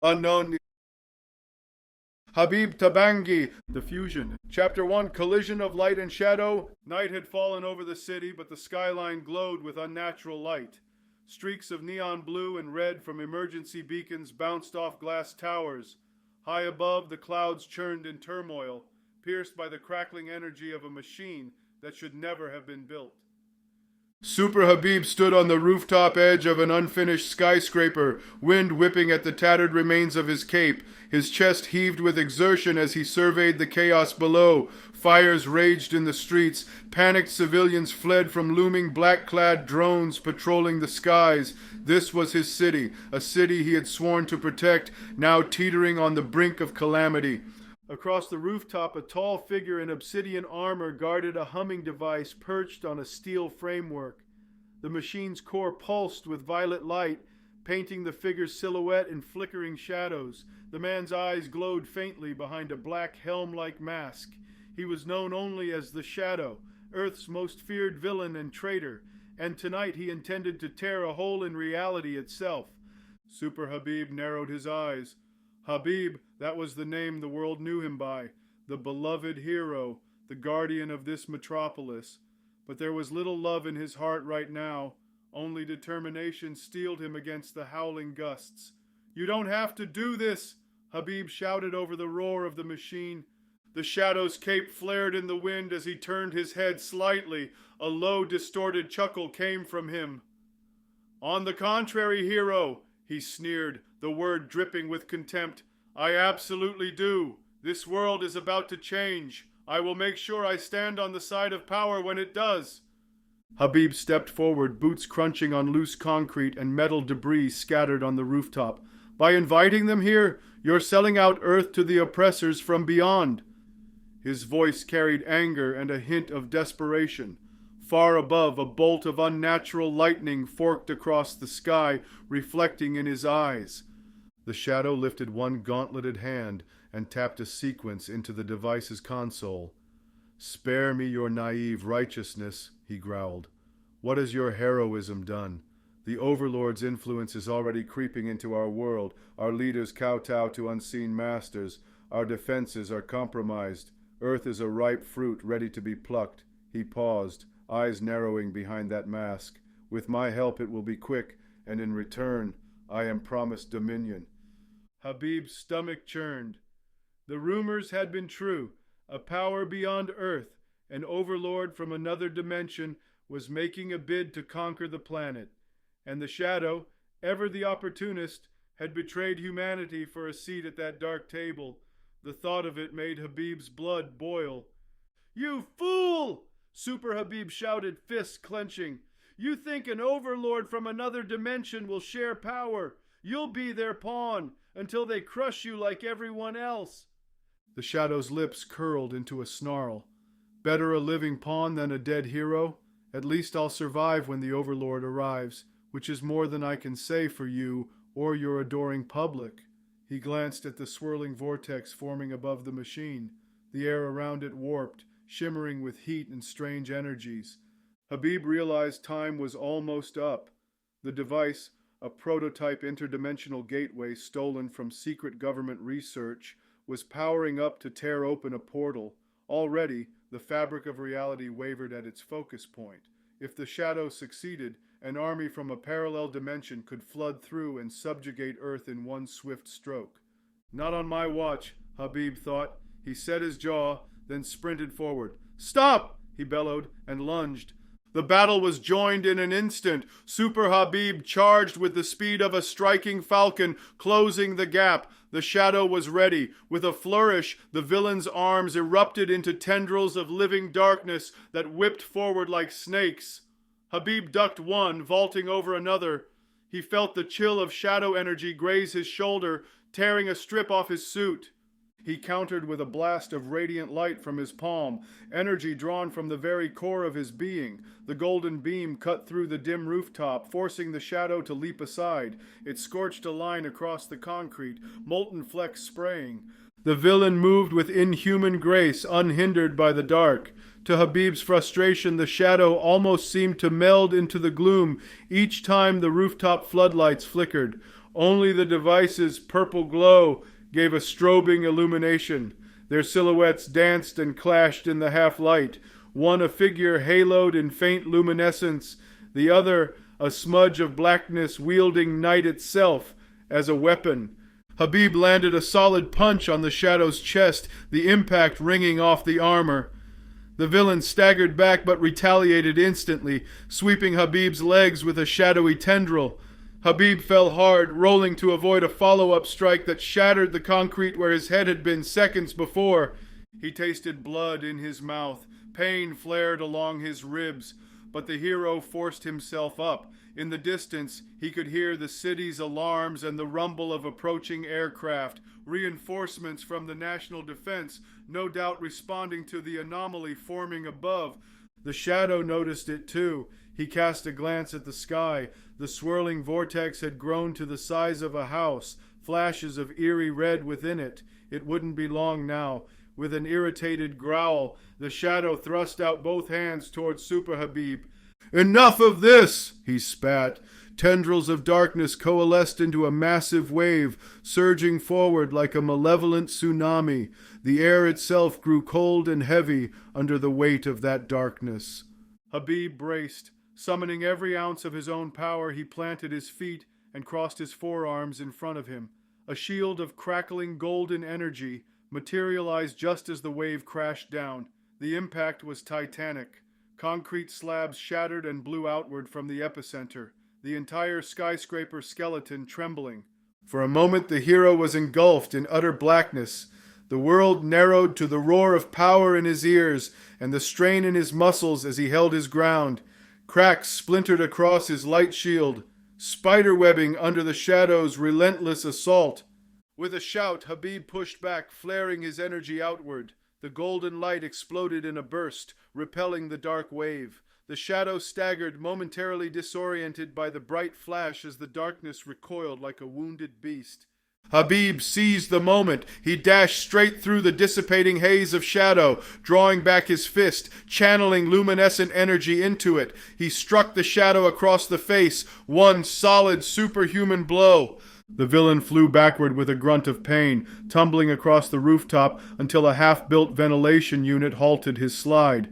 Unknown. Habib Tabangi, The Fusion. Chapter 1, Collision of Light and Shadow. Night had fallen over the city, but the skyline glowed with unnatural light. Streaks of neon blue and red from emergency beacons bounced off glass towers. High above, the clouds churned in turmoil, pierced by the crackling energy of a machine that should never have been built. Super Habib stood on the rooftop edge of an unfinished skyscraper, wind whipping at the tattered remains of his cape. His chest heaved with exertion as he surveyed the chaos below. Fires raged in the streets. Panicked civilians fled from looming black-clad drones patrolling the skies. This was his city, a city he had sworn to protect, now teetering on the brink of calamity. Across the rooftop, a tall figure in obsidian armor guarded a humming device perched on a steel framework. The machine's core pulsed with violet light, painting the figure's silhouette in flickering shadows. The man's eyes glowed faintly behind a black helm-like mask. He was known only as the Shadow, Earth's most feared villain and traitor, and tonight he intended to tear a hole in reality itself. Super Habib narrowed his eyes. Habib, that was the name the world knew him by, the beloved hero, the guardian of this metropolis. But there was little love in his heart right now. Only determination steeled him against the howling gusts. "You don't have to do this," Habib shouted over the roar of the machine. The Shadow's cape flared in the wind as he turned his head slightly. A low, distorted chuckle came from him. "On the contrary, hero," he sneered, the word dripping with contempt. "I absolutely do. This world is about to change. I will make sure I stand on the side of power when it does." Habib stepped forward, boots crunching on loose concrete and metal debris scattered on the rooftop. "By inviting them here, you're selling out Earth to the oppressors from beyond." His voice carried anger and a hint of desperation. Far above, a bolt of unnatural lightning forked across the sky, reflecting in his eyes. The Shadow lifted one gauntleted hand and tapped a sequence into the device's console. "Spare me your naive righteousness," he growled. "What has your heroism done? The Overlord's influence is already creeping into our world. Our leaders kowtow to unseen masters. Our defenses are compromised. Earth is a ripe fruit ready to be plucked." He paused, eyes narrowing behind that mask. "With my help it will be quick, and in return, I am promised dominion." Habib's stomach churned. The rumors had been true. A power beyond Earth, an overlord from another dimension, was making a bid to conquer the planet. And the Shadow, ever the opportunist, had betrayed humanity for a seat at that dark table. The thought of it made Habib's blood boil. "You fool!" Super Habib shouted, fists clenching. "You think an overlord from another dimension will share power? You'll be their pawn until they crush you like everyone else." The Shadow's lips curled into a snarl. "Better a living pawn than a dead hero. At least I'll survive when the Overlord arrives, which is more than I can say for you or your adoring public." He glanced at the swirling vortex forming above the machine. The air around it warped, shimmering with heat and strange energies. Habib realized time was almost up. The device, a prototype interdimensional gateway stolen from secret government research, was powering up to tear open a portal. Already, the fabric of reality wavered at its focus point. If the Shadow succeeded, an army from a parallel dimension could flood through and subjugate Earth in one swift stroke. "Not on my watch," Habib thought. He set his jaw, then sprinted forward. "Stop!" he bellowed, and lunged. The battle was joined in an instant. Super Habib charged with the speed of a striking falcon, closing the gap. The Shadow was ready. With a flourish, the villain's arms erupted into tendrils of living darkness that whipped forward like snakes. Habib ducked one, vaulting over another. He felt the chill of shadow energy graze his shoulder, tearing a strip off his suit. He countered with a blast of radiant light from his palm, energy drawn from the very core of his being. The golden beam cut through the dim rooftop, forcing the Shadow to leap aside. It scorched a line across the concrete, molten flecks spraying. The villain moved with inhuman grace, unhindered by the dark. To Habib's frustration, the Shadow almost seemed to meld into the gloom each time the rooftop floodlights flickered. Only the device's purple glow gave a strobing illumination. Their silhouettes danced and clashed in the half-light, one a figure haloed in faint luminescence, the other a smudge of blackness wielding night itself as a weapon. Habib landed a solid punch on the Shadow's chest, the impact ringing off the armor. The villain staggered back but retaliated instantly, sweeping Habib's legs with a shadowy tendril. Habib fell hard, rolling to avoid a follow-up strike that shattered the concrete where his head had been seconds before. He tasted blood in his mouth. Pain flared along his ribs, but the hero forced himself up. In the distance, he could hear the city's alarms and the rumble of approaching aircraft, reinforcements from the national defense, no doubt responding to the anomaly forming above. The Shadow noticed it too. He cast a glance at the sky. The swirling vortex had grown to the size of a house, flashes of eerie red within it. It wouldn't be long now. With an irritated growl, the Shadow thrust out both hands towards Super Habib. "Enough of this!" he spat. Tendrils of darkness coalesced into a massive wave, surging forward like a malevolent tsunami. The air itself grew cold and heavy under the weight of that darkness. Habib braced. Summoning every ounce of his own power, he planted his feet and crossed his forearms in front of him. A shield of crackling golden energy materialized just as the wave crashed down. The impact was titanic. Concrete slabs shattered and blew outward from the epicenter, the entire skyscraper skeleton trembling. For a moment the hero was engulfed in utter blackness. The world narrowed to the roar of power in his ears and the strain in his muscles as he held his ground. Cracks splintered across his light shield, spiderwebbing under the Shadow's relentless assault. With a shout, Habib pushed back, flaring his energy outward. The golden light exploded in a burst, repelling the dark wave. The Shadow staggered, momentarily disoriented by the bright flash as the darkness recoiled like a wounded beast. Habib seized the moment. He dashed straight through the dissipating haze of shadow, drawing back his fist, channeling luminescent energy into it. He struck the Shadow across the face, one solid superhuman blow. The villain flew backward with a grunt of pain, tumbling across the rooftop until a half-built ventilation unit halted his slide.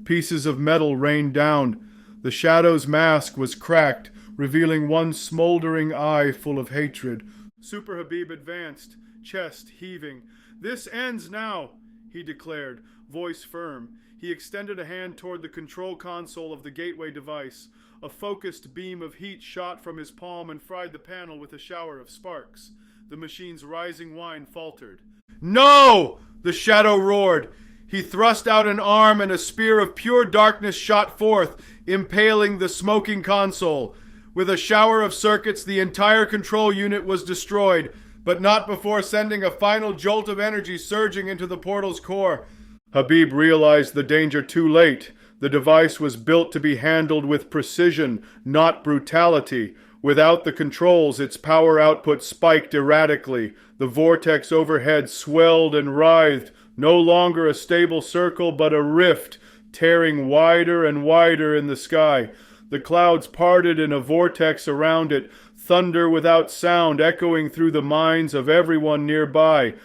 Pieces of metal rained down. The Shadow's mask was cracked, revealing one smoldering eye full of hatred. Super Habib advanced, chest heaving. "This ends now," he declared, voice firm. He extended a hand toward the control console of the gateway device. A focused beam of heat shot from his palm and fried the panel with a shower of sparks. The machine's rising whine faltered. "No!" the Shadow roared. He thrust out an arm and a spear of pure darkness shot forth, impaling the smoking console. With a shower of circuits, the entire control unit was destroyed, but not before sending a final jolt of energy surging into the portal's core. Habib realized the danger too late. The device was built to be handled with precision, not brutality. Without the controls, its power output spiked erratically. The vortex overhead swelled and writhed, no longer a stable circle but a rift, tearing wider and wider in the sky. The clouds parted in a vortex around it, thunder without sound echoing through the minds of everyone nearby.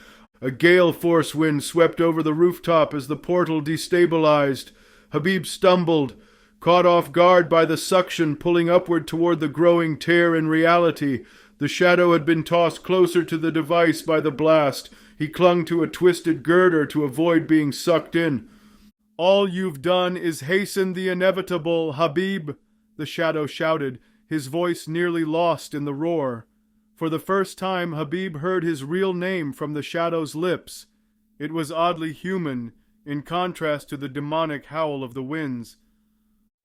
A gale force wind swept over the rooftop as the portal destabilized. Habib stumbled, caught off guard by the suction pulling upward toward the growing tear in reality. The Shadow had been tossed closer to the device by the blast. He clung to a twisted girder to avoid being sucked in. "All you've done is hasten the inevitable, Habib," the Shadow shouted, his voice nearly lost in the roar. For the first time, Habib heard his real name from the Shadow's lips. It was oddly human, in contrast to the demonic howl of the winds.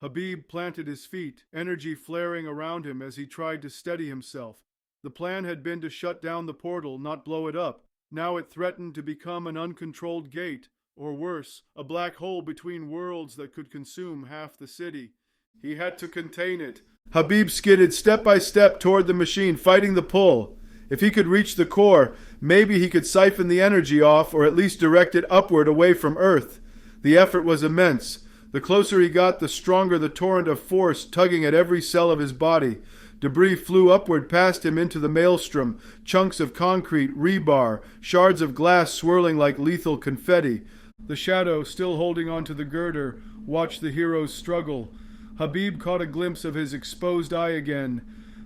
Habib planted his feet, energy flaring around him as he tried to steady himself. The plan had been to shut down the portal, not blow it up. Now it threatened to become an uncontrolled gate, or worse, a black hole between worlds that could consume half the city. He had to contain it. Habib skidded step by step toward the machine, fighting the pull. If he could reach the core, maybe he could siphon the energy off or at least direct it upward away from Earth. The effort was immense. The closer he got, the stronger the torrent of force tugging at every cell of his body. Debris flew upward past him into the maelstrom, chunks of concrete, rebar, shards of glass swirling like lethal confetti. The shadow, still holding onto the girder, watched the hero's struggle. Habib caught a glimpse of his exposed eye again.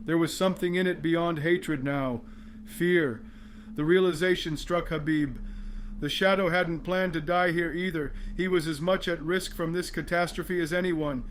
There was something in it beyond hatred now. Fear. The realization struck Habib. The shadow hadn't planned to die here either. He was as much at risk from this catastrophe as anyone.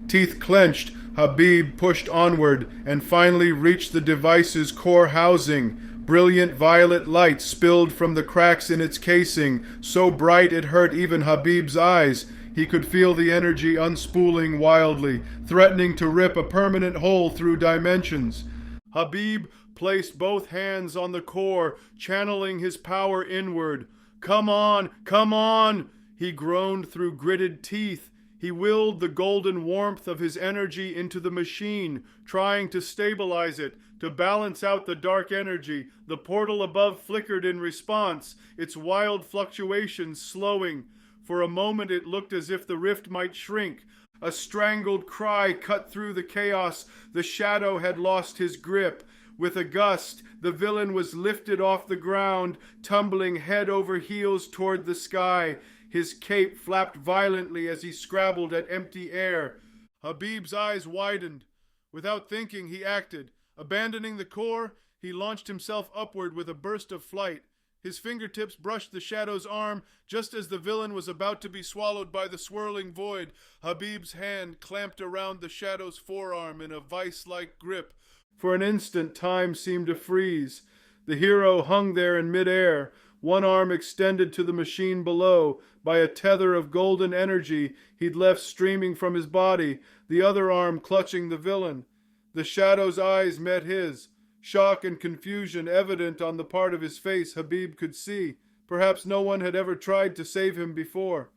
Teeth clenched, Habib pushed onward and finally reached the device's core housing. Brilliant violet light spilled from the cracks in its casing, so bright it hurt even Habib's eyes. He could feel the energy unspooling wildly, threatening to rip a permanent hole through dimensions. Habib placed both hands on the core, channeling his power inward. "Come on, come on!" he groaned through gritted teeth. He willed the golden warmth of his energy into the machine, trying to stabilize it, to balance out the dark energy. The portal above flickered in response, its wild fluctuations slowing. For a moment it looked as if the rift might shrink. A strangled cry cut through the chaos. The shadow had lost his grip. With a gust, the villain was lifted off the ground, tumbling head over heels toward the sky. His cape flapped violently as he scrabbled at empty air. Habib's eyes widened. Without thinking, he acted. Abandoning the core, he launched himself upward with a burst of flight. His fingertips brushed the shadow's arm just as the villain was about to be swallowed by the swirling void. Habib's hand clamped around the shadow's forearm in a vice-like grip. For an instant, time seemed to freeze. The hero hung there in midair, one arm extended to the machine below by a tether of golden energy he'd left streaming from his body, the other arm clutching the villain. The shadow's eyes met his. Shock and confusion evident on the part of his face Habib could see. Perhaps no one had ever tried to save him before.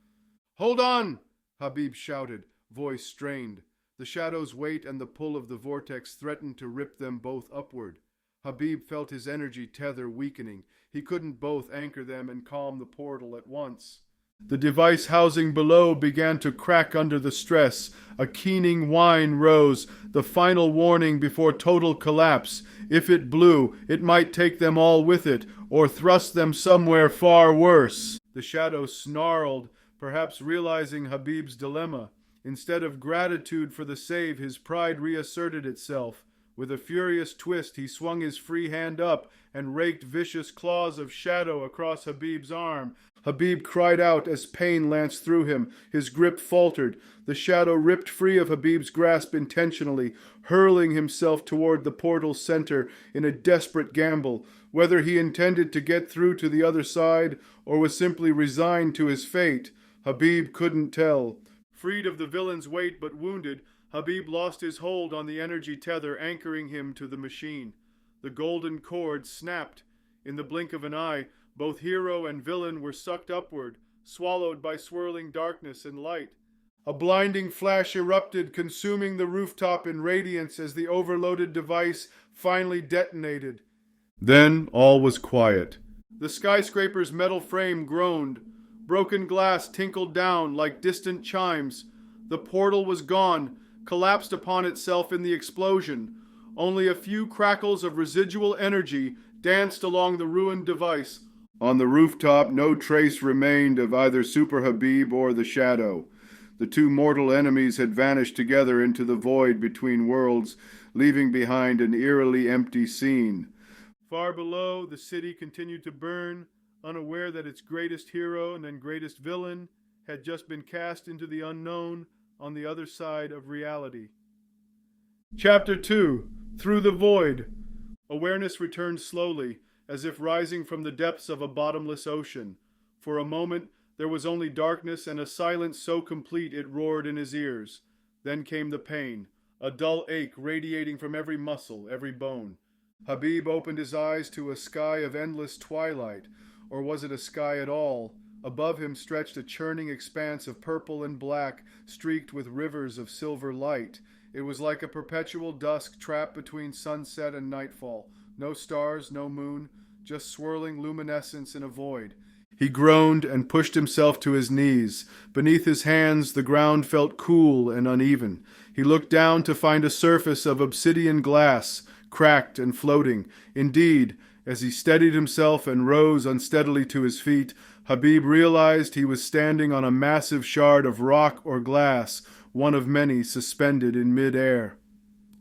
"Hold on!" Habib shouted, voice strained. The shadow's weight and the pull of the vortex threatened to rip them both upward. Habib felt his energy tether weakening. He couldn't both anchor them and calm the portal at once. The device housing below began to crack under the stress. A keening whine rose, the final warning before total collapse. If it blew, it might take them all with it, or thrust them somewhere far worse. The shadow snarled, perhaps realizing Habib's dilemma. Instead of gratitude for the save, his pride reasserted itself. With a furious twist, he swung his free hand up and raked vicious claws of shadow across Habib's arm. Habib cried out as pain lanced through him. His grip faltered. The shadow ripped free of Habib's grasp intentionally, hurling himself toward the portal's center in a desperate gamble. Whether he intended to get through to the other side or was simply resigned to his fate, Habib couldn't tell. Freed of the villain's weight but wounded, Habib lost his hold on the energy tether anchoring him to the machine. The golden cord snapped. In the blink of an eye, both hero and villain were sucked upward, swallowed by swirling darkness and light. A blinding flash erupted, consuming the rooftop in radiance as the overloaded device finally detonated. Then all was quiet. The skyscraper's metal frame groaned. Broken glass tinkled down like distant chimes. The portal was gone, collapsed upon itself in the explosion. Only a few crackles of residual energy danced along the ruined device. On the rooftop, no trace remained of either Super Habib or the Shadow. The two mortal enemies had vanished together into the void between worlds, leaving behind an eerily empty scene. Far below, the city continued to burn, unaware that its greatest hero and then greatest villain had just been cast into the unknown on the other side of reality. Chapter 2. Through the Void. Awareness returned slowly, as if rising from the depths of a bottomless ocean. For a moment, there was only darkness and a silence so complete it roared in his ears. Then came the pain, a dull ache radiating from every muscle, every bone. Habib opened his eyes to a sky of endless twilight, or was it a sky at all? Above him stretched a churning expanse of purple and black, streaked with rivers of silver light. It was like a perpetual dusk trapped between sunset and nightfall. No stars, no moon, just swirling luminescence in a void. He groaned and pushed himself to his knees. Beneath his hands, the ground felt cool and uneven. He looked down to find a surface of obsidian glass, cracked and floating. Indeed, as he steadied himself and rose unsteadily to his feet, Habib realized he was standing on a massive shard of rock or glass, one of many suspended in mid-air.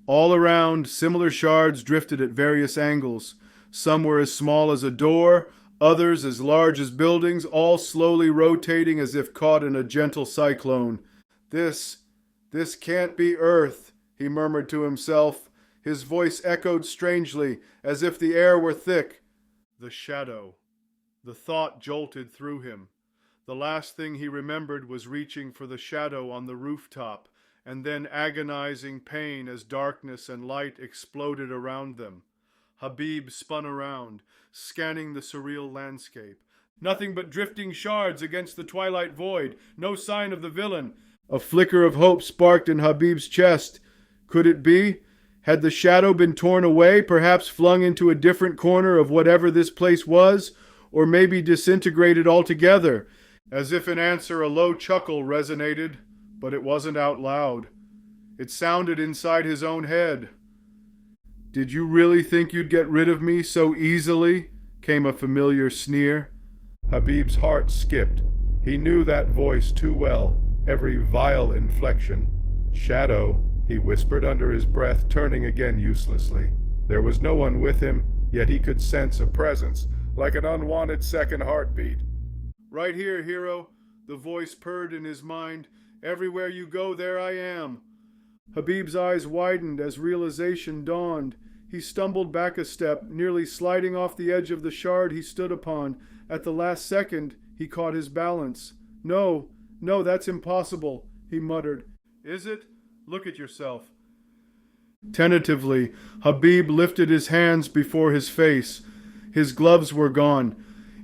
All around, similar shards drifted at various angles. Some were as small as a door, others as large as buildings, all slowly rotating as if caught in a gentle cyclone. This can't be Earth, he murmured to himself. His voice echoed strangely, as if the air were thick. The shadow. The thought jolted through him. The last thing he remembered was reaching for the shadow on the rooftop, and then agonizing pain as darkness and light exploded around them. Habib spun around, scanning the surreal landscape. Nothing but drifting shards against the twilight void. No sign of the villain. A flicker of hope sparked in Habib's chest. Could it be? Had the shadow been torn away, perhaps flung into a different corner of whatever this place was, or maybe disintegrated altogether? As if in answer, a low chuckle resonated, but it wasn't out loud. It sounded inside his own head. "Did you really think you'd get rid of me so easily?" came a familiar sneer. Habib's heart skipped. He knew that voice too well, every vile inflection. "Shadow," he whispered under his breath, turning again uselessly. There was no one with him, yet he could sense a presence, like an unwanted second heartbeat. "Right here, hero," the voice purred in his mind. "Everywhere you go, there I am." Habib's eyes widened as realization dawned. He stumbled back a step, nearly sliding off the edge of the shard he stood upon. At the last second, he caught his balance. No, that's impossible," he muttered. "Is it? Look at yourself." Tentatively, Habib lifted his hands before his face. His gloves were gone.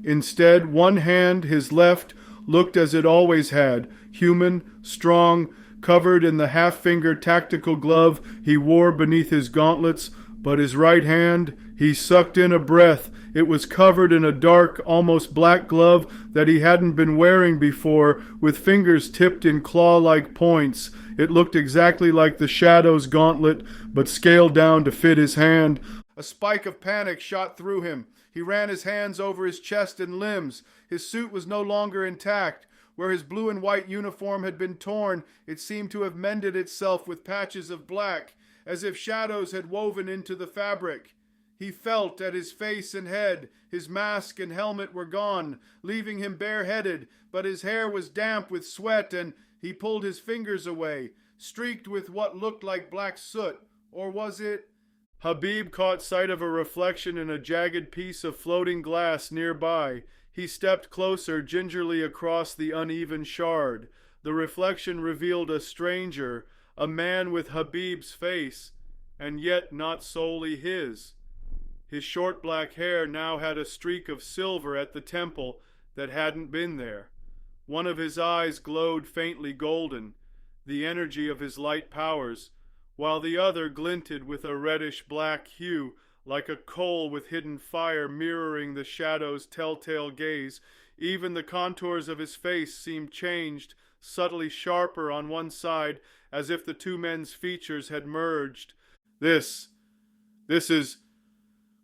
Instead, one hand, his left, looked as it always had, human, strong, covered in the half-finger tactical glove he wore beneath his gauntlets, but his right hand, he sucked in a breath. It was covered in a dark, almost black glove that he hadn't been wearing before, with fingers tipped in claw-like points. It looked exactly like the Shadow's gauntlet, but scaled down to fit his hand. A spike of panic shot through him. He ran his hands over his chest and limbs. His suit was no longer intact. Where his blue and white uniform had been torn, it seemed to have mended itself with patches of black, as if shadows had woven into the fabric. He felt at his face and head. His mask and helmet were gone, leaving him bareheaded, but his hair was damp with sweat, and he pulled his fingers away, streaked with what looked like black soot. Or was it? Habib caught sight of a reflection in a jagged piece of floating glass nearby. He stepped closer, gingerly across the uneven shard. The reflection revealed a stranger, a man with Habib's face, and yet not solely his. His short black hair now had a streak of silver at the temple that hadn't been there. One of his eyes glowed faintly golden, the energy of his light powers, while the other glinted with a reddish-black hue, like a coal with hidden fire mirroring the Shadow's telltale gaze. Even the contours of his face seemed changed, subtly sharper on one side, as if the two men's features had merged. This is...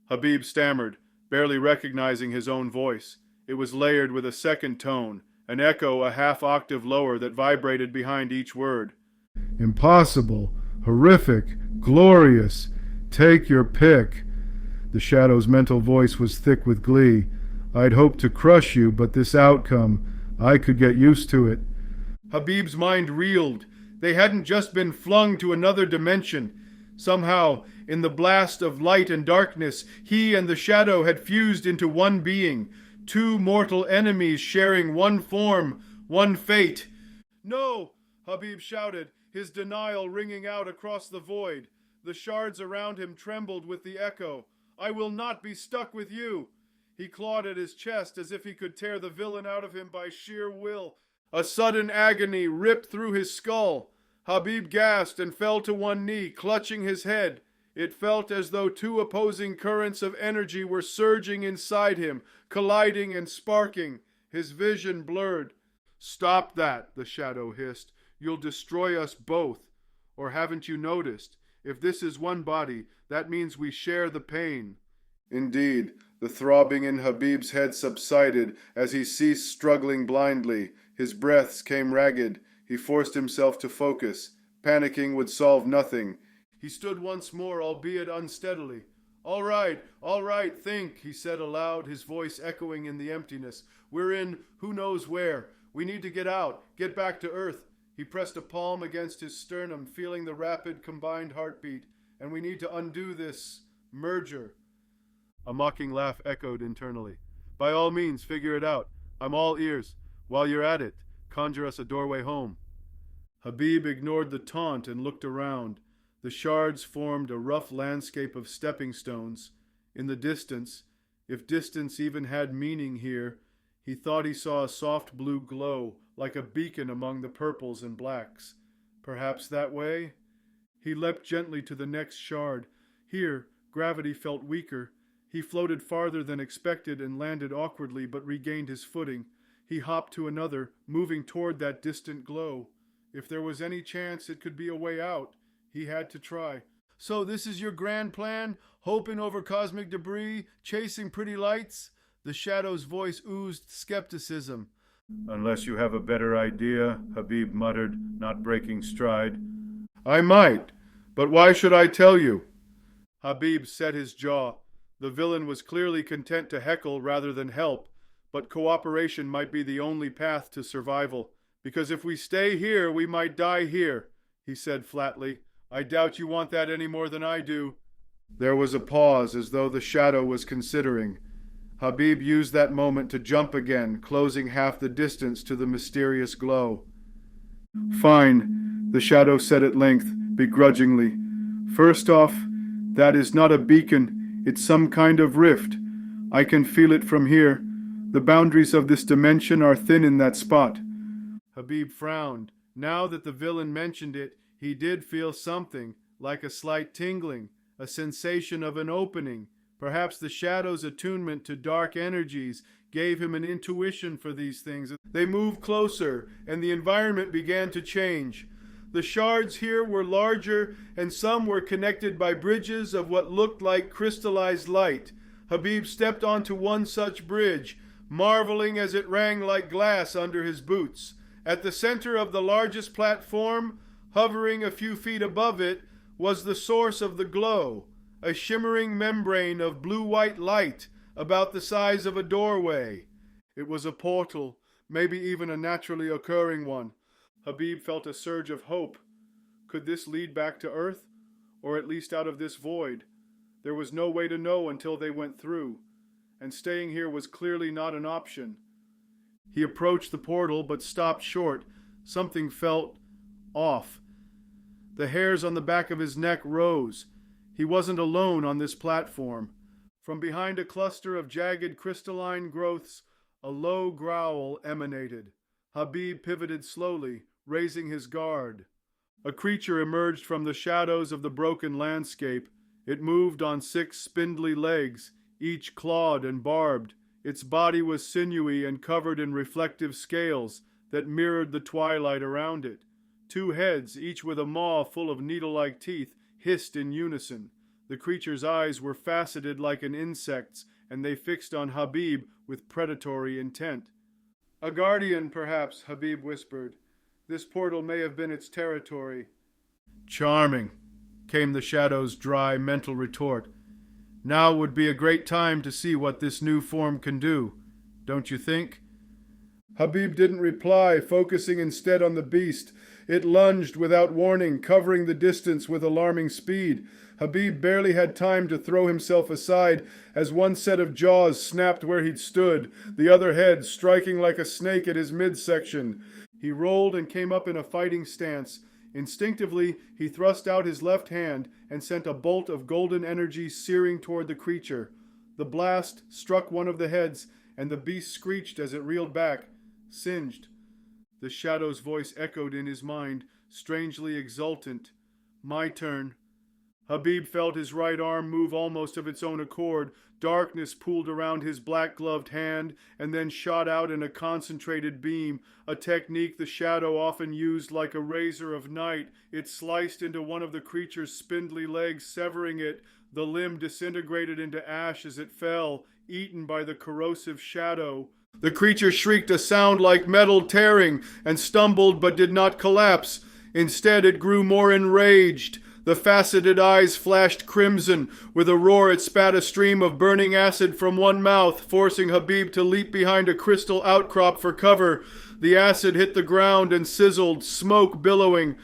Habib stammered, barely recognizing his own voice. It was layered with a second tone, an echo a half-octave lower that vibrated behind each word. "Impossible, horrific, glorious. Take your pick." The Shadow's mental voice was thick with glee. "I'd hoped to crush you, but this outcome, I could get used to it." Habib's mind reeled. They hadn't just been flung to another dimension. Somehow, in the blast of light and darkness, he and the Shadow had fused into one being, two mortal enemies sharing one form, one fate. "No!" Habib shouted, his denial ringing out across the void. The shards around him trembled with the echo. "I will not be stuck with you." He clawed at his chest as if he could tear the villain out of him by sheer will. A sudden agony ripped through his skull. Habib gasped and fell to one knee, clutching his head. It felt as though two opposing currents of energy were surging inside him, colliding and sparking. His vision blurred. "Stop that," the Shadow hissed. "You'll destroy us both." Or haven't you noticed? If this is one body, that means we share the pain. Indeed, the throbbing in Habib's head subsided as he ceased struggling blindly. His breaths came ragged. He forced himself to focus. Panicking would solve nothing. He stood once more, albeit unsteadily. All right, think, he said aloud, his voice echoing in the emptiness. We're in who knows where. We need to get out, get back to Earth. He pressed a palm against his sternum, feeling the rapid combined heartbeat. And we need to undo this merger. A mocking laugh echoed internally. By all means, figure it out. I'm all ears. While you're at it, conjure us a doorway home. Habib ignored the taunt and looked around. The shards formed a rough landscape of stepping stones. In the distance, if distance even had meaning here, he thought he saw a soft blue glow, like a beacon among the purples and blacks. Perhaps that way? He leapt gently to the next shard. Here, gravity felt weaker. He floated farther than expected and landed awkwardly, but regained his footing. He hopped to another, moving toward that distant glow. If there was any chance it could be a way out, he had to try. So this is your grand plan? Hoping over cosmic debris? Chasing pretty lights? The Shadow's voice oozed skepticism. Unless you have a better idea, Habib muttered, not breaking stride. I might, but why should I tell you? Habib set his jaw. The villain was clearly content to heckle rather than help, but cooperation might be the only path to survival. Because if we stay here, we might die here, he said flatly. I doubt you want that any more than I do. There was a pause, as though the Shadow was considering. Habib used that moment to jump again, closing half the distance to the mysterious glow. Fine, the Shadow said at length, begrudgingly. First off, that is not a beacon, it's some kind of rift. I can feel it from here. The boundaries of this dimension are thin in that spot. Habib frowned. Now that the villain mentioned it, he did feel something, like a slight tingling, a sensation of an opening. Perhaps the Shadow's attunement to dark energies gave him an intuition for these things. They moved closer, and the environment began to change. The shards here were larger, and some were connected by bridges of what looked like crystallized light. Habib stepped onto one such bridge, marveling as it rang like glass under his boots. At the center of the largest platform, hovering a few feet above it, was the source of the glow, a shimmering membrane of blue-white light about the size of a doorway. It was a portal, maybe even a naturally occurring one. Habib felt a surge of hope. Could this lead back to Earth, or at least out of this void? There was no way to know until they went through, and staying here was clearly not an option. He approached the portal but stopped short. Something felt off. The hairs on the back of his neck rose. He wasn't alone on this platform. From behind a cluster of jagged crystalline growths, a low growl emanated. Habib pivoted slowly, raising his guard. A creature emerged from the shadows of the broken landscape. It moved on 6 spindly legs, each clawed and barbed. Its body was sinewy and covered in reflective scales that mirrored the twilight around it. 2 heads, each with a maw full of needle-like teeth, hissed in unison. The creature's eyes were faceted like an insect's, and they fixed on Habib with predatory intent. A guardian, perhaps, Habib whispered. This portal may have been its territory. Charming, came the Shadow's dry mental retort. Now would be a great time to see what this new form can do, don't you think? Habib didn't reply, focusing instead on the beast. It lunged without warning, covering the distance with alarming speed. Habib barely had time to throw himself aside as one set of jaws snapped where he'd stood, the other head striking like a snake at his midsection. He rolled and came up in a fighting stance. Instinctively, he thrust out his left hand and sent a bolt of golden energy searing toward the creature. The blast struck one of the heads, and the beast screeched as it reeled back, singed. The Shadow's voice echoed in his mind, strangely exultant. My turn. Habib felt his right arm move almost of its own accord. Darkness pooled around his black-gloved hand and then shot out in a concentrated beam, a technique the shadow often used like a razor of night. It sliced into one of the creature's spindly legs, severing it. The limb disintegrated into ash as it fell, eaten by the corrosive shadow. The creature shrieked a sound like metal tearing and stumbled but did not collapse. Instead, it grew more enraged. The faceted eyes flashed crimson. With a roar, it spat a stream of burning acid from one mouth, forcing Habib to leap behind a crystal outcrop for cover. The acid hit the ground and sizzled, smoke billowing.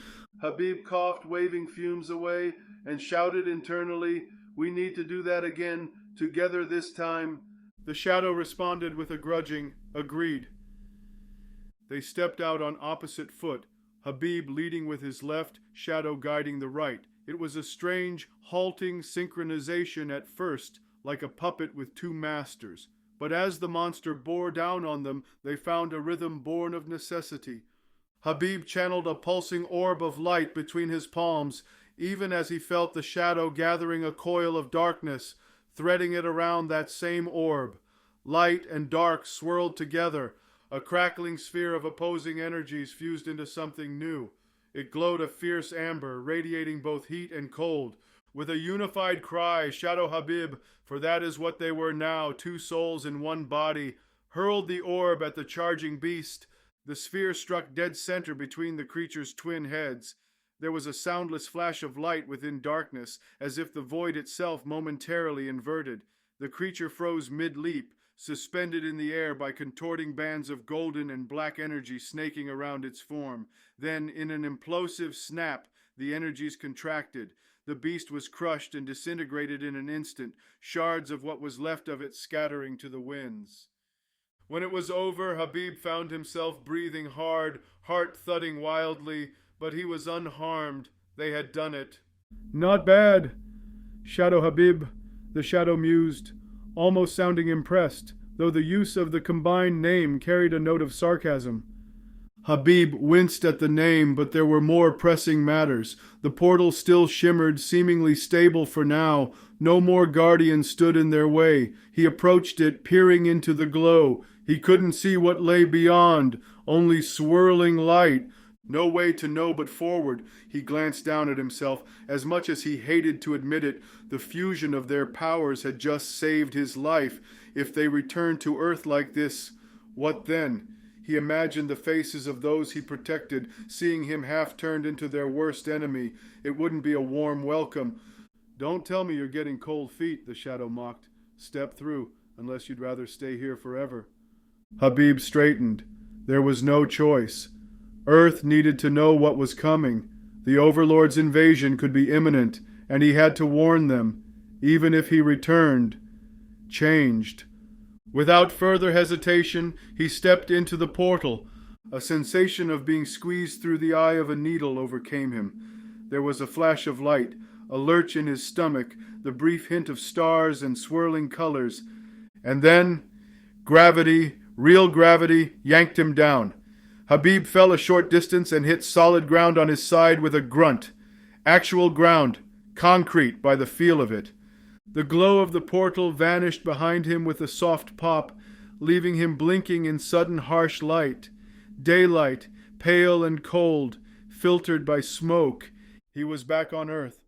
Habib coughed, waving fumes away, and shouted internally, "We need to do that again, together this time." The shadow responded with a grudging, "Agreed." They stepped out on opposite foot, Habib leading with his left, Shadow guiding the right. It was a strange, halting synchronization at first, like a puppet with two masters. But as the monster bore down on them, they found a rhythm born of necessity. Habib channeled a pulsing orb of light between his palms, even as he felt the shadow gathering a coil of darkness, threading it around that same orb. Light and dark swirled together, a crackling sphere of opposing energies fused into something new. It glowed a fierce amber, radiating both heat and cold. With a unified cry, Shadow Habib, for that is what they were now, two souls in one body, hurled the orb at the charging beast. The sphere struck dead center between the creature's twin heads. There was a soundless flash of light within darkness, as if the void itself momentarily inverted. The creature froze mid-leap, suspended in the air by contorting bands of golden and black energy snaking around its form. Then, in an implosive snap, the energies contracted. The beast was crushed and disintegrated in an instant, shards of what was left of it scattering to the winds. When it was over, Habib found himself breathing hard, heart thudding wildly, but he was unharmed. They had done it. "Not bad, Shadow Habib," the shadow mused, almost sounding impressed, though the use of the combined name carried a note of sarcasm. Habib winced at the name, but there were more pressing matters. The portal still shimmered, seemingly stable for now. No more guardians stood in their way. He approached it, peering into the glow. He couldn't see what lay beyond, only swirling light. No way to know but forward. He glanced down at himself. As much as he hated to admit it, the fusion of their powers had just saved his life. If they returned to Earth like this, what then? He imagined the faces of those he protected, seeing him half turned into their worst enemy. It wouldn't be a warm welcome. "Don't tell me you're getting cold feet," the shadow mocked. "Step through, unless you'd rather stay here forever." Habib straightened. There was no choice. Earth needed to know what was coming. The Overlord's invasion could be imminent, and he had to warn them, even if he returned, changed. Without further hesitation, he stepped into the portal. A sensation of being squeezed through the eye of a needle overcame him. There was a flash of light, a lurch in his stomach, the brief hint of stars and swirling colors. And then, gravity, real gravity, yanked him down. Habib fell a short distance and hit solid ground on his side with a grunt. Actual ground, concrete by the feel of it. The glow of the portal vanished behind him with a soft pop, leaving him blinking in sudden harsh light. Daylight, pale and cold, filtered by smoke. He was back on Earth.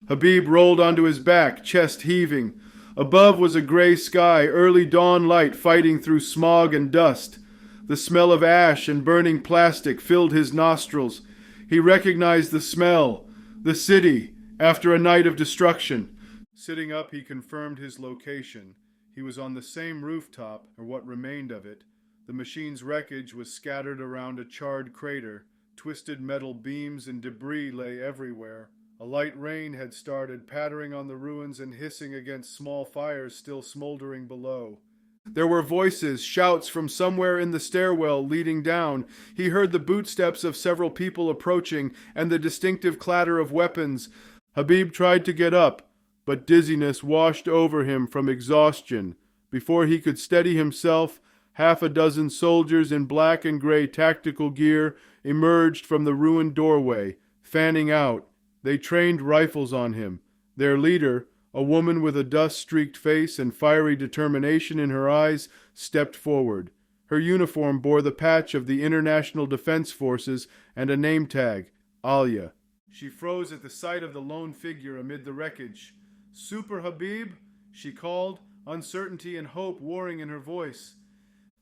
Habib rolled onto his back, chest heaving. Above was a gray sky, early dawn light fighting through smog and dust. The smell of ash and burning plastic filled his nostrils. He recognized the smell. The city, after a night of destruction. Sitting up, he confirmed his location. He was on the same rooftop, or what remained of it. The machine's wreckage was scattered around a charred crater. Twisted metal beams and debris lay everywhere. A light rain had started, pattering on the ruins and hissing against small fires still smoldering below. There were voices, shouts from somewhere in the stairwell leading down. He heard the bootsteps of several people approaching and the distinctive clatter of weapons. Habib tried to get up, but dizziness washed over him from exhaustion. Before he could steady himself, half a dozen soldiers in black and gray tactical gear emerged from the ruined doorway, fanning out. They trained rifles on him. Their leader, a woman with a dust-streaked face and fiery determination in her eyes, stepped forward. Her uniform bore the patch of the International Defense Forces and a name tag, Alia. She froze at the sight of the lone figure amid the wreckage. "Super Habib?" she called, uncertainty and hope warring in her voice.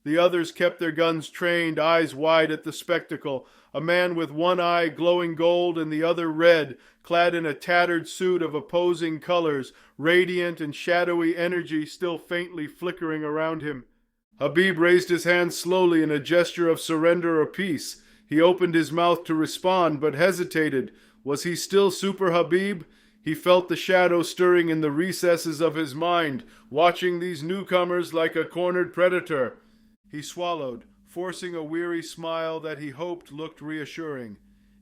The others kept their guns trained, eyes wide at the spectacle. A man with one eye glowing gold and the other red, clad in a tattered suit of opposing colors, radiant and shadowy energy still faintly flickering around him. Habib raised his hand slowly in a gesture of surrender or peace. He opened his mouth to respond, but hesitated. Was he still Super Habib? He felt the shadow stirring in the recesses of his mind, watching these newcomers like a cornered predator. He swallowed, forcing a weary smile that he hoped looked reassuring.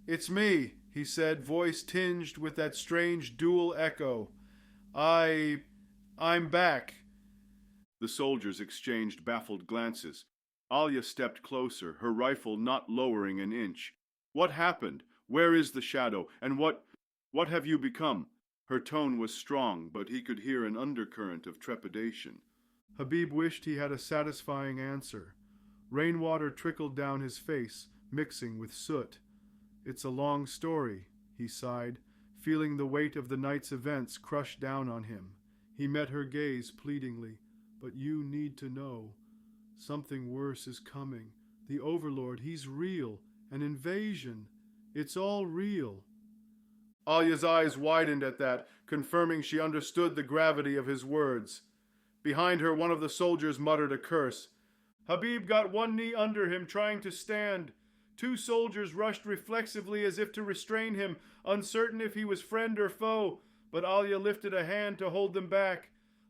"It's me," he said, voice tinged with that strange dual echo. I'm back." The soldiers exchanged baffled glances. Alia stepped closer, her rifle not lowering an inch. "What happened? Where is the shadow? And what have you become?" Her tone was strong, but he could hear an undercurrent of trepidation. Habib wished he had a satisfying answer. Rainwater trickled down his face, mixing with soot. "It's a long story," he sighed, feeling the weight of the night's events crush down on him. He met her gaze pleadingly. "But you need to know. Something worse is coming. The Overlord, he's real. An invasion. It's all real." Alia's eyes widened at that, confirming she understood the gravity of his words. Behind her, one of the soldiers muttered a curse. Habib got one knee under him, trying to stand. Two soldiers rushed reflexively as if to restrain him, uncertain if he was friend or foe, but Alia lifted a hand to hold them back.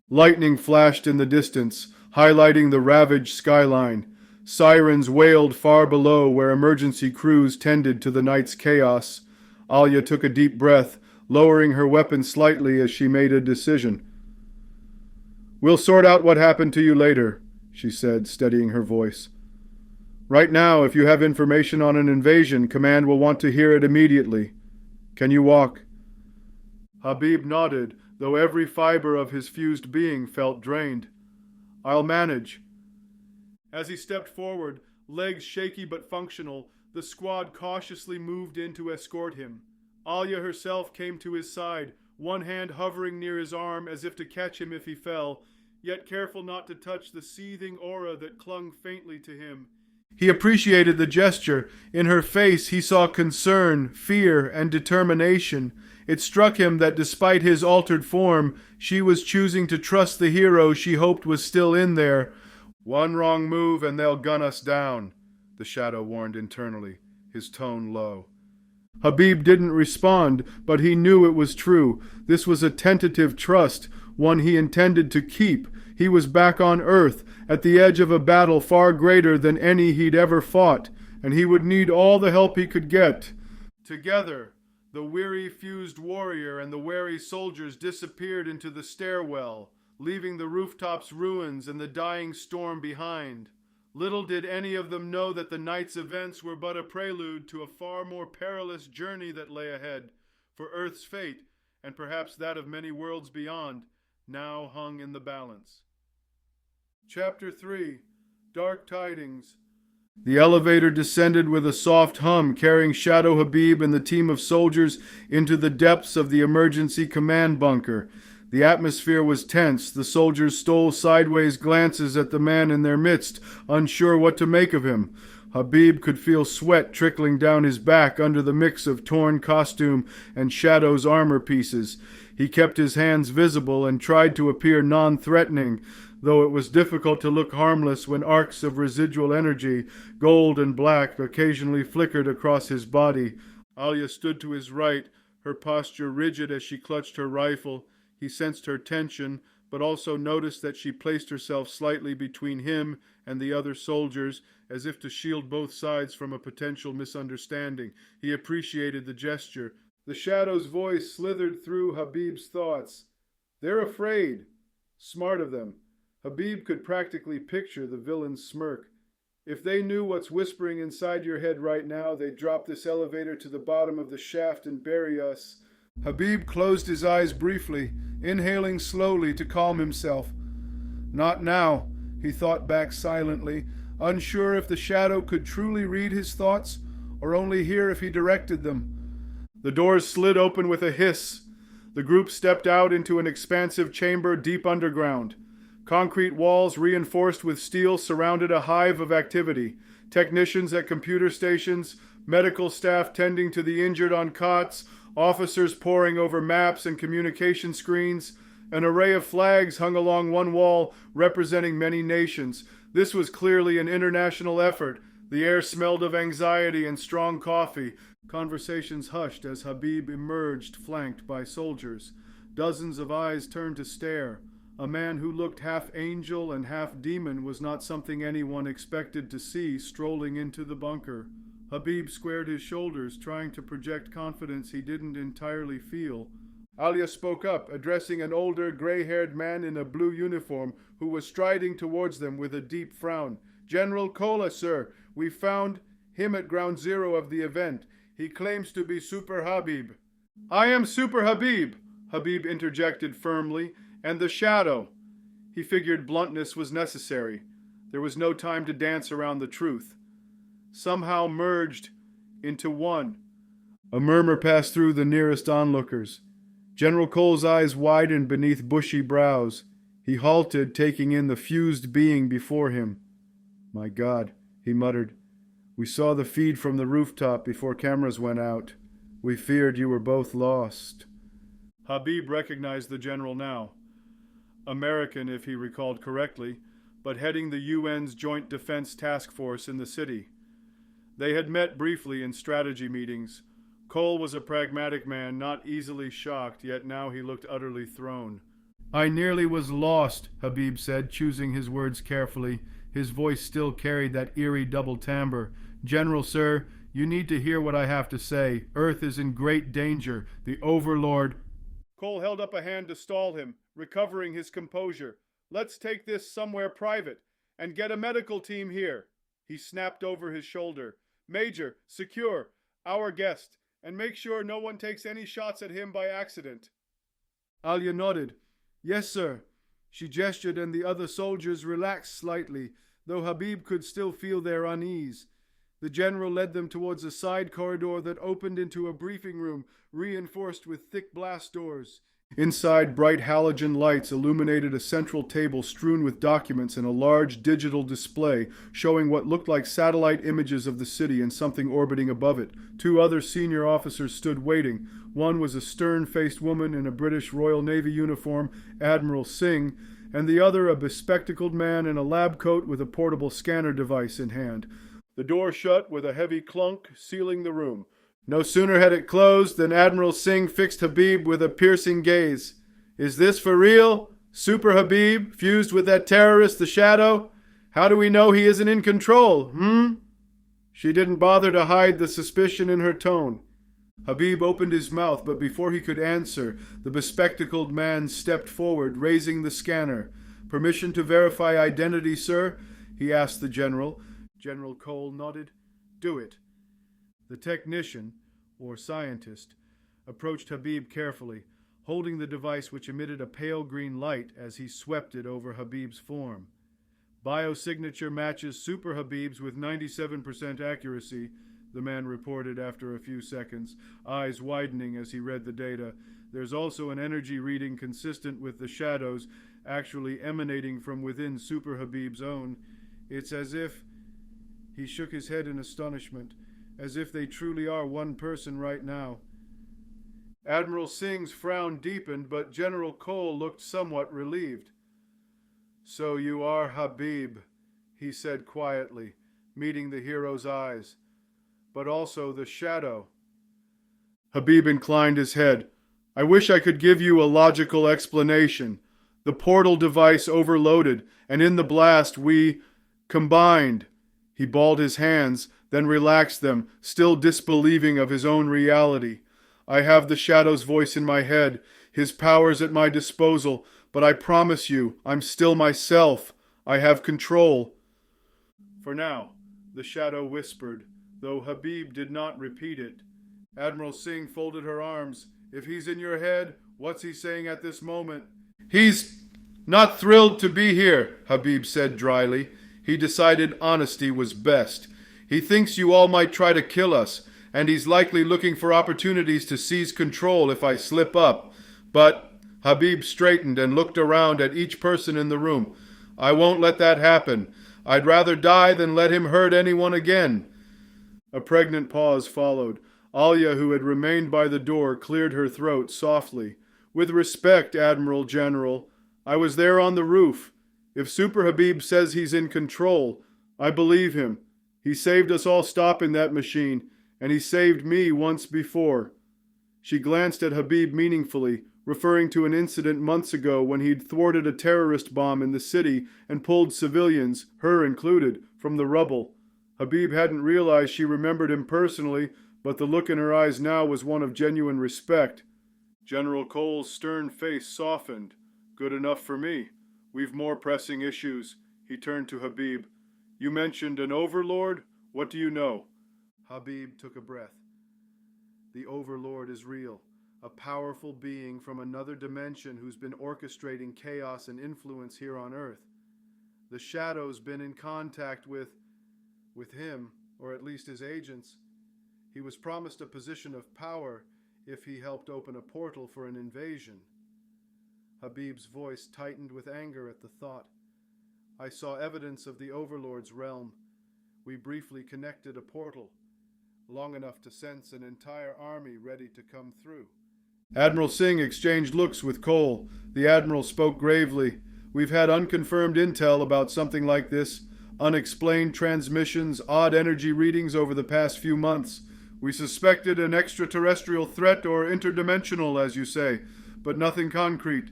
Lightning flashed in the distance, highlighting the ravaged skyline. Sirens wailed far below where emergency crews tended to the night's chaos. Alia took a deep breath, lowering her weapon slightly as she made a decision. "We'll sort out what happened to you later," she said, steadying her voice. "Right now, if you have information on an invasion, Command will want to hear it immediately. Can you walk?" Habib nodded, though every fiber of his fused being felt drained. "I'll manage." As he stepped forward, legs shaky but functional, the squad cautiously moved in to escort him. Alia herself came to his side, one hand hovering near his arm as if to catch him if he fell, yet careful not to touch the seething aura that clung faintly to him. He appreciated the gesture. In her face he saw concern, fear, and determination. It struck him that despite his altered form, she was choosing to trust the hero she hoped was still in there. "One wrong move and they'll gun us down," the shadow warned internally, his tone low. Habib didn't respond, but he knew it was true. This was a tentative trust, one he intended to keep. He was back on Earth, at the edge of a battle far greater than any he'd ever fought, and he would need all the help he could get. Together, the weary fused warrior and the wary soldiers disappeared into the stairwell, leaving the rooftop's ruins and the dying storm behind. Little did any of them know that the night's events were but a prelude to a far more perilous journey that lay ahead, for Earth's fate, and perhaps that of many worlds beyond, now hung in the balance. Chapter 3. Dark Tidings. The elevator descended with a soft hum, carrying Shadow Habib and the team of soldiers into the depths of the emergency command bunker. The atmosphere was tense. The soldiers stole sideways glances at the man in their midst, unsure what to make of him. Habib could feel sweat trickling down his back under the mix of torn costume and Shadow's armor pieces. He kept his hands visible and tried to appear non-threatening, though it was difficult to look harmless when arcs of residual energy, gold and black, occasionally flickered across his body. Alia stood to his right, her posture rigid as she clutched her rifle. He sensed her tension, but also noticed that she placed herself slightly between him and the other soldiers, as if to shield both sides from a potential misunderstanding. He appreciated the gesture. The Shadow's voice slithered through Habib's thoughts. "They're afraid. Smart of them." Habib could practically picture the villain's smirk. "If they knew what's whispering inside your head right now, they'd drop this elevator to the bottom of the shaft and bury us." Habib closed his eyes briefly, inhaling slowly to calm himself. Not now, he thought back silently, unsure if the shadow could truly read his thoughts or only hear if he directed them. The doors slid open with a hiss. The group stepped out into an expansive chamber deep underground. Concrete walls reinforced with steel surrounded a hive of activity. Technicians at computer stations, medical staff tending to the injured on cots, officers poring over maps and communication screens. An array of flags hung along one wall representing many nations. This was clearly an international effort. The air smelled of anxiety and strong coffee. Conversations hushed as Habib emerged, flanked by soldiers. Dozens of eyes turned to stare. A man who looked half angel and half demon was not something anyone expected to see strolling into the bunker. Habib squared his shoulders, trying to project confidence he didn't entirely feel. Alia spoke up, addressing an older, gray-haired man in a blue uniform who was striding towards them with a deep frown. "General Kola, sir. We found him at ground zero of the event. He claims to be Super Habib." "I am Super Habib," Habib interjected firmly, "and the Shadow." He figured bluntness was necessary. There was no time to dance around the truth. Somehow merged into one. A murmur passed through the nearest onlookers. General Cole's eyes widened beneath bushy brows. He halted, taking in the fused being before him. "My God," he muttered. "We saw the feed from the rooftop before cameras went out. We feared you were both lost." Habib recognized the general now. American, if he recalled correctly, but heading the UN's Joint Defense Task Force in the city. They had met briefly in strategy meetings. Cole was a pragmatic man, not easily shocked, yet now he looked utterly thrown. "I nearly was lost," Habib said, choosing his words carefully. His voice still carried that eerie double timbre. "General, sir, you need to hear what I have to say. Earth is in great danger. The Overlord—" Cole held up a hand to stall him, recovering his composure. "Let's take this somewhere private, and get a medical team here." He snapped over his shoulder. "Major, secure our guest, and make sure no one takes any shots at him by accident." Alia nodded. "Yes, sir." She gestured, and the other soldiers relaxed slightly, though Habib could still feel their unease. The general led them towards a side corridor that opened into a briefing room reinforced with thick blast doors. Inside, bright halogen lights illuminated a central table strewn with documents and a large digital display showing what looked like satellite images of the city and something orbiting above it. Two other senior officers stood waiting. One was a stern-faced woman in a British Royal Navy uniform, Admiral Singh, and the other a bespectacled man in a lab coat with a portable scanner device in hand. The door shut with a heavy clunk, sealing the room. No sooner had it closed than Admiral Singh fixed Habib with a piercing gaze. "Is this for real? Super Habib, fused with that terrorist, the Shadow? How do we know he isn't in control, She didn't bother to hide the suspicion in her tone. Habib opened his mouth, but before he could answer, the bespectacled man stepped forward, raising the scanner. "Permission to verify identity, sir?" he asked the general. General Cole nodded. "Do it." The technician, or scientist, approached Habib carefully, holding the device which emitted a pale green light as he swept it over Habib's form. "Biosignature matches Super Habib's with 97% accuracy," the man reported after a few seconds, eyes widening as he read the data. "There's also an energy reading consistent with the shadows actually emanating from within Super Habib's own. It's as if—" He shook his head in astonishment. "As if they truly are one person right now." Admiral Singh's frown deepened, but General Cole looked somewhat relieved. "So you are Habib," he said quietly, meeting the hero's eyes. "But also the Shadow." Habib inclined his head. "I wish I could give you a logical explanation. The portal device overloaded, and in the blast we combined." He balled his hands, then relaxed them, still disbelieving of his own reality. "I have the Shadow's voice in my head, his powers at my disposal, but I promise you, I'm still myself. I have control." "For now," the Shadow whispered, though Habib did not repeat it. Admiral Singh folded her arms, If he's in your head, what's he saying at this moment? He's not thrilled to be here, Habib said dryly. He decided honesty was best. He thinks you all might try to kill us, and he's likely looking for opportunities to seize control if I slip up. But Habib straightened and looked around at each person in the room. I won't let that happen. I'd rather die than let him hurt anyone again. A pregnant pause followed. Alia, who had remained by the door, cleared her throat softly. With respect, Admiral General, I was there on the roof. If Super Habib says he's in control, I believe him. He saved us all stopping that machine, and he saved me once before. She glanced at Habib meaningfully, referring to an incident months ago when he'd thwarted a terrorist bomb in the city and pulled civilians, her included, from the rubble. Habib hadn't realized she remembered him personally, but the look in her eyes now was one of genuine respect. General Cole's stern face softened. Good enough for me. We've more pressing issues. He turned to Habib. You mentioned an overlord? What do you know? Habib took a breath. The overlord is real. A powerful being from another dimension who's been orchestrating chaos and influence here on Earth. The Shadow's been in contact with him, or at least his agents. He was promised a position of power if he helped open a portal for an invasion. Habib's voice tightened with anger at the thought. I saw evidence of the Overlord's realm. We briefly connected a portal, long enough to sense an entire army ready to come through. Admiral Singh exchanged looks with Cole. The Admiral spoke gravely. We've had unconfirmed intel about something like this. Unexplained transmissions, odd energy readings over the past few months. We suspected an extraterrestrial threat or interdimensional, as you say, but nothing concrete.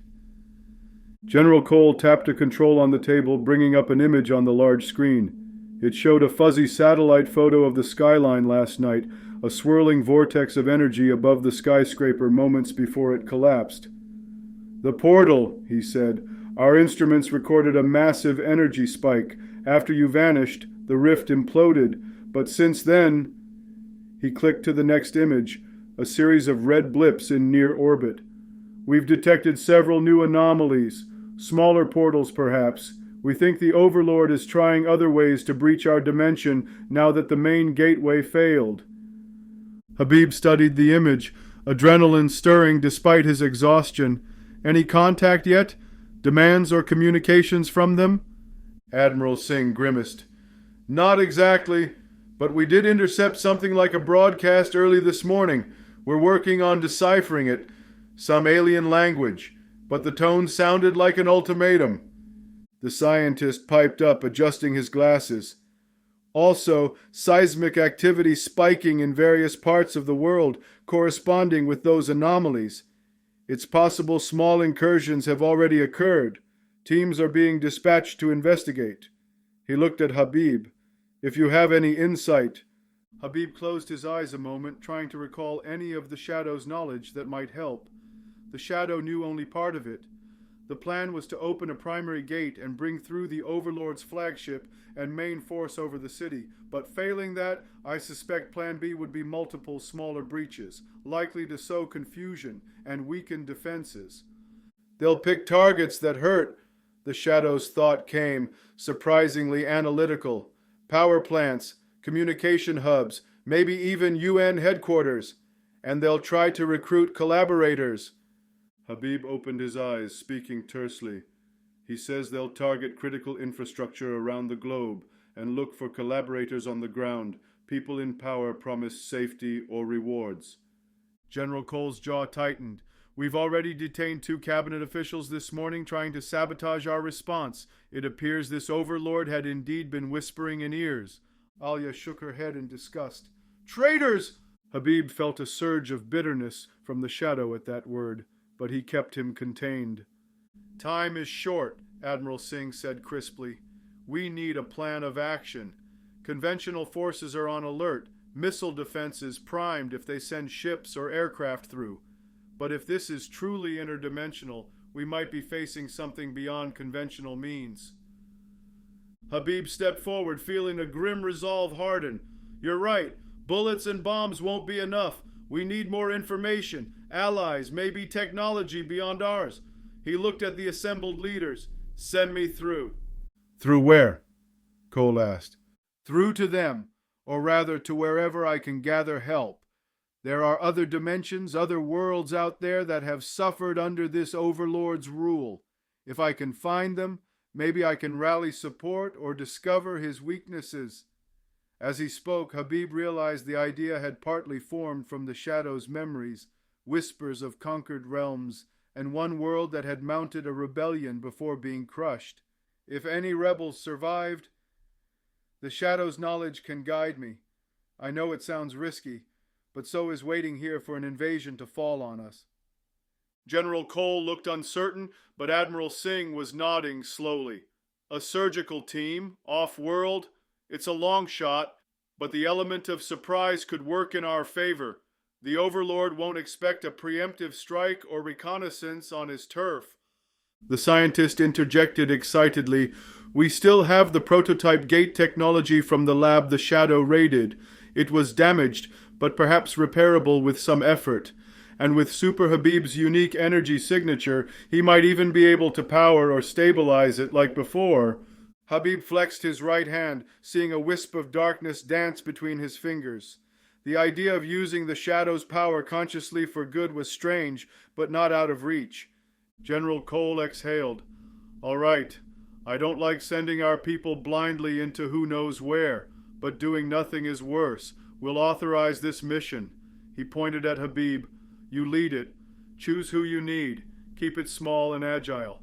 General Cole tapped a control on the table, bringing up an image on the large screen. It showed a fuzzy satellite photo of the skyline last night, a swirling vortex of energy above the skyscraper moments before it collapsed. The portal, he said. Our instruments recorded a massive energy spike. After you vanished, the rift imploded, but since then... He clicked to the next image, a series of red blips in near orbit. We've detected several new anomalies, smaller portals perhaps. We think the Overlord is trying other ways to breach our dimension now that the main gateway failed. Habib studied the image, adrenaline stirring despite his exhaustion. Any contact yet? Demands or communications from them? Admiral Singh grimaced. Not exactly, but we did intercept something like a broadcast early this morning. We're working on deciphering it. Some alien language, but the tone sounded like an ultimatum. The scientist piped up, adjusting his glasses. Also, seismic activity spiking in various parts of the world, corresponding with those anomalies. It's possible small incursions have already occurred. Teams are being dispatched to investigate. He looked at Habib. If you have any insight... Habib closed his eyes a moment, trying to recall any of the Shadow's knowledge that might help. The Shadow knew only part of it. The plan was to open a primary gate and bring through the Overlord's flagship and main force over the city, but failing that, I suspect Plan B would be multiple smaller breaches, likely to sow confusion and weaken defenses. They'll pick targets that hurt, the Shadow's thought came, surprisingly analytical. Power plants, communication hubs, maybe even UN headquarters, and they'll try to recruit collaborators. Habib opened his eyes, speaking tersely. He says they'll target critical infrastructure around the globe and look for collaborators on the ground. People in power promise safety or rewards. General Cole's jaw tightened. We've already detained 2 cabinet officials this morning trying to sabotage our response. It appears this overlord had indeed been whispering in ears. Alia shook her head in disgust. Traitors! Habib felt a surge of bitterness from the Shadow at that word, but he kept him contained. Time is short, Admiral Singh said crisply. We need a plan of action. Conventional forces are on alert, missile defenses primed if they send ships or aircraft through. But if this is truly interdimensional, we might be facing something beyond conventional means. Habib stepped forward, feeling a grim resolve harden. You're right. Bullets and bombs won't be enough. We need more information, allies, maybe technology beyond ours. He looked at the assembled leaders. Send me through. Through where? Cole asked. Through to them, or rather to wherever I can gather help. There are other dimensions, other worlds out there that have suffered under this overlord's rule. If I can find them, maybe I can rally support or discover his weaknesses. As he spoke, Habib realized the idea had partly formed from the Shadow's memories, whispers of conquered realms, and one world that had mounted a rebellion before being crushed. If any rebels survived, the Shadow's knowledge can guide me. I know it sounds risky, but so is waiting here for an invasion to fall on us. General Cole looked uncertain, but Admiral Singh was nodding slowly. A surgical team, off-world, it's a long shot, but the element of surprise could work in our favor. The Overlord won't expect a preemptive strike or reconnaissance on his turf. The scientist interjected excitedly, We still have the prototype gate technology from the lab the Shadow raided. It was damaged, but perhaps repairable with some effort. And with Super Habib's unique energy signature, he might even be able to power or stabilize it like before. Habib flexed his right hand, seeing a wisp of darkness dance between his fingers. The idea of using the Shadow's power consciously for good was strange, but not out of reach. General Cole exhaled. All right, I don't like sending our people blindly into who knows where, but doing nothing is worse. We'll authorize this mission. He pointed at Habib. You lead it. Choose who you need. Keep it small and agile.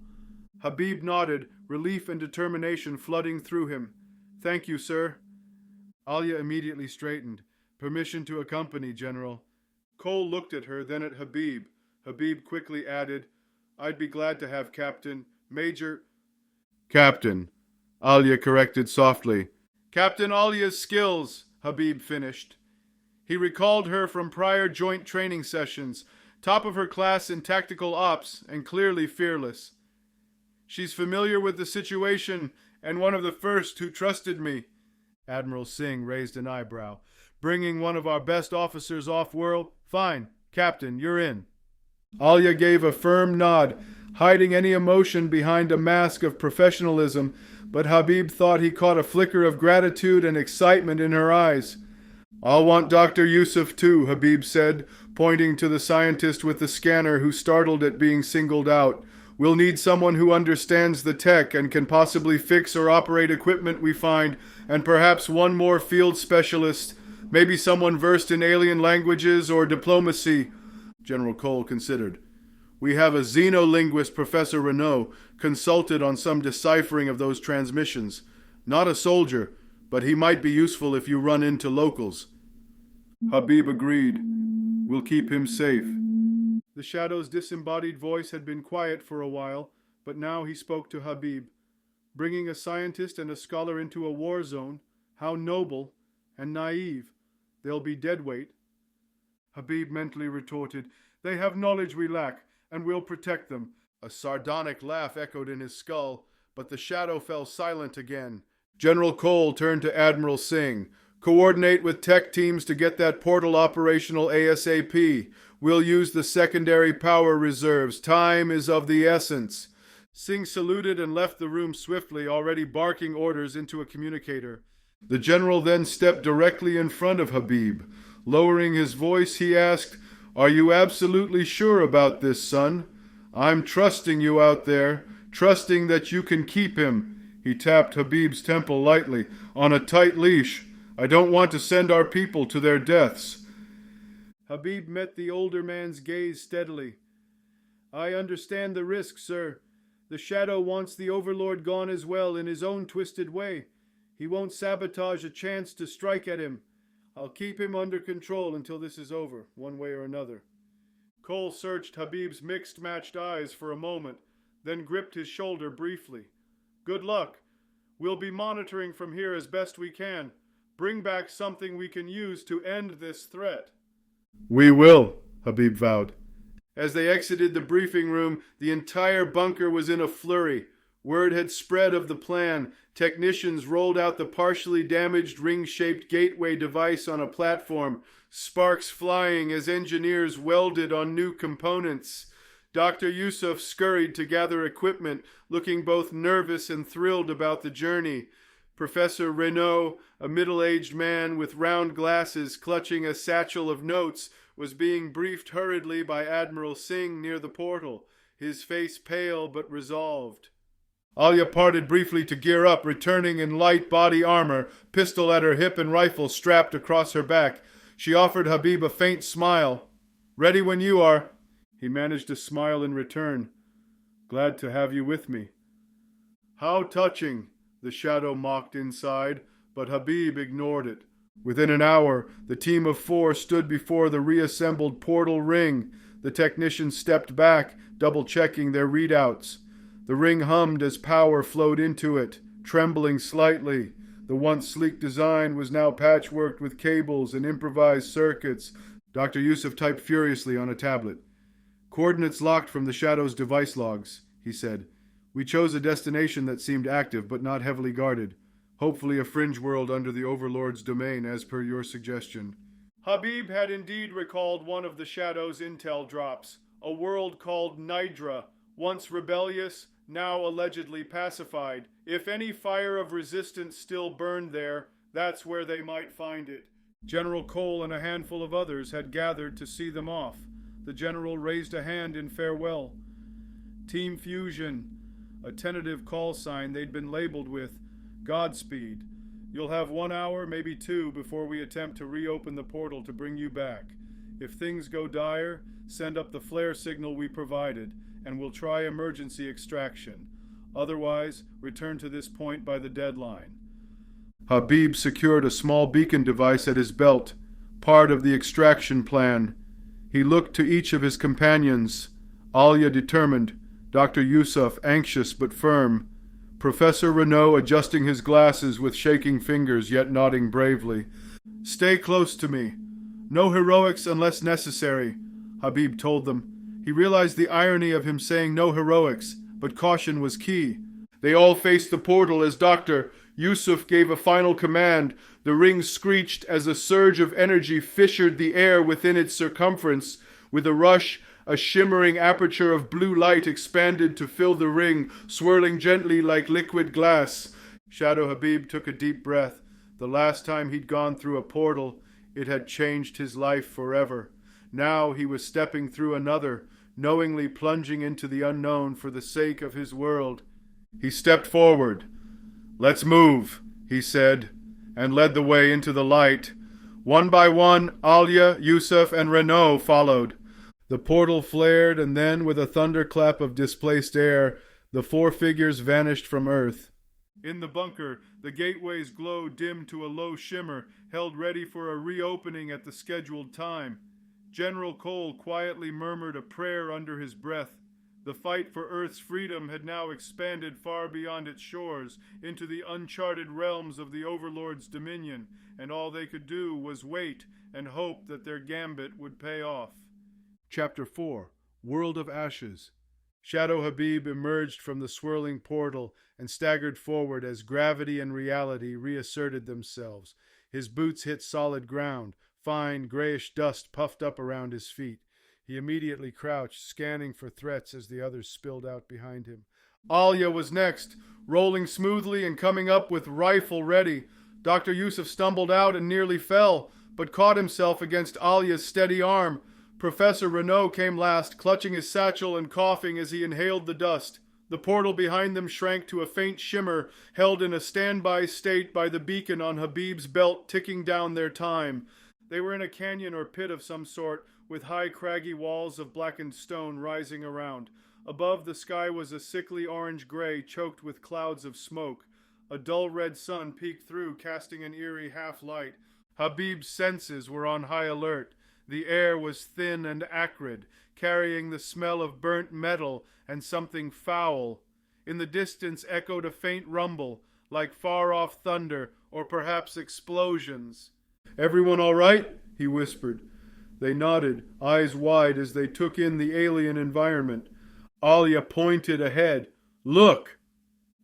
Habib nodded, relief and determination flooding through him. Thank you, sir. Alia immediately straightened. Permission to accompany, General. Cole looked at her, then at Habib. Habib quickly added, I'd be glad to have Captain, Major... Captain, Alia corrected softly. Captain Alia's skills, Habib finished. He recalled her from prior joint training sessions, top of her class in tactical ops and clearly fearless. She's familiar with the situation and one of the first who trusted me. Admiral Singh raised an eyebrow. Bringing one of our best officers off-world? Fine. Captain, you're in. Alia gave a firm nod, hiding any emotion behind a mask of professionalism, but Habib thought he caught a flicker of gratitude and excitement in her eyes. I'll want Dr. Yusuf too, Habib said, pointing to the scientist with the scanner who startled at being singled out. We'll need someone who understands the tech and can possibly fix or operate equipment we find, and perhaps one more field specialist, maybe someone versed in alien languages or diplomacy. General Cole considered. We have a xenolinguist, Professor Renault, consulted on some deciphering of those transmissions. Not a soldier, but he might be useful if you run into locals. Habib agreed. We'll keep him safe. The Shadow's disembodied voice had been quiet for a while, but now he spoke to Habib. Bringing a scientist and a scholar into a war zone, how noble and naive. They'll be deadweight. Habib mentally retorted, They have knowledge we lack, and we'll protect them. A sardonic laugh echoed in his skull, but the Shadow fell silent again. General Cole turned to Admiral Singh. Coordinate with tech teams to get that portal operational ASAP. We'll use the secondary power reserves. Time is of the essence. Singh saluted and left the room swiftly, already barking orders into a communicator. The general then stepped directly in front of Habib. Lowering his voice, he asked, Are you absolutely sure about this, son? I'm trusting you out there, trusting that you can keep him. He tapped Habib's temple lightly. On a tight leash. I don't want to send our people to their deaths. Habib met the older man's gaze steadily. I understand the risk, sir. The Shadow wants the Overlord gone as well in his own twisted way. He won't sabotage a chance to strike at him. I'll keep him under control until this is over, one way or another. Cole searched Habib's mixed-matched eyes for a moment, then gripped his shoulder briefly. Good luck. We'll be monitoring from here as best we can. Bring back something we can use to end this threat. We will, Habib vowed. As they exited the briefing room, the entire bunker was in a flurry. Word had spread of the plan. Technicians rolled out the partially damaged ring-shaped gateway device on a platform, sparks flying as engineers welded on new components. Dr. Yusuf scurried to gather equipment, looking both nervous and thrilled about the journey. Professor Renault, a middle-aged man with round glasses clutching a satchel of notes, was being briefed hurriedly by Admiral Singh near the portal, his face pale but resolved. Alia parted briefly to gear up, returning in light body armor, pistol at her hip and rifle strapped across her back. She offered Habib a faint smile. "Ready when you are." He managed to smile in return. "Glad to have you with me." "How touching," the shadow mocked inside, but Habib ignored it. Within an hour, the team of 4 stood before the reassembled portal ring. The technicians stepped back, double-checking their readouts. The ring hummed as power flowed into it, trembling slightly. The once sleek design was now patchworked with cables and improvised circuits. Dr. Yusuf typed furiously on a tablet. "Coordinates locked from the Shadow's device logs," he said. "We chose a destination that seemed active but not heavily guarded. Hopefully a fringe world under the Overlord's domain, as per your suggestion." Habib had indeed recalled one of the Shadow's intel drops, a world called Nidra, once rebellious, now allegedly pacified. If any fire of resistance still burned there, that's where they might find it. General Cole and a handful of others had gathered to see them off. The general raised a hand in farewell. "Team Fusion," a tentative call sign they'd been labeled with. "Godspeed. You'll have 1 hour, maybe 2, before we attempt to reopen the portal to bring you back. If things go dire, send up the flare signal we provided, and we'll try emergency extraction. Otherwise, return to this point by the deadline." Habib secured a small beacon device at his belt, part of the extraction plan. He looked to each of his companions. Alia determined, Dr. Yusuf anxious but firm, Professor Renault adjusting his glasses with shaking fingers yet nodding bravely. "Stay close to me. No heroics unless necessary," Habib told them. He realized the irony of him saying no heroics, but caution was key. They all faced the portal as Dr. Yusuf gave a final command. The ring screeched as a surge of energy fissured the air within its circumference. With a rush, a shimmering aperture of blue light expanded to fill the ring, swirling gently like liquid glass. Shadow Habib took a deep breath. The last time he'd gone through a portal, it had changed his life forever. Now he was stepping through another, knowingly plunging into the unknown for the sake of his world. He stepped forward. "Let's move," he said, and led the way into the light. One by one, Alia, Yusuf, and Renault followed. The portal flared, and then, with a thunderclap of displaced air, the 4 figures vanished from Earth. In the bunker, the gateway's glow dimmed to a low shimmer, held ready for a reopening at the scheduled time. General Cole quietly murmured a prayer under his breath. The fight for Earth's freedom had now expanded far beyond its shores, into the uncharted realms of the Overlord's dominion, and all they could do was wait and hope that their gambit would pay off. Chapter 4. World of Ashes. Shadow Habib emerged from the swirling portal and staggered forward as gravity and reality reasserted themselves. His boots hit solid ground. Fine, grayish dust puffed up around his feet. He immediately crouched, scanning for threats as the others spilled out behind him. Alia was next, rolling smoothly and coming up with rifle ready. Dr. Yusuf stumbled out and nearly fell, but caught himself against Alia's steady arm. Professor Renault came last, clutching his satchel and coughing as he inhaled the dust. The portal behind them shrank to a faint shimmer, held in a standby state by the beacon on Habib's belt ticking down their time. They were in a canyon or pit of some sort, with high craggy walls of blackened stone rising around. Above, the sky was a sickly orange-gray choked with clouds of smoke. A dull red sun peeked through, casting an eerie half-light. Habib's senses were on high alert. The air was thin and acrid, carrying the smell of burnt metal and something foul. In the distance echoed a faint rumble, like far-off thunder or perhaps explosions. "Everyone all right?" he whispered. They nodded, eyes wide as they took in the alien environment. Alia pointed ahead. "Look!"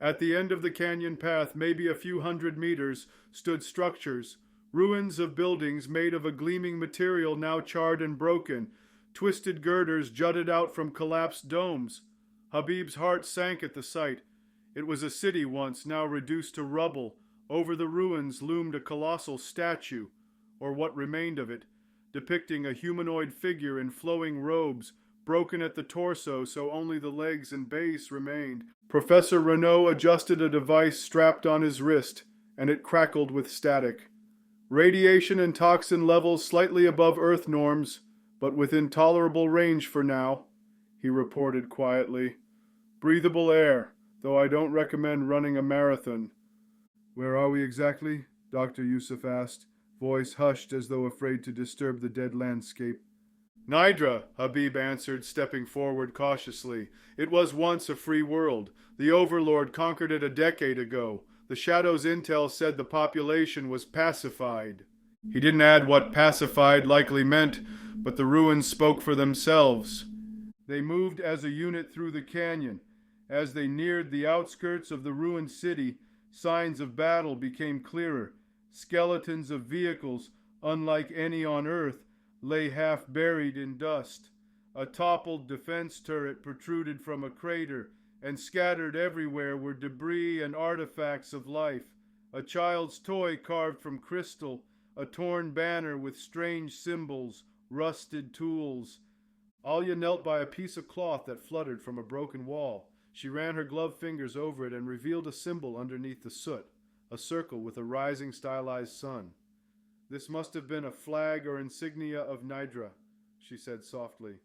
At the end of the canyon path, maybe a few 100 meters, stood structures, ruins of buildings made of a gleaming material now charred and broken. Twisted girders jutted out from collapsed domes. Habib's heart sank at the sight. It was a city once, now reduced to rubble. Over the ruins loomed a colossal statue, or what remained of it, depicting a humanoid figure in flowing robes, broken at the torso so only the legs and base remained. Professor Renault adjusted a device strapped on his wrist, and it crackled with static. Radiation and toxin levels slightly above Earth norms, but within tolerable range for now, he reported quietly. Breathable air, though I don't recommend running a marathon. Where are we exactly? Dr. Yusuf asked, voice hushed as though afraid to disturb the dead landscape. Nidra, Habib answered, stepping forward cautiously. It was once a free world. The Overlord conquered it a decade ago. The Shadow's intel said the population was pacified. He didn't add what pacified likely meant, but the ruins spoke for themselves. They moved as a unit through the canyon. As they neared the outskirts of the ruined city, signs of battle became clearer. Skeletons of vehicles, unlike any on Earth, lay half buried in dust. A toppled defense turret protruded from a crater, and scattered everywhere were debris and artifacts of life. A child's toy carved from crystal, a torn banner with strange symbols, rusted tools. Alia knelt by a piece of cloth that fluttered from a broken wall. She ran her gloved fingers over it and revealed a symbol underneath the soot, a circle with a rising stylized sun. This must have been a flag or insignia of Nidra, she said softly.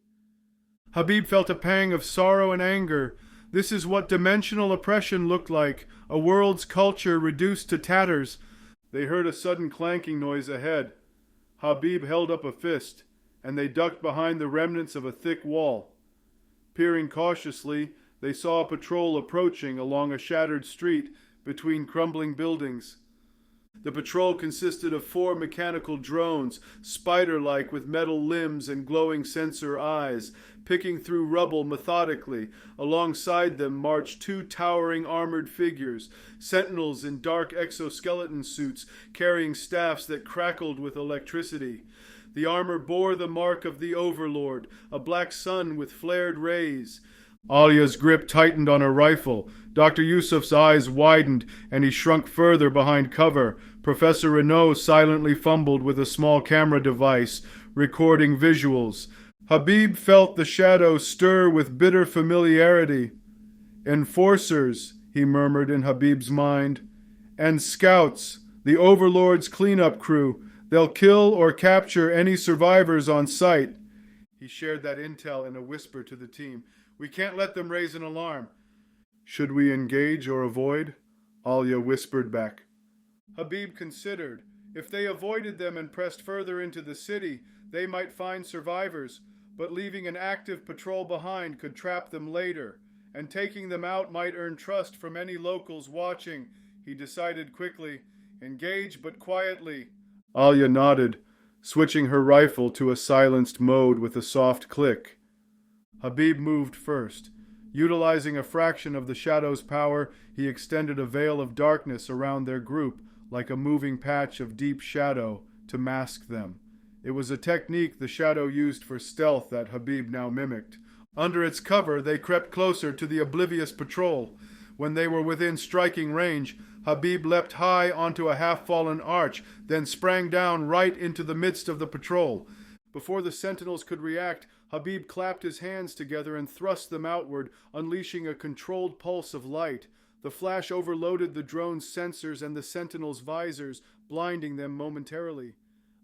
Habib felt a pang of sorrow and anger. This is what dimensional oppression looked like, a world's culture reduced to tatters. They heard a sudden clanking noise ahead. Habib held up a fist, and they ducked behind the remnants of a thick wall. Peering cautiously, they saw a patrol approaching along a shattered street between crumbling buildings. The patrol consisted of 4 mechanical drones, spider-like with metal limbs and glowing sensor eyes, picking through rubble methodically. Alongside them marched 2 towering armored figures, sentinels in dark exoskeleton suits, carrying staffs that crackled with electricity. The armor bore the mark of the Overlord, a black sun with flared rays. Alia's grip tightened on her rifle. Dr. Yusuf's eyes widened, and he shrunk further behind cover. Professor Renault silently fumbled with a small camera device, recording visuals. Habib felt the shadow stir with bitter familiarity. Enforcers, he murmured in Habib's mind. And scouts, the Overlord's cleanup crew. They'll kill or capture any survivors on sight. He shared that intel in a whisper to the team. We can't let them raise an alarm. Should we engage or avoid? Alia whispered back. Habib considered. If they avoided them and pressed further into the city, they might find survivors, but leaving an active patrol behind could trap them later, and taking them out might earn trust from any locals watching. He decided quickly. Engage, but quietly. Alia nodded, switching her rifle to a silenced mode with a soft click. Habib moved first. Utilizing a fraction of the Shadow's power, he extended a veil of darkness around their group, like a moving patch of deep shadow, to mask them. It was a technique the Shadow used for stealth that Habib now mimicked. Under its cover, they crept closer to the oblivious patrol. When they were within striking range, Habib leapt high onto a half-fallen arch, then sprang down right into the midst of the patrol. Before the sentinels could react, Habib clapped his hands together and thrust them outward, unleashing a controlled pulse of light. The flash overloaded the drone's sensors and the sentinels' visors, blinding them momentarily.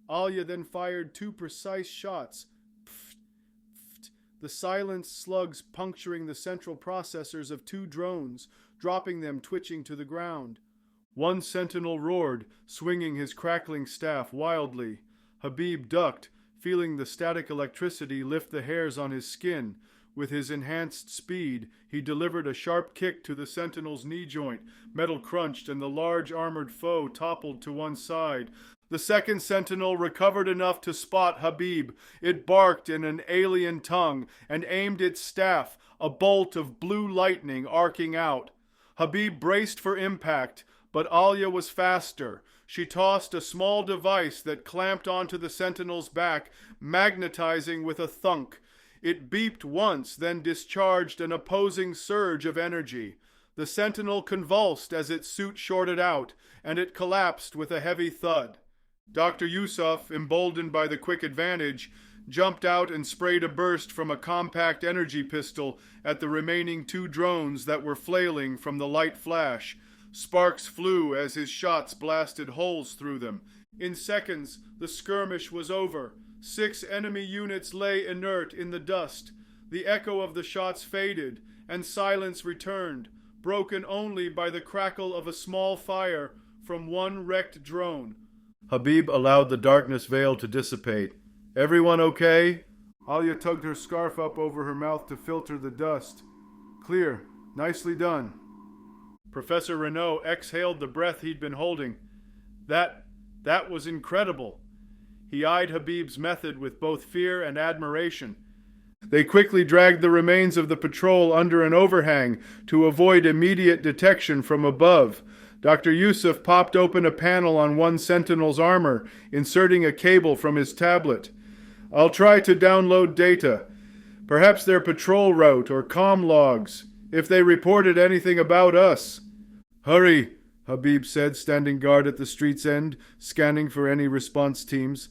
Alia then fired 2 precise shots. Pfft, pfft, the silenced slugs puncturing the central processors of 2 drones, dropping them twitching to the ground. One sentinel roared, swinging his crackling staff wildly. Habib ducked, feeling the static electricity lift the hairs on his skin. With his enhanced speed, he delivered a sharp kick to the sentinel's knee joint. Metal crunched and the large armored foe toppled to one side. The second sentinel recovered enough to spot Habib. It barked in an alien tongue and aimed its staff, a bolt of blue lightning arcing out. Habib braced for impact, but Alia was faster. She tossed a small device that clamped onto the sentinel's back, magnetizing with a thunk. It beeped once, then discharged an opposing surge of energy. The sentinel convulsed as its suit shorted out, and it collapsed with a heavy thud. Dr. Yusuf, emboldened by the quick advantage, jumped out and sprayed a burst from a compact energy pistol at the remaining 2 drones that were flailing from the light flash. Sparks flew as his shots blasted holes through them. In seconds, the skirmish was over. 6 enemy units lay inert in the dust. The echo of the shots faded, and silence returned, broken only by the crackle of a small fire from one wrecked drone. Habib allowed the darkness veil to dissipate. "Everyone okay?" Alia tugged her scarf up over her mouth to filter the dust. "Clear. Nicely done." Professor Renault exhaled the breath he'd been holding. That was incredible. He eyed Habib's method with both fear and admiration. They quickly dragged the remains of the patrol under an overhang to avoid immediate detection from above. Dr. Yusuf popped open a panel on one sentinel's armor, inserting a cable from his tablet. "I'll try to download data. Perhaps their patrol route or comm logs, if they reported anything about us." "Hurry," Habib said, standing guard at the street's end, scanning for any response teams.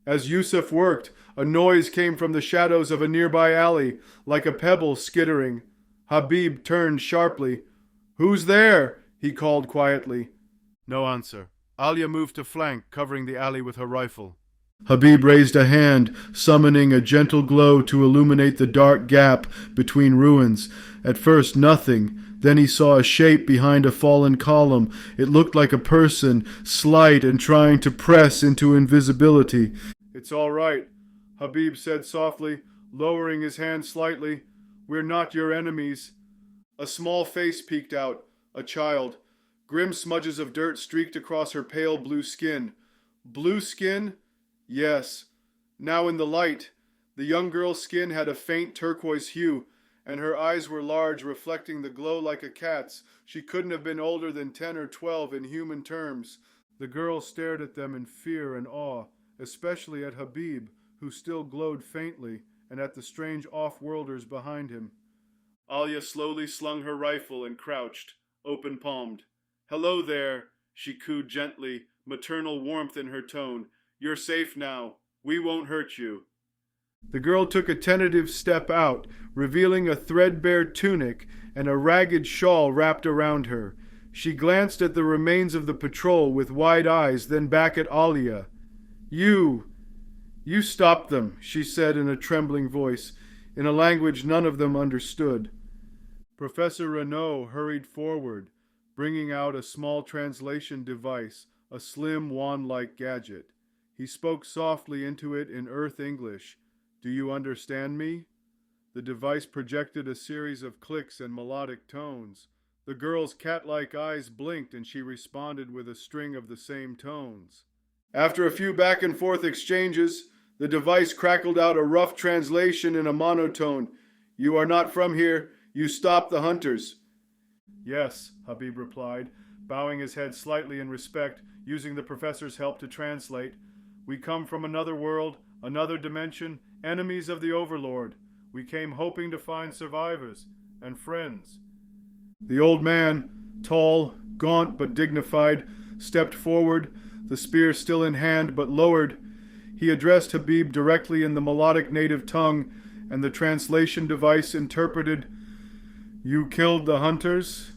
As Yusuf worked, a noise came from the shadows of a nearby alley, like a pebble skittering. Habib turned sharply. "Who's there?" he called quietly. No answer. Alia moved to flank, covering the alley with her rifle. Habib raised a hand, summoning a gentle glow to illuminate the dark gap between ruins. At first, nothing. Then he saw a shape behind a fallen column. It looked like a person, slight and trying to press into invisibility. "It's all right," Habib said softly, lowering his hand slightly. "We're not your enemies." A small face peeked out. A child. Grim smudges of dirt streaked across her pale blue skin. Blue skin? Yes. Now in the light, the young girl's skin had a faint turquoise hue, and her eyes were large, reflecting the glow like a cat's. She couldn't have been older than 10 or 12 in human terms. The girl stared at them in fear and awe, especially at Habib, who still glowed faintly, and at the strange off-worlders behind him. Alia slowly slung her rifle and crouched, open-palmed. "Hello there," she cooed gently, maternal warmth in her tone. "You're safe now. We won't hurt you." The girl took a tentative step out, revealing a threadbare tunic and a ragged shawl wrapped around her. She glanced at the remains of the patrol with wide eyes, then back at Alia. You stopped them," she said in a trembling voice, in a language none of them understood. Professor Renault hurried forward, bringing out a small translation device, a slim wand-like gadget. He spoke softly into it in Earth English. "Do you understand me?" The device projected a series of clicks and melodic tones. The girl's cat-like eyes blinked and she responded with a string of the same tones. After a few back-and-forth exchanges, the device crackled out a rough translation in a monotone. "You are not from here. You stopped the hunters." "Yes," Habib replied, bowing his head slightly in respect, using the professor's help to translate. "We come from another world, another dimension, enemies of the Overlord. We came hoping to find survivors and friends." The old man, tall, gaunt but dignified, stepped forward, the spear still in hand but lowered. He addressed Habib directly in the melodic native tongue, and the translation device interpreted, "You killed the hunters?"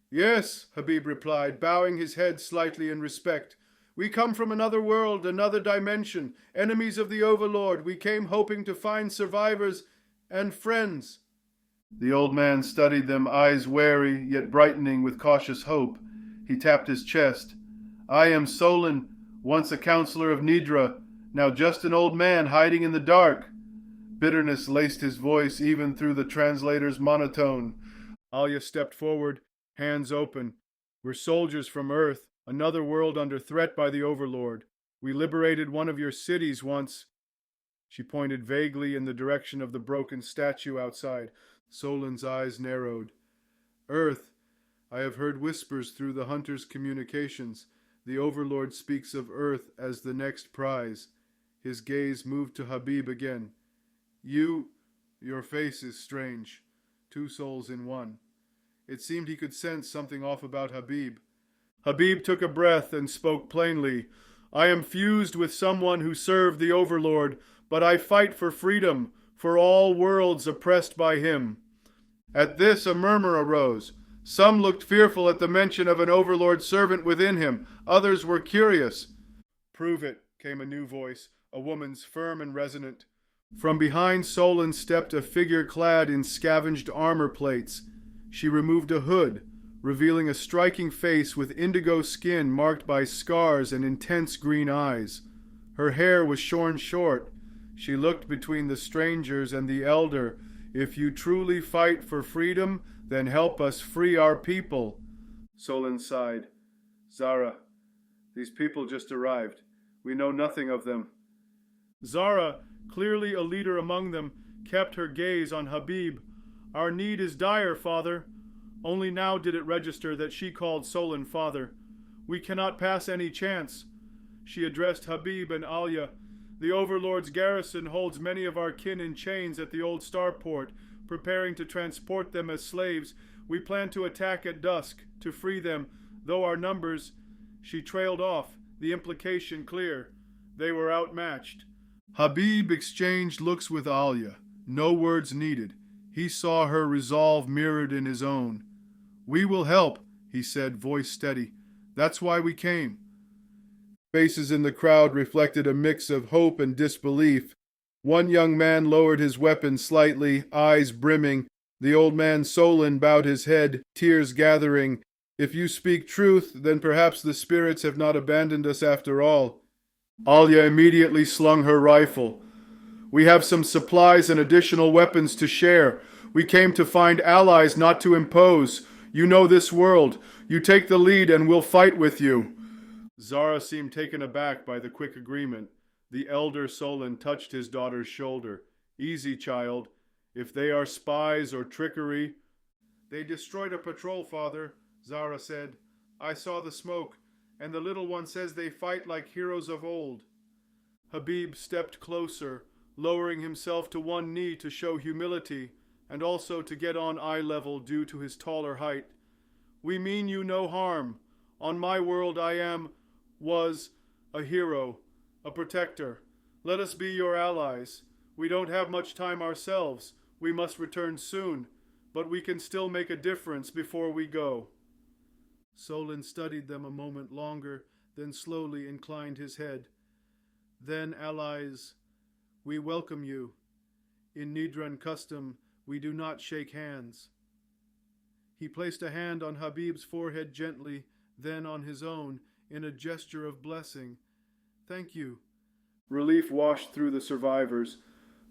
"Yes," Habib replied, bowing his head slightly in respect. "We come from another world, another dimension, enemies of the Overlord. We came hoping to find survivors and friends." The old man studied them, eyes wary, yet brightening with cautious hope. He tapped his chest. "I am Solon, once a counselor of Nidra, now just an old man hiding in the dark." Bitterness laced his voice even through the translator's monotone. Alia stepped forward, hands open. "We're soldiers from Earth, another world under threat by the Overlord. We liberated one of your cities once." She pointed vaguely in the direction of the broken statue outside. Solon's eyes narrowed. Earth, I have heard whispers through the hunter's communications. The Overlord speaks of Earth as the next prize. His gaze moved to Habib again. Your face is strange. Two souls in one. It seemed he could sense something off about Habib. Habib took a breath and spoke plainly. I am fused with someone who served the Overlord, but I fight for freedom, for all worlds oppressed by him. At this a murmur arose. Some looked fearful at the mention of an Overlord servant within him. Others were curious. Prove it, came a new voice, a woman's, firm and resonant. From behind Solon stepped a figure clad in scavenged armor plates. She removed a hood, revealing a striking face with indigo skin marked by scars and intense green eyes. Her hair was shorn short. She looked between the strangers and the elder. If you truly fight for freedom, then help us free our people. Solon sighed. Zara, these people just arrived. We know nothing of them. Zara, clearly a leader among them, kept her gaze on Habib. Our need is dire, father. Only now did it register that she called Solon father. We cannot pass any chance. She addressed Habib and Alia. The Overlord's garrison holds many of our kin in chains at the old starport, preparing to transport them as slaves. We plan to attack at dusk, to free them, though our numbers... She trailed off, the implication clear. They were outmatched. Habib exchanged looks with Alia. No words needed. He saw her resolve mirrored in his own. We will help, he said, voice steady. That's why we came. Faces in the crowd reflected a mix of hope and disbelief. One young man lowered his weapon slightly, eyes brimming. The old man Solon bowed his head, tears gathering. If you speak truth, then perhaps the spirits have not abandoned us after all. Alia immediately slung her rifle. We have some supplies and additional weapons to share. We came to find allies, not to impose. You know this world. You take the lead and we'll fight with you. Zara seemed taken aback by the quick agreement. The elder Solon touched his daughter's shoulder. Easy, child. If they are spies or trickery... They destroyed a patrol, father, Zara said. I saw the smoke, and the little one says they fight like heroes of old. Habib stepped closer, lowering himself to one knee to show humility, and also to get on eye level due to his taller height. We mean you no harm. On my world was a hero, a protector. Let us be your allies. We don't have much time ourselves. We must return soon, but we can still make a difference before we go. Solon studied them a moment longer, then slowly inclined his head. Then, allies, we welcome you. In Nidran custom, we do not shake hands. He placed a hand on Habib's forehead gently, then on his own, in a gesture of blessing. Thank you. Relief washed through the survivors.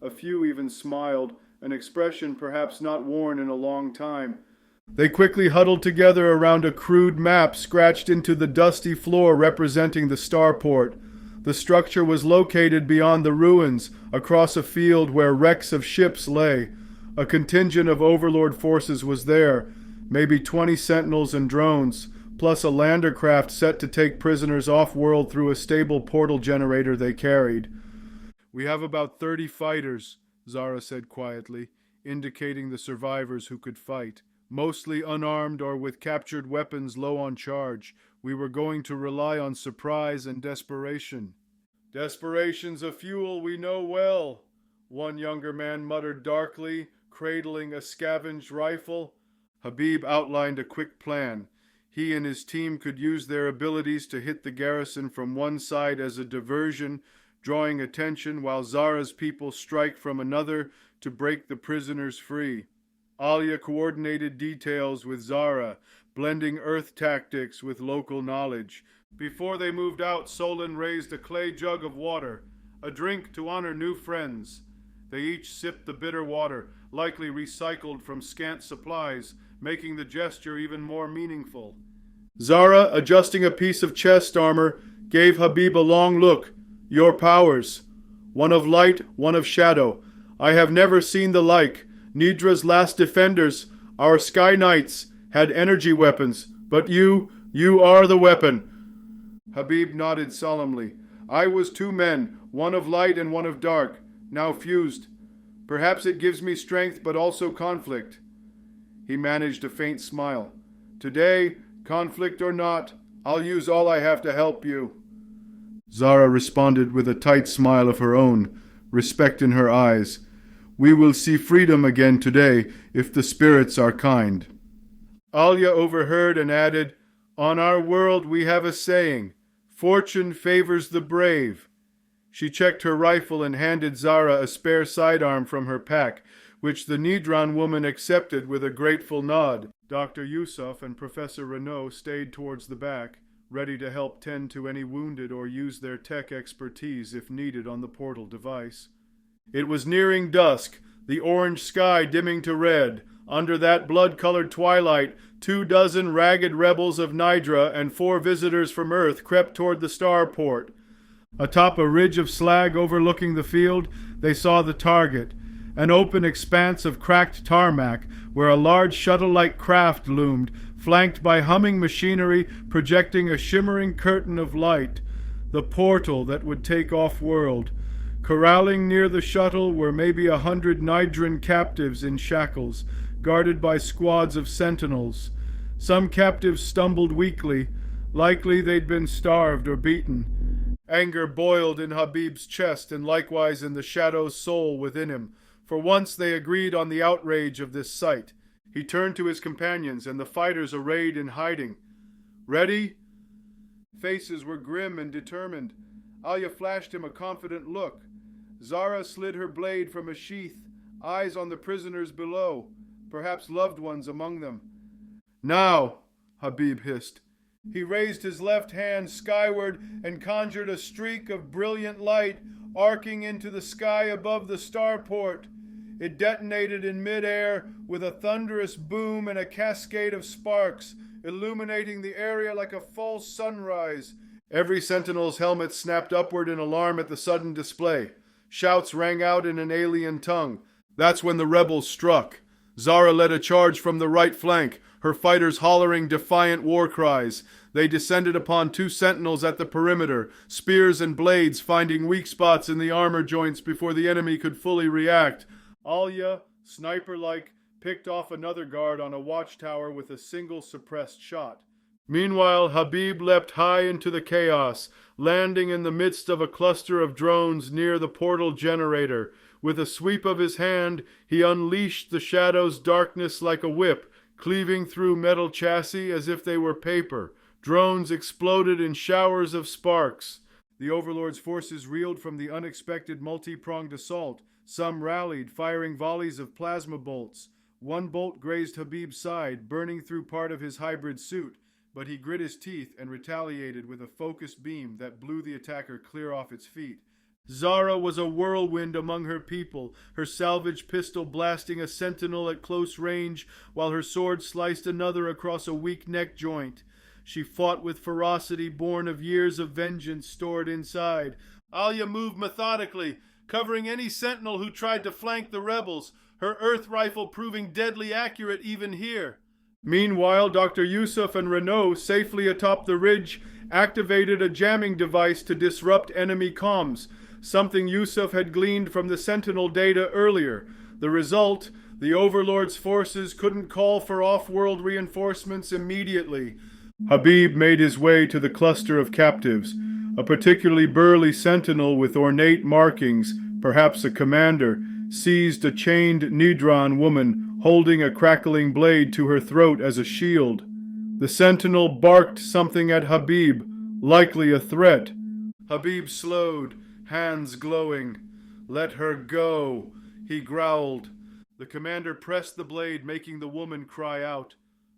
A few even smiled, an expression perhaps not worn in a long time. They quickly huddled together around a crude map scratched into the dusty floor representing the starport. The structure was located beyond the ruins, across a field where wrecks of ships lay. A contingent of Overlord forces was there, maybe 20 sentinels and drones, plus a lander craft set to take prisoners off-world through a stable portal generator they carried. We have about 30 fighters, Zara said quietly, indicating the survivors who could fight. Mostly unarmed or with captured weapons low on charge. We were going to rely on surprise and desperation. Desperation's a fuel we know well, one younger man muttered darkly, cradling a scavenged rifle. Habib outlined a quick plan. He and his team could use their abilities to hit the garrison from one side as a diversion, drawing attention, while Zara's people strike from another to break the prisoners free. Alia coordinated details with Zara, blending Earth tactics with local knowledge. Before they moved out, Solon raised a clay jug of water, a drink to honor new friends. They each sipped the bitter water, likely recycled from scant supplies, making the gesture even more meaningful. Zara, adjusting a piece of chest armor, gave Habib a long look. Your powers. One of light, one of shadow. I have never seen the like. Nidra's last defenders, our Sky Knights, had energy weapons, but you are the weapon. Habib nodded solemnly. I was two men, one of light and one of dark, now fused. Perhaps it gives me strength, but also conflict. He managed a faint smile. Today, conflict or not, I'll use all I have to help you. Zara responded with a tight smile of her own, respect in her eyes. We will see freedom again today, if the spirits are kind. Alia overheard and added, On our world we have a saying, fortune favors the brave. She checked her rifle and handed Zara a spare sidearm from her pack, which the Nidran woman accepted with a grateful nod. Dr. Yusuf and Professor Renault stayed towards the back, ready to help tend to any wounded or use their tech expertise if needed on the portal device. It was nearing dusk, the orange sky dimming to red. Under that blood-colored twilight, 24 ragged rebels of Nidra and 4 visitors from Earth crept toward the starport. Atop a ridge of slag overlooking the field, they saw the target, an open expanse of cracked tarmac where a large shuttle-like craft loomed, flanked by humming machinery projecting a shimmering curtain of light, the portal that would take off-world. Corralling near the shuttle were maybe 100 Nidran captives in shackles, guarded by squads of sentinels. Some captives stumbled weakly, likely they'd been starved or beaten. Anger boiled in Habib's chest and likewise in the Shadow's soul within him. For once they agreed on the outrage of this sight. He turned to his companions and the fighters arrayed in hiding. Ready? Faces were grim and determined. Alia flashed him a confident look. Zara slid her blade from a sheath, eyes on the prisoners below, perhaps loved ones among them. Now, Habib hissed. He raised his left hand skyward and conjured a streak of brilliant light arcing into the sky above the starport. It detonated in midair with a thunderous boom and a cascade of sparks, illuminating the area like a false sunrise. Every sentinel's helmet snapped upward in alarm at the sudden display. Shouts rang out in an alien tongue. That's when the rebels struck. Zara led a charge from the right flank, her fighters hollering defiant war cries. They descended upon 2 sentinels at the perimeter, spears and blades finding weak spots in the armor joints before the enemy could fully react. Alia, sniper-like, picked off another guard on a watchtower with a single suppressed shot. Meanwhile, Habib leapt high into the chaos, landing in the midst of a cluster of drones near the portal generator. With a sweep of his hand, he unleashed the Shadow's darkness like a whip, cleaving through metal chassis as if they were paper. Drones exploded in showers of sparks. The Overlord's forces reeled from the unexpected multi-pronged assault. Some rallied, firing volleys of plasma bolts. One bolt grazed Habib's side, burning through part of his hybrid suit, but he grit his teeth and retaliated with a focused beam that blew the attacker clear off its feet. Zara was a whirlwind among her people, her salvage pistol blasting a sentinel at close range, while her sword sliced another across a weak neck joint. She fought with ferocity born of years of vengeance stored inside. Alia moved methodically, covering any sentinel who tried to flank the rebels, her earth rifle proving deadly accurate even here. Meanwhile, Dr. Yusuf and Renault, safely atop the ridge, activated a jamming device to disrupt enemy comms, something Yusuf had gleaned from the Sentinel data earlier. The result, the Overlord's forces couldn't call for off-world reinforcements immediately. Habib made his way to the cluster of captives. A particularly burly sentinel with ornate markings, perhaps a commander, seized a chained Nidran woman, holding a crackling blade to her throat as a shield. The sentinel barked something at Habib, likely a threat. Habib slowed, hands glowing. "Let her go," he growled. The commander pressed the blade, making the woman cry out.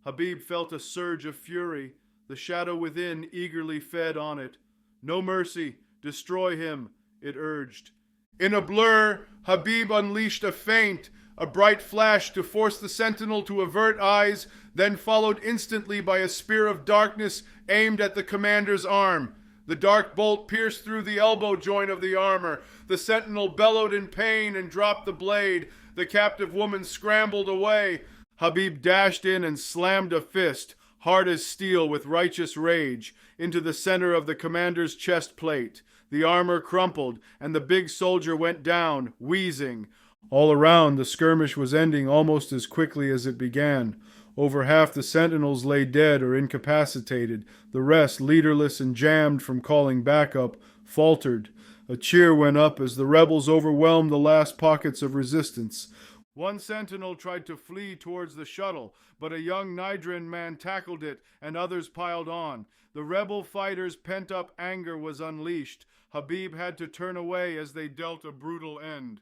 Habib felt a surge of fury. The shadow within eagerly fed on it. "No mercy, destroy him," it urged. In a blur, Habib unleashed a feint, a bright flash to force the sentinel to avert eyes, then followed instantly by a spear of darkness aimed at the commander's arm. The dark bolt pierced through the elbow joint of the armor. The sentinel bellowed in pain and dropped the blade. The captive woman scrambled away. Habib dashed in and slammed a fist, hard as steel with righteous rage, into the center of the commander's chest plate. The armor crumpled, and the big soldier went down, wheezing. All around, the skirmish was ending almost as quickly as it began. Over half the sentinels lay dead or incapacitated. The rest, leaderless and jammed from calling backup, faltered. A cheer went up as the rebels overwhelmed the last pockets of resistance. One sentinel tried to flee towards the shuttle, but a young Nidran man tackled it, and others piled on. The rebel fighters' pent-up anger was unleashed. Habib had to turn away as they dealt a brutal end.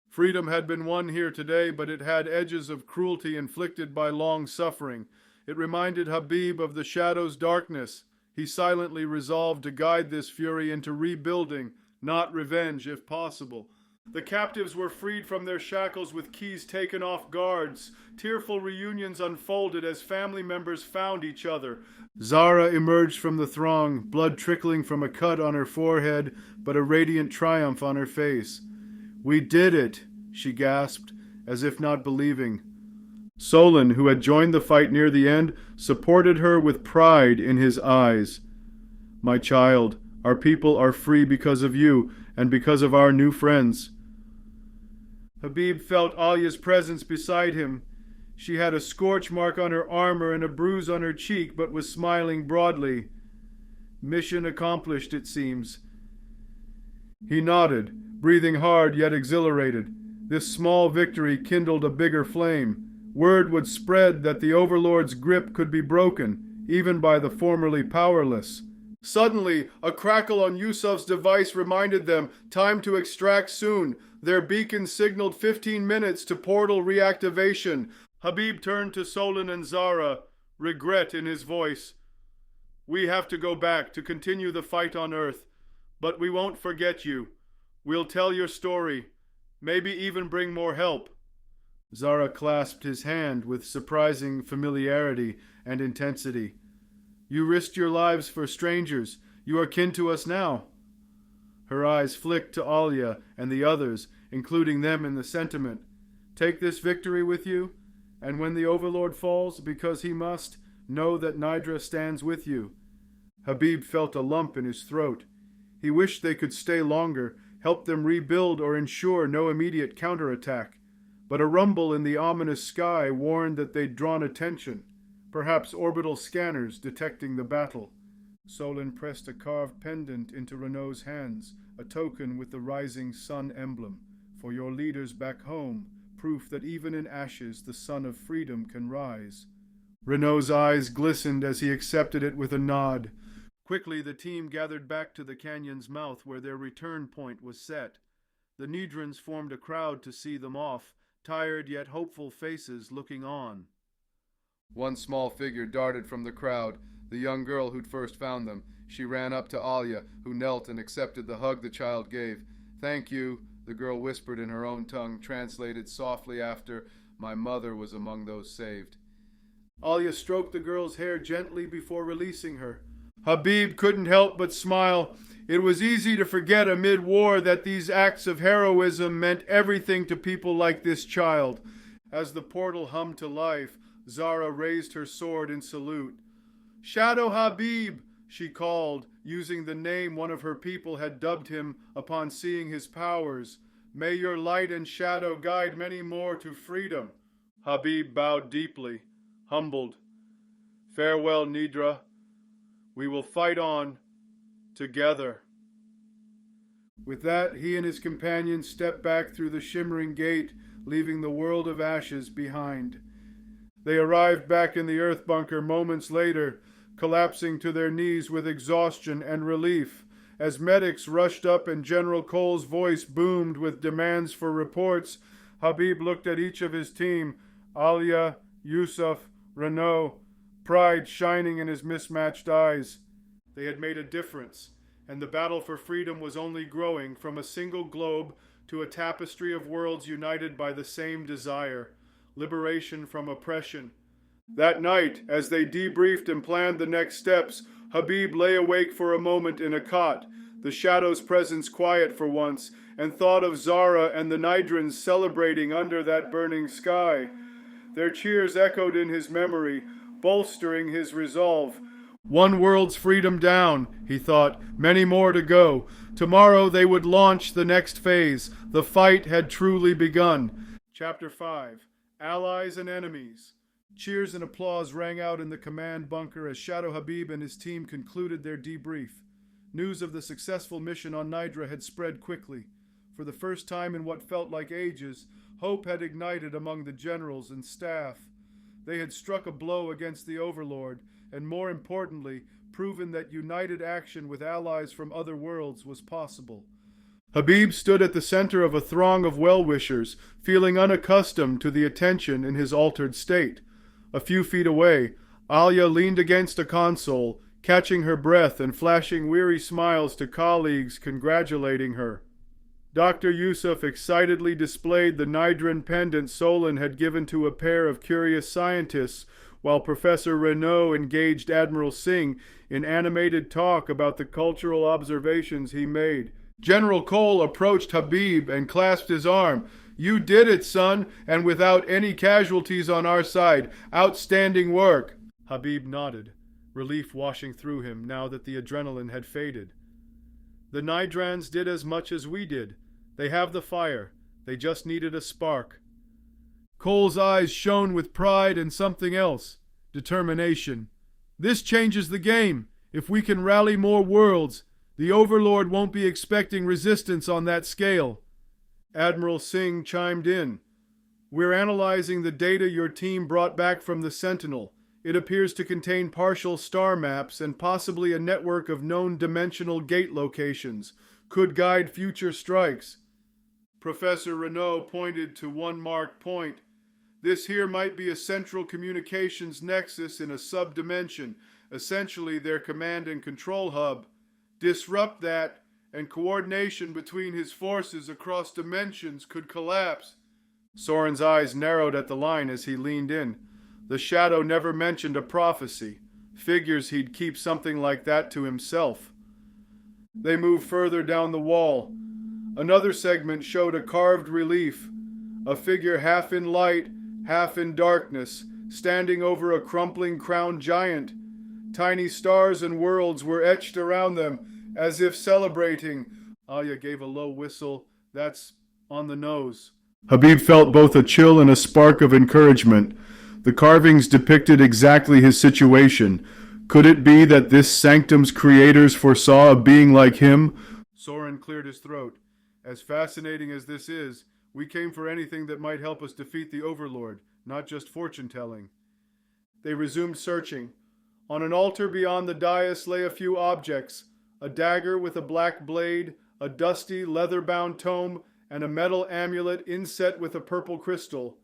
Freedom had been won here today, but it had edges of cruelty inflicted by long suffering. It reminded Habib of the shadow's darkness. He silently resolved to guide this fury into rebuilding, not revenge if possible. The captives were freed from their shackles with keys taken off guards. Tearful reunions unfolded as family members found each other. Zara emerged from the throng, blood trickling from a cut on her forehead, but a radiant triumph on her face. "We did it," she gasped, as if not believing. Solon, who had joined the fight near the end, supported her with pride in his eyes. "My child, our people are free because of you and because of our new friends." Habib felt Alia's presence beside him. She had a scorch mark on her armor and a bruise on her cheek, but was smiling broadly. Mission accomplished, it seems. He nodded, breathing hard yet exhilarated. This small victory kindled a bigger flame. Word would spread that the Overlord's grip could be broken, even by the formerly powerless. Suddenly, a crackle on Yusuf's device reminded them, time to extract soon. Their beacon signaled 15 minutes to portal reactivation. Habib turned to Solon and Zara, regret in his voice. "We have to go back to continue the fight on Earth, but we won't forget you. We'll tell your story, maybe even bring more help." Zara clasped his hand with surprising familiarity and intensity. "You risked your lives for strangers. You are kin to us now." Her eyes flicked to Alia and the others, including them in the sentiment. "Take this victory with you, and when the Overlord falls, because he must, know that Nidra stands with you." Habib felt a lump in his throat. He wished they could stay longer, help them rebuild or ensure no immediate counterattack. But a rumble in the ominous sky warned that they'd drawn attention, perhaps orbital scanners detecting the battle. Solon pressed a carved pendant into Renault's hands, a token with the rising sun emblem. "For your leaders back home, proof that even in ashes the sun of freedom can rise." Renault's eyes glistened as he accepted it with a nod. Quickly the team gathered back to the canyon's mouth where their return point was set. The Nidrans formed a crowd to see them off, tired yet hopeful faces looking on. One small figure darted from the crowd, the young girl who'd first found them. She ran up to Alia, who knelt and accepted the hug the child gave. "Thank you," the girl whispered in her own tongue, translated softly after, "My mother was among those saved." Alia stroked the girl's hair gently before releasing her. Habib couldn't help but smile. It was easy to forget amid war that these acts of heroism meant everything to people like this child. As the portal hummed to life, Zara raised her sword in salute. "Shadow Habib," she called, using the name one of her people had dubbed him upon seeing his powers. "May your light and shadow guide many more to freedom." Habib bowed deeply, humbled. "Farewell, Nidra. We will fight on, together." With that, he and his companion stepped back through the shimmering gate, leaving the world of ashes behind. They arrived back in the earth bunker moments later, collapsing to their knees with exhaustion and relief. As medics rushed up and General Cole's voice boomed with demands for reports, Habib looked at each of his team, Alia, Yusuf, Renault, pride shining in his mismatched eyes. They had made a difference, and the battle for freedom was only growing from a single globe to a tapestry of worlds united by the same desire, liberation from oppression. That night, as they debriefed and planned the next steps, Habib lay awake for a moment in a cot, the shadow's presence quiet for once, and thought of Zara and the Nidrans celebrating under that burning sky. Their cheers echoed in his memory, bolstering his resolve. One world's freedom down, he thought, many more to go. Tomorrow they would launch the next phase. The fight had truly begun. Chapter 5. Allies and Enemies. Cheers and applause rang out in the command bunker as Shadow Habib and his team concluded their debrief. News of the successful mission on Nidra had spread quickly. For the first time in what felt like ages, hope had ignited among the generals and staff. They had struck a blow against the Overlord, and more importantly, proven that united action with allies from other worlds was possible. Habib stood at the center of a throng of well-wishers, feeling unaccustomed to the attention in his altered state. A few feet away, Alia leaned against a console, catching her breath and flashing weary smiles to colleagues congratulating her. Dr. Yusuf excitedly displayed the Nidran pendant Solon had given to a pair of curious scientists, while Professor Renault engaged Admiral Singh in animated talk about the cultural observations he made. General Cole approached Habib and clasped his arm. "You did it, son, and without any casualties on our side. Outstanding work." Habib nodded, relief washing through him now that the adrenaline had faded. "The Nidrans did as much as we did. They have the fire. They just needed a spark." Cole's eyes shone with pride and something else, determination. "This changes the game. If we can rally more worlds, the Overlord won't be expecting resistance on that scale." Admiral Singh chimed in. "We're analyzing the data your team brought back from the Sentinel. It appears to contain partial star maps and possibly a network of known dimensional gate locations. Could guide future strikes." Professor Renault pointed to one marked point. "This here might be a central communications nexus in a sub-dimension, essentially their command and control hub. Disrupt that, and coordination between his forces across dimensions could collapse." Soren's eyes narrowed at the line as he leaned in. The Shadow never mentioned a prophecy. Figures he'd keep something like that to himself. They moved further down the wall. Another segment showed a carved relief, a figure half in light, half in darkness, standing over a crumpling crowned giant. Tiny stars and worlds were etched around them, as if celebrating. Alia gave a low whistle. "That's on the nose." Habib felt both a chill and a spark of encouragement. The carvings depicted exactly his situation. Could it be that this sanctum's creators foresaw a being like him? Soren cleared his throat. "As fascinating as this is, we came for anything that might help us defeat the Overlord, not just fortune-telling." They resumed searching. On an altar beyond the dais lay a few objects: a dagger with a black blade, a dusty, leather-bound tome, and a metal amulet inset with a purple crystal.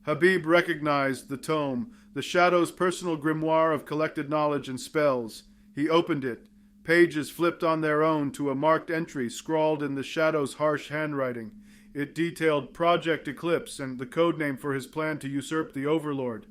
Habib recognized the tome, the Shadow's personal grimoire of collected knowledge and spells. He opened it. Pages flipped on their own to a marked entry scrawled in the Shadow's harsh handwriting. It detailed Project Eclipse and the codename for his plan to usurp the Overlord.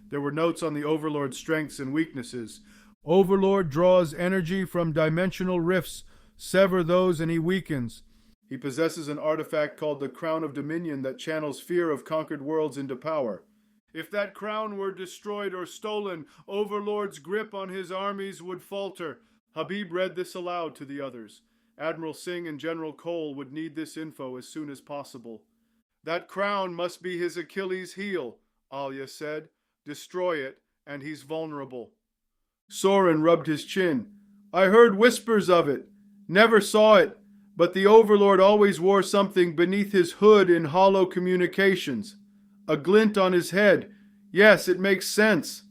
There were notes on the Overlord's strengths and weaknesses. Overlord draws energy from dimensional rifts. Sever those and he weakens. He possesses an artifact called the Crown of Dominion that channels fear of conquered worlds into power. If that crown were destroyed or stolen, Overlord's grip on his armies would falter. Habib read this aloud to the others. Admiral Singh and General Cole would need this info as soon as possible. "That crown must be his Achilles' heel," Alia said. "Destroy it, and he's vulnerable." Soren rubbed his chin. "I heard whispers of it. Never saw it, but the Overlord always wore something beneath his hood in hollow communications. A glint on his head. Yes, it makes sense."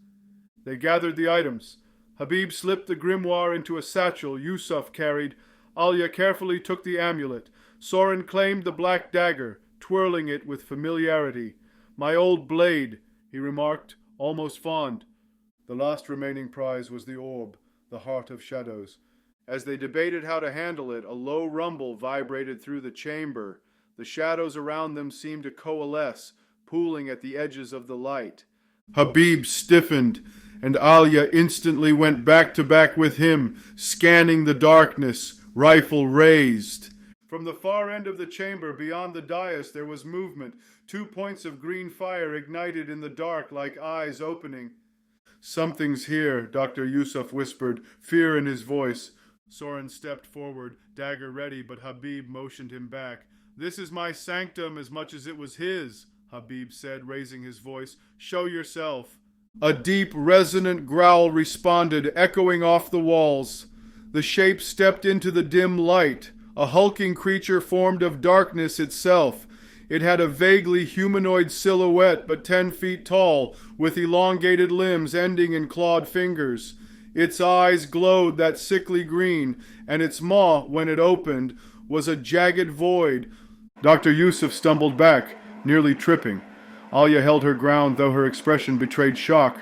They gathered the items. Habib slipped the grimoire into a satchel Yusuf carried. Alia carefully took the amulet. Soren claimed the black dagger, twirling it with familiarity. "My old blade," he remarked, almost fond. The last remaining prize was the orb, the Heart of Shadows. As they debated how to handle it, a low rumble vibrated through the chamber. The shadows around them seemed to coalesce, pooling at the edges of the light. Habib stiffened, and Alia instantly went back to back with him, scanning the darkness, rifle raised. From the far end of the chamber beyond the dais there was movement. 2 points of green fire ignited in the dark like eyes opening. "Something's here," Dr. Yusuf whispered, fear in his voice. Soren stepped forward, dagger ready, but Habib motioned him back. "This is my sanctum as much as it was his," Habib said, raising his voice. "Show yourself." A deep, resonant growl responded, echoing off the walls. The shape stepped into the dim light, a hulking creature formed of darkness itself. It had a vaguely humanoid silhouette, but 10 feet tall, with elongated limbs ending in clawed fingers. Its eyes glowed that sickly green, and its maw, when it opened, was a jagged void. Dr. Yusuf stumbled back, nearly tripping. Alia held her ground, though her expression betrayed shock.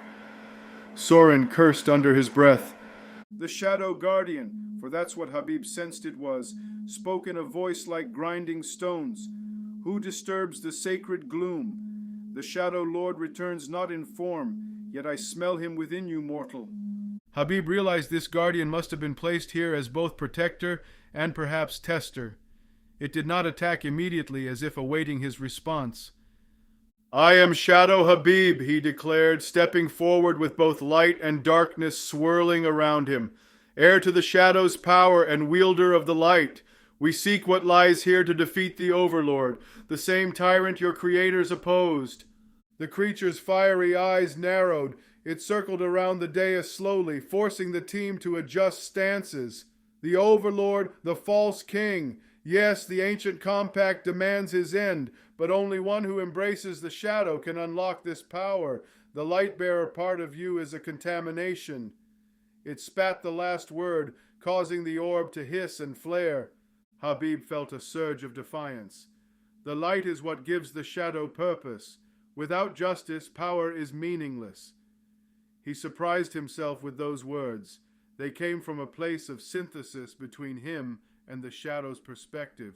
Soren cursed under his breath. The Shadow Guardian, for that's what Habib sensed it was, spoke in a voice like grinding stones. "Who disturbs the sacred gloom? The Shadow Lord returns not in form, yet I smell him within you, mortal." Habib realized this guardian must have been placed here as both protector and perhaps tester. It did not attack immediately, as if awaiting his response. "I am Shadow Habib," he declared, stepping forward with both light and darkness swirling around him. "Heir to the Shadow's power and wielder of the light. We seek what lies here to defeat the Overlord, the same tyrant your creators opposed." The creature's fiery eyes narrowed. It circled around the dais slowly, forcing the team to adjust stances. "The Overlord, the false king. Yes, the ancient compact demands his end, but only one who embraces the shadow can unlock this power. The light-bearer part of you is a contamination." It spat the last word, causing the orb to hiss and flare. Habib felt a surge of defiance. The light is what gives the shadow purpose. Without justice, power is meaningless. He surprised himself with those words. They came from a place of synthesis between him and the shadow's perspective.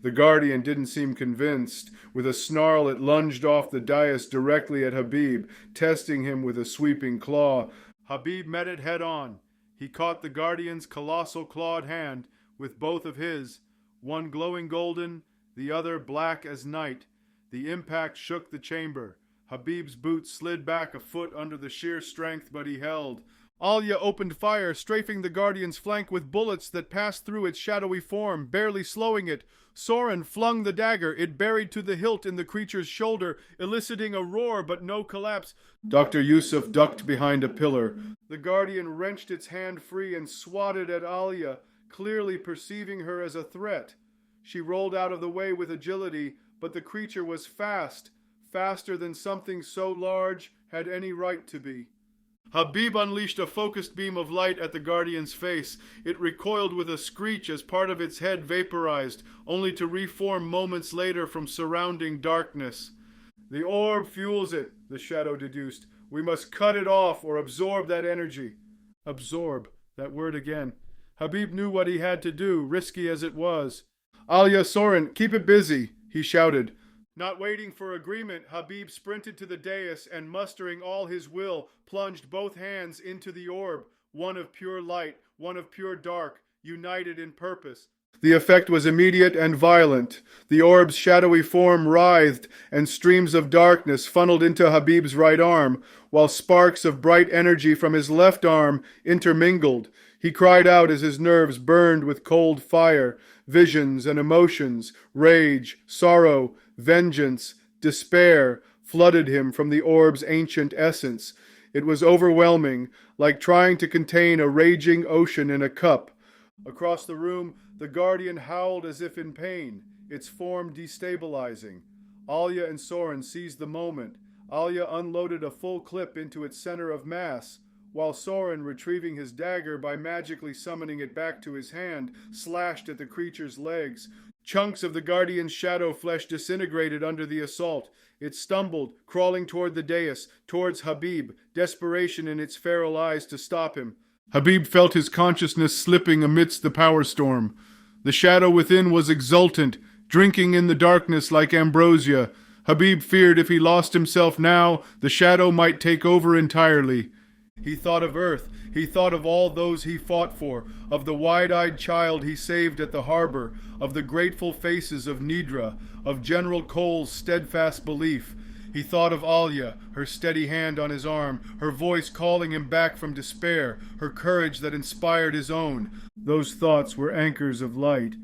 The guardian didn't seem convinced. With a snarl, it lunged off the dais directly at Habib, testing him with a sweeping claw. Habib met it head on. He caught the guardian's colossal clawed hand with both of his, one glowing golden, the other black as night. The impact shook the chamber. Habib's boots slid back a foot under the sheer strength, but he held. Alia opened fire, strafing the guardian's flank with bullets that passed through its shadowy form, barely slowing it. Soren flung the dagger. It buried to the hilt in the creature's shoulder, eliciting a roar but no collapse. Dr. Yusuf ducked behind a pillar. The guardian wrenched its hand free and swatted at Alia, clearly perceiving her as a threat. She rolled out of the way with agility, but the creature was fast, faster than something so large had any right to be. Habib unleashed a focused beam of light at the guardian's face. It recoiled with a screech as part of its head vaporized, only to reform moments later from surrounding darkness. "The orb fuels it," the shadow deduced. "We must cut it off or absorb that energy." Absorb, that word again. Habib knew what he had to do, risky as it was. "Alia, Soren, keep it busy," he shouted. Not waiting for agreement, Habib sprinted to the dais and, mustering all his will, plunged both hands into the orb, one of pure light, one of pure dark, united in purpose. The effect was immediate and violent. The orb's shadowy form writhed, and streams of darkness funneled into Habib's right arm, while sparks of bright energy from his left arm intermingled. He cried out as his nerves burned with cold fire. Visions and emotions, rage, sorrow, vengeance, despair flooded him from the orb's ancient essence. It was overwhelming, like trying to contain a raging ocean in a cup. Across the room, the guardian howled as if in pain, its form destabilizing. Alia and Soren seized the moment. Alia unloaded a full clip into its center of mass, while Soren, retrieving his dagger by magically summoning it back to his hand, slashed at the creature's legs. Chunks of the guardian's shadow flesh disintegrated under the assault. It stumbled, crawling toward the dais, towards Habib, desperation in its feral eyes to stop him. Habib felt his consciousness slipping amidst the power storm. The shadow within was exultant, drinking in the darkness like ambrosia. Habib feared if he lost himself now, the shadow might take over entirely. He thought of Earth. He thought of all those he fought for, of the wide-eyed child he saved at the harbor, of the grateful faces of Nidra, of General Cole's steadfast belief. He thought of Alia, her steady hand on his arm, her voice calling him back from despair, her courage that inspired his own. Those thoughts were anchors of light.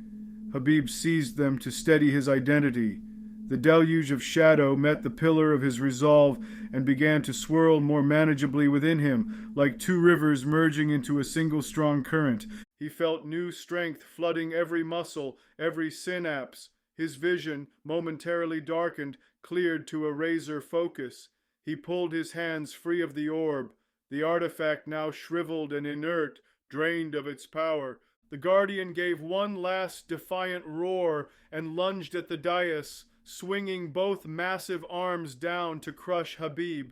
Habib seized them to steady his identity. The deluge of shadow met the pillar of his resolve and began to swirl more manageably within him, like two rivers merging into a single strong current. He felt new strength flooding every muscle, every synapse. His vision, momentarily darkened, cleared to a razor focus. He pulled his hands free of the orb, the artifact now shriveled and inert, drained of its power. The Guardian gave one last defiant roar and lunged at the dais, swinging both massive arms down to crush Habib.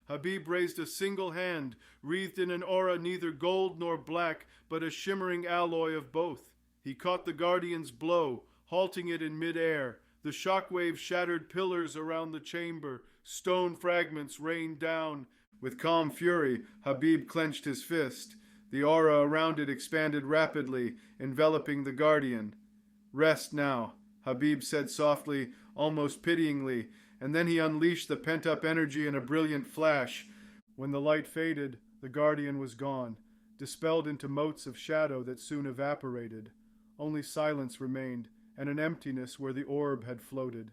Habib raised a single hand, wreathed in an aura neither gold nor black, but a shimmering alloy of both. He caught the Guardian's blow, halting it in midair. The shockwave shattered pillars around the chamber. Stone fragments rained down. With calm fury, Habib clenched his fist. The aura around it expanded rapidly, enveloping the Guardian. "Rest now," Habib said softly, almost pityingly, and then he unleashed the pent-up energy in a brilliant flash. When the light faded, the Guardian was gone, dispelled into motes of shadow that soon evaporated. Only silence remained, and an emptiness where the orb had floated.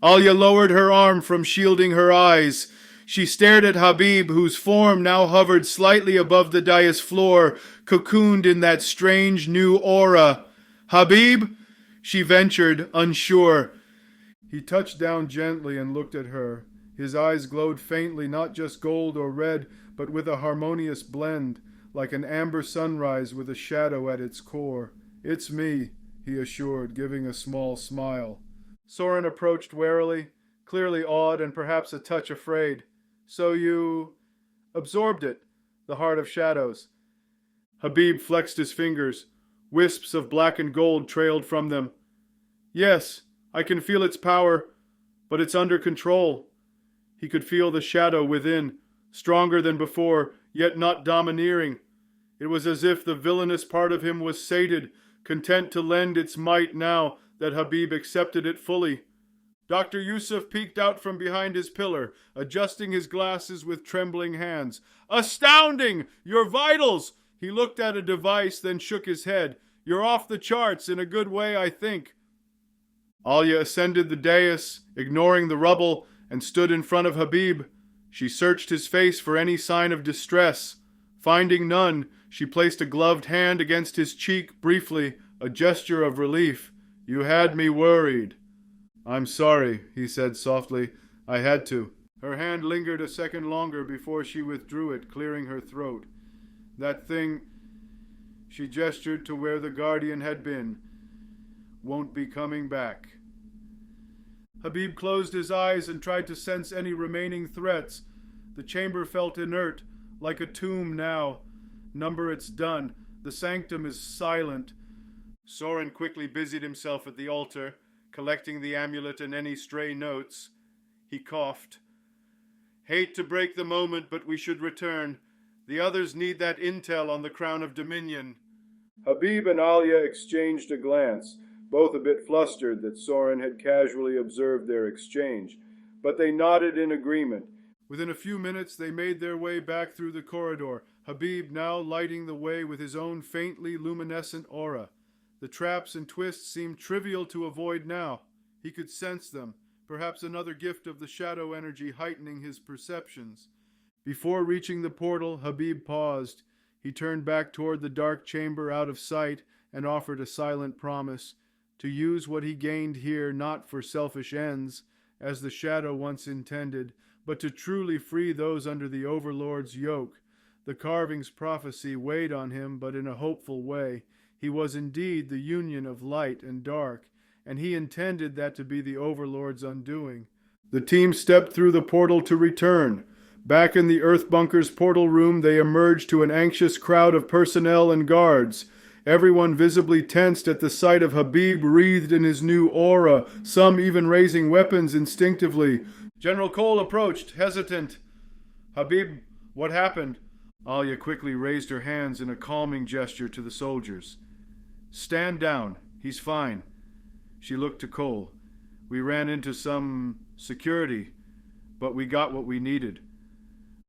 Alia lowered her arm from shielding her eyes. She stared at Habib, whose form now hovered slightly above the dais floor, cocooned in that strange new aura. "Habib?" she ventured, unsure. He touched down gently and looked at her. His eyes glowed faintly, not just gold or red, but with a harmonious blend, like an amber sunrise with a shadow at its core. "It's me," he assured, giving a small smile. Soren approached warily, clearly awed and perhaps a touch afraid. "So you absorbed it, the Heart of Shadows." Habib flexed his fingers. Wisps of black and gold trailed from them. "Yes, I can feel its power, but it's under control." He could feel the shadow within, stronger than before, yet not domineering. It was as if the villainous part of him was sated, content to lend its might now that Habib accepted it fully. Dr. Yusuf peeked out from behind his pillar, adjusting his glasses with trembling hands. "Astounding! Your vitals!" He looked at a device, then shook his head. "You're off the charts, in a good way, I think." Alia ascended the dais, ignoring the rubble, and stood in front of Habib. She searched his face for any sign of distress. Finding none, she placed a gloved hand against his cheek briefly, a gesture of relief. "You had me worried." "I'm sorry," he said softly. "I had to." Her hand lingered a second longer before she withdrew it, clearing her throat. "That thing," she gestured to where the Guardian had been, "won't be coming back." Habib closed his eyes and tried to sense any remaining threats. The chamber felt inert, like a tomb now. Number it's done. The sanctum is silent. Soren quickly busied himself at the altar, collecting the amulet and any stray notes. He coughed. "Hate to break the moment, but we should return. The others need that intel on the Crown of Dominion." Habib and Alia exchanged a glance, both a bit flustered that Soren had casually observed their exchange, but they nodded in agreement. Within a few minutes they made their way back through the corridor, Habib now lighting the way with his own faintly luminescent aura. The traps and twists seemed trivial to avoid now. He could sense them, perhaps another gift of the shadow energy heightening his perceptions. Before reaching the portal, Habib paused. He turned back toward the dark chamber out of sight and offered a silent promise to use what he gained here not for selfish ends, as the shadow once intended, but to truly free those under the Overlord's yoke. The carving's prophecy weighed on him, but in a hopeful way. He was indeed the union of light and dark, and he intended that to be the Overlord's undoing. The team stepped through the portal to return. Back in the Earth Bunker's portal room, they emerged to an anxious crowd of personnel and guards. Everyone visibly tensed at the sight of Habib wreathed in his new aura, some even raising weapons instinctively. General Cole approached, hesitant. "Habib, what happened?" Alia quickly raised her hands in a calming gesture to the soldiers. Stand down. He's fine. She looked to Cole. We ran into some security, but we got what we needed.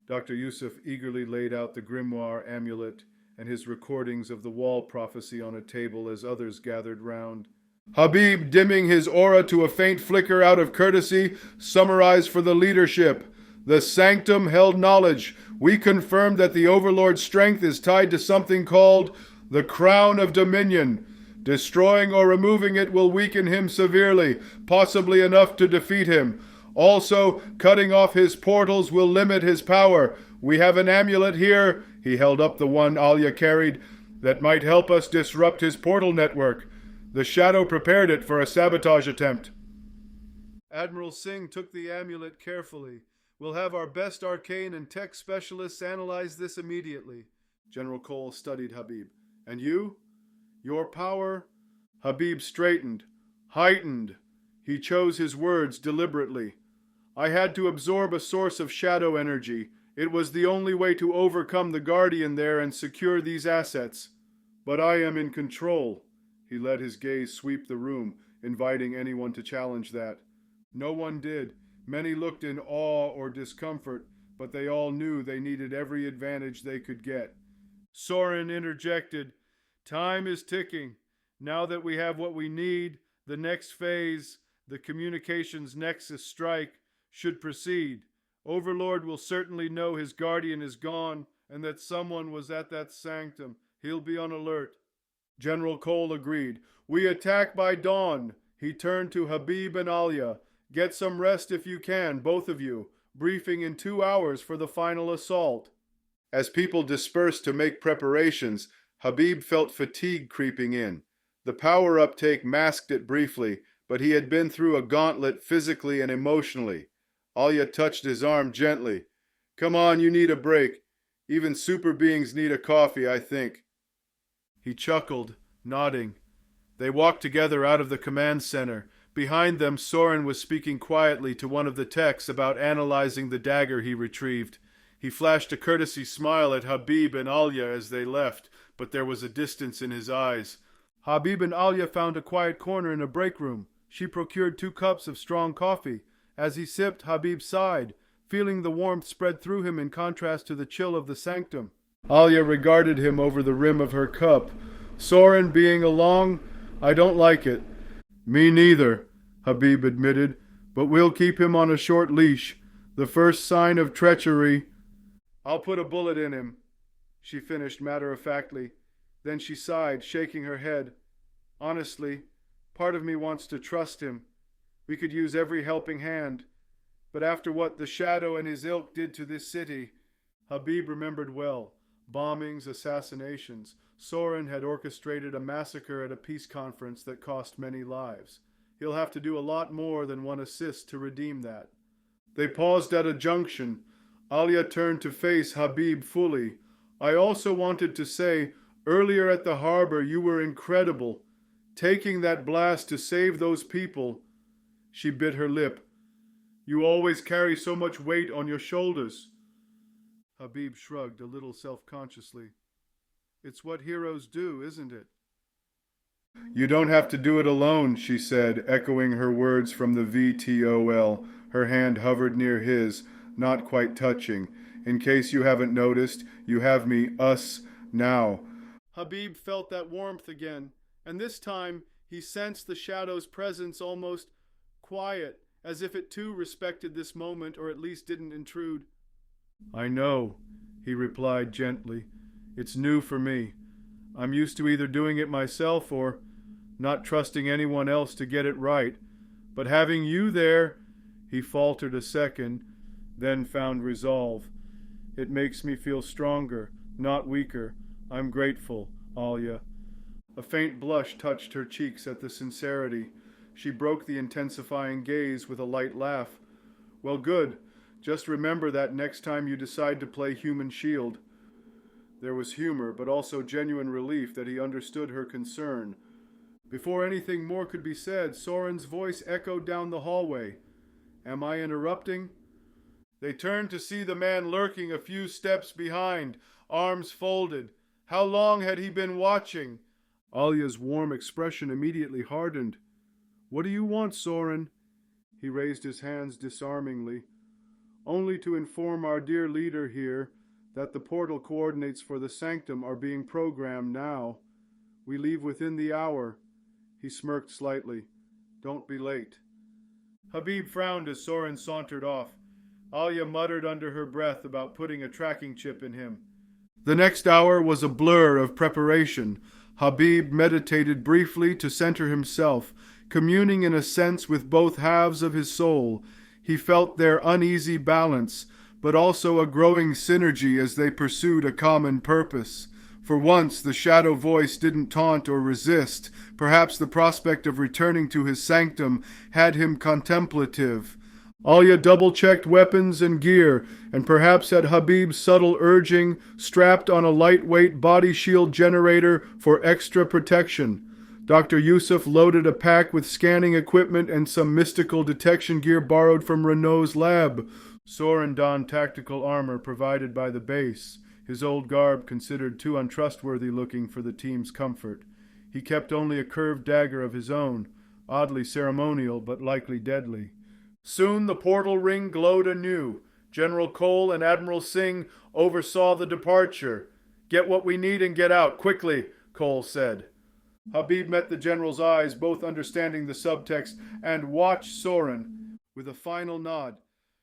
Dr. Yusuf eagerly laid out the grimoire amulet and his recordings of the wall prophecy on a table as others gathered round. Habib, dimming his aura to a faint flicker out of courtesy, summarized for the leadership. The sanctum held knowledge. We confirmed that the Overlord's strength is tied to something called the Crown of Dominion. Destroying or removing it will weaken him severely, possibly enough to defeat him. Also, cutting off his portals will limit his power. We have an amulet here, he held up the one Alia carried, that might help us disrupt his portal network. The Shadow prepared it for a sabotage attempt. Admiral Singh took the amulet carefully. We'll have our best arcane and tech specialists analyze this immediately. General Cole studied Habib. And you? Your power? Habib straightened. Heightened. He chose his words deliberately. I had to absorb a source of shadow energy. It was the only way to overcome the Guardian there and secure these assets. But I am in control. He let his gaze sweep the room, inviting anyone to challenge that. No one did. Many looked in awe or discomfort, but they all knew they needed every advantage they could get. Soren interjected. Time is ticking. Now that we have what we need, the next phase, the communications nexus strike, should proceed. Overlord will certainly know his guardian is gone and that someone was at that sanctum. He'll be on alert. General Cole agreed. We attack by dawn. He turned to Habib and Alia. Get some rest if you can, both of you. Briefing in 2 hours for the final assault. As people dispersed to make preparations, Habib felt fatigue creeping in. The power uptake masked it briefly, but he had been through a gauntlet physically and emotionally. Alia touched his arm gently. Come on, you need a break. Even super beings need a coffee, I think. He chuckled, nodding. They walked together out of the command center. Behind them, Soren was speaking quietly to one of the techs about analyzing the dagger he retrieved. He flashed a courtesy smile at Habib and Alia as they left, but there was a distance in his eyes. Habib and Alia found a quiet corner in a break room. She procured 2 cups of strong coffee. As he sipped, Habib sighed, feeling the warmth spread through him in contrast to the chill of the sanctum. Alia regarded him over the rim of her cup. Soren being along? I don't like it. Me neither, Habib admitted, but we'll keep him on a short leash. The first sign of treachery... I'll put a bullet in him, she finished matter-of-factly. Then she sighed, shaking her head. Honestly, part of me wants to trust him. We could use every helping hand. But after what the Shadow and his ilk did to this city, Habib remembered well. Bombings, assassinations. Soren had orchestrated a massacre at a peace conference that cost many lives. He'll have to do a lot more than one assist to redeem that. They paused at a junction. Alia turned to face Habib fully. I also wanted to say, earlier at the harbor you were incredible. Taking that blast to save those people. She bit her lip. You always carry so much weight on your shoulders. Habib shrugged a little self-consciously. It's what heroes do, isn't it? You don't have to do it alone, she said, echoing her words from the VTOL. Her hand hovered near his, not quite touching. In case you haven't noticed, you have me, us, now. Habib felt that warmth again, and this time he sensed the Shadow's presence almost quiet, as if it too respected this moment or at least didn't intrude. I know, he replied gently. It's new for me. I'm used to either doing it myself or not trusting anyone else to get it right. But having you there, he faltered a second, then found resolve. It makes me feel stronger, not weaker. I'm grateful, Alia. A faint blush touched her cheeks at the sincerity. She broke the intensifying gaze with a light laugh. Well, good. Just remember that next time you decide to play human shield. There was humor, but also genuine relief that he understood her concern. Before anything more could be said, Soren's voice echoed down the hallway. Am I interrupting? They turned to see the man lurking a few steps behind, arms folded. How long had he been watching? Alya's warm expression immediately hardened. What do you want, Soren? He raised his hands disarmingly. Only to inform our dear leader here that the portal coordinates for the sanctum are being programmed now. We leave within the hour. He smirked slightly. Don't be late. Habib frowned as Soren sauntered off. Alya muttered under her breath about putting a tracking chip in him. The next hour was a blur of preparation. Habib meditated briefly to center himself, communing in a sense with both halves of his soul. He felt their uneasy balance, but also a growing synergy as they pursued a common purpose. For once, the shadow voice didn't taunt or resist. Perhaps the prospect of returning to his sanctum had him contemplative. Alya double-checked weapons and gear, and perhaps at Habib's subtle urging, strapped on a lightweight body shield generator for extra protection. Dr. Yusuf loaded a pack with scanning equipment and some mystical detection gear borrowed from Renault's lab. Soren donned tactical armor provided by the base, his old garb considered too untrustworthy-looking for the team's comfort. He kept only a curved dagger of his own, oddly ceremonial but likely deadly. Soon the portal ring glowed anew. General Cole and Admiral Singh oversaw the departure. Get what we need and get out, quickly, Cole said. Habib met the general's eyes, both understanding the subtext, and watched Soren with a final nod.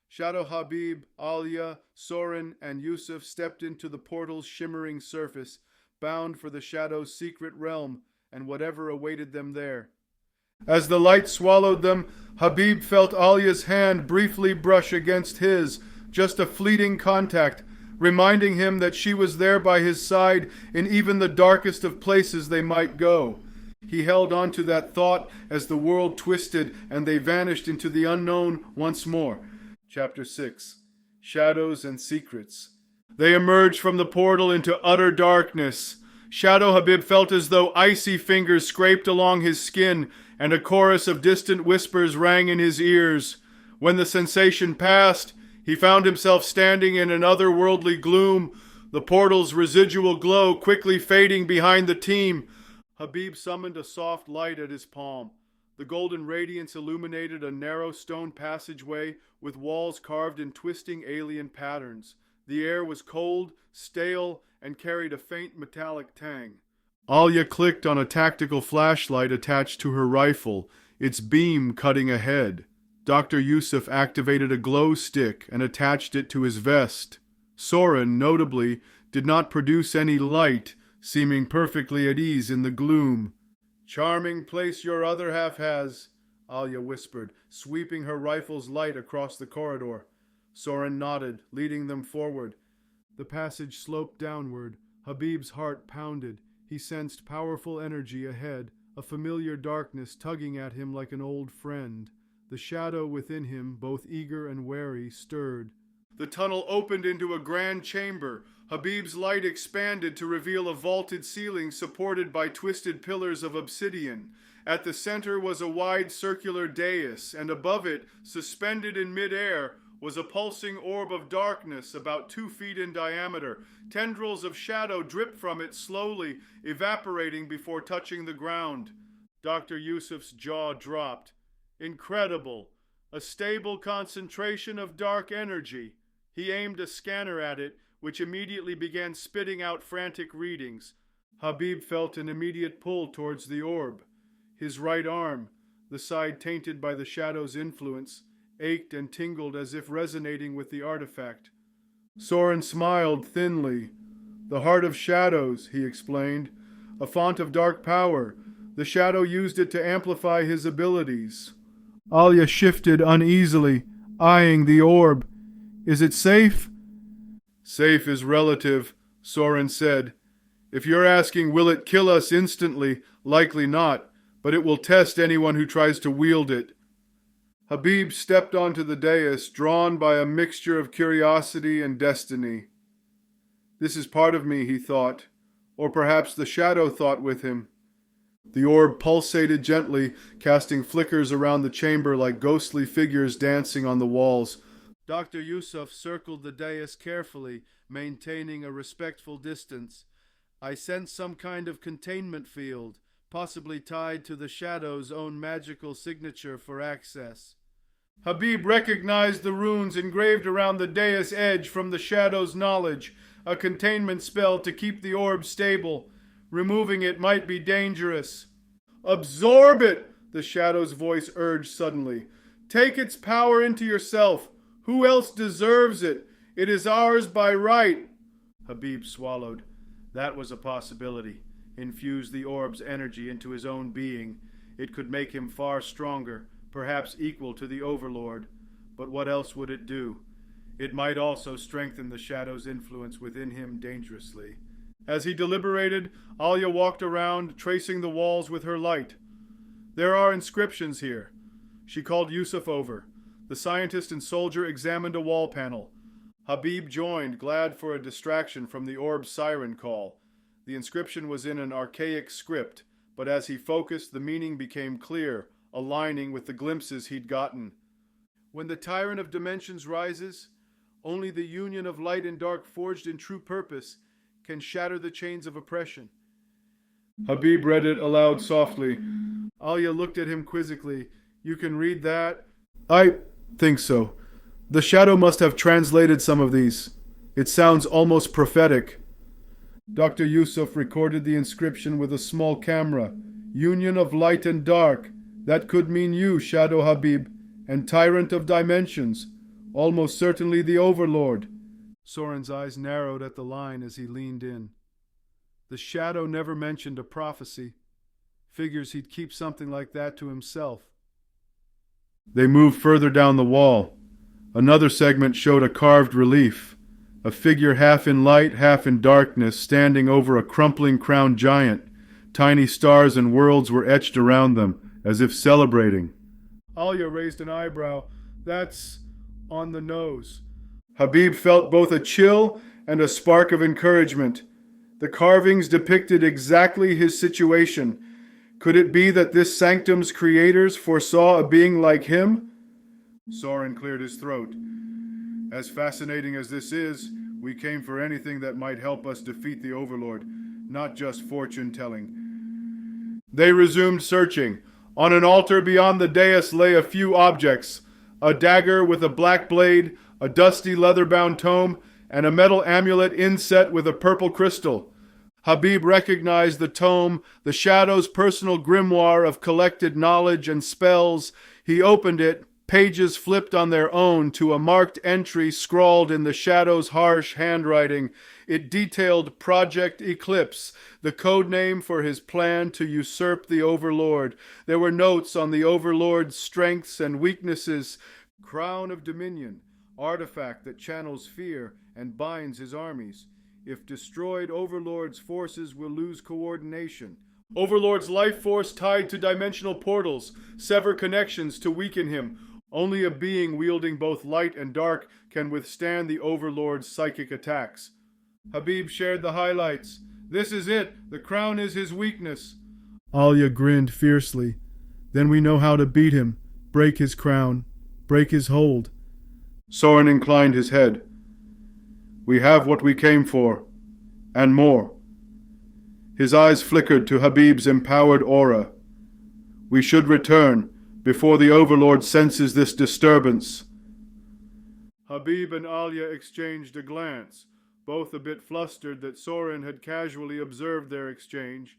Shadow Habib, Alya, Soren, and Yusuf stepped into the portal's shimmering surface, bound for the Shadow's secret realm and whatever awaited them there. As the light swallowed them, Habib felt Alya's hand briefly brush against his, just a fleeting contact, reminding him that she was there by his side in even the darkest of places they might go. He held on to that thought as the world twisted and they vanished into the unknown once more. Chapter 6. Shadows and Secrets. They emerged from the portal into utter darkness. Shadow Habib felt as though icy fingers scraped along his skin, and a chorus of distant whispers rang in his ears. When the sensation passed, he found himself standing in an otherworldly gloom, the portal's residual glow quickly fading behind the team. Habib summoned a soft light at his palm. The golden radiance illuminated a narrow stone passageway with walls carved in twisting alien patterns. The air was cold, stale, and carried a faint metallic tang. Alya clicked on a tactical flashlight attached to her rifle, its beam cutting ahead. Dr. Yusuf activated a glow stick and attached it to his vest. Soren, notably, did not produce any light, seeming perfectly at ease in the gloom. Charming place your other half has, Alya whispered, sweeping her rifle's light across the corridor. Soren nodded, leading them forward. The passage sloped downward. Habib's heart pounded. He sensed powerful energy ahead, a familiar darkness tugging at him like an old friend. The shadow within him, both eager and wary, stirred. The tunnel opened into a grand chamber. Habib's light expanded to reveal a vaulted ceiling supported by twisted pillars of obsidian. At the center was a wide circular dais, and above it, suspended in midair, was a pulsing orb of darkness about 2 feet in diameter. Tendrils of shadow dripped from it slowly, evaporating before touching the ground. Dr. Yusuf's jaw dropped. Incredible. A stable concentration of dark energy. He aimed a scanner at it, which immediately began spitting out frantic readings. Habib felt an immediate pull towards the orb. His right arm, the side tainted by the shadow's influence, ached and tingled as if resonating with the artifact. Soren smiled thinly. The heart of shadows, he explained, a font of dark power. The shadow used it to amplify his abilities. Alya shifted uneasily, eyeing the orb. Is it safe? Safe is relative, Soren said. If you're asking will it kill us instantly, likely not, but it will test anyone who tries to wield it. Habib stepped onto the dais, drawn by a mixture of curiosity and destiny. This is part of me, he thought, or perhaps the shadow thought with him. The orb pulsated gently, casting flickers around the chamber like ghostly figures dancing on the walls. Dr. Yusuf circled the dais carefully, maintaining a respectful distance. I sense some kind of containment field, possibly tied to the Shadow's own magical signature for access. Habib recognized the runes engraved around the dais edge from the Shadow's knowledge, a containment spell to keep the orb stable. Removing it might be dangerous. Absorb it, the Shadow's voice urged suddenly. Take its power into yourself. Who else deserves it? It is ours by right. Habib swallowed. That was a possibility. Infuse the orb's energy into his own being. It could make him far stronger, perhaps equal to the Overlord. But what else would it do? It might also strengthen the Shadow's influence within him dangerously. As he deliberated, Alia walked around, tracing the walls with her light. There are inscriptions here. She called Yusuf over. The scientist and soldier examined a wall panel. Habib joined, glad for a distraction from the orb's siren call. The inscription was in an archaic script, but as he focused, the meaning became clear, aligning with the glimpses he'd gotten. When the tyrant of dimensions rises, only the union of light and dark forged in true purpose can shatter the chains of oppression. Habib read it aloud softly. Alia looked at him quizzically. You can read that? I think so. The Shadow must have translated some of these. It sounds almost prophetic. Dr. Yusuf recorded the inscription with a small camera. Union of light and dark. That could mean you, Shadow Habib, and Tyrant of Dimensions. Almost certainly the Overlord. Soren's eyes narrowed at the line as he leaned in. The Shadow never mentioned a prophecy. Figures he'd keep something like that to himself. They moved further down the wall. Another segment showed a carved relief. A figure half in light, half in darkness, standing over a crumpling crowned giant. Tiny stars and worlds were etched around them, as if celebrating. Alia raised an eyebrow. That's on the nose. Habib felt both a chill and a spark of encouragement. The carvings depicted exactly his situation. Could it be that this sanctum's creators foresaw a being like him? Soren cleared his throat. As fascinating as this is, we came for anything that might help us defeat the Overlord, not just fortune-telling. They resumed searching. On an altar beyond the dais lay a few objects. A dagger with a black blade, a dusty leather-bound tome, and a metal amulet inset with a purple crystal. Habib recognized the tome, the Shadow's personal grimoire of collected knowledge and spells. He opened it, pages flipped on their own to a marked entry scrawled in the Shadow's harsh handwriting. It detailed Project Eclipse, the code name for his plan to usurp the Overlord. There were notes on the Overlord's strengths and weaknesses. Crown of Dominion, artifact that channels fear and binds his armies. If destroyed, Overlord's forces will lose coordination. Overlord's life force tied to dimensional portals, sever connections to weaken him. Only a being wielding both light and dark can withstand the Overlord's psychic attacks. Habib shared the highlights. This is it. The crown is his weakness. Alia grinned fiercely. Then we know how to beat him. Break his crown. Break his hold. Soren inclined his head. We have what we came for, and more. His eyes flickered to Habib's empowered aura. We should return before the Overlord senses this disturbance. Habib and Alia exchanged a glance, both a bit flustered that Soren had casually observed their exchange,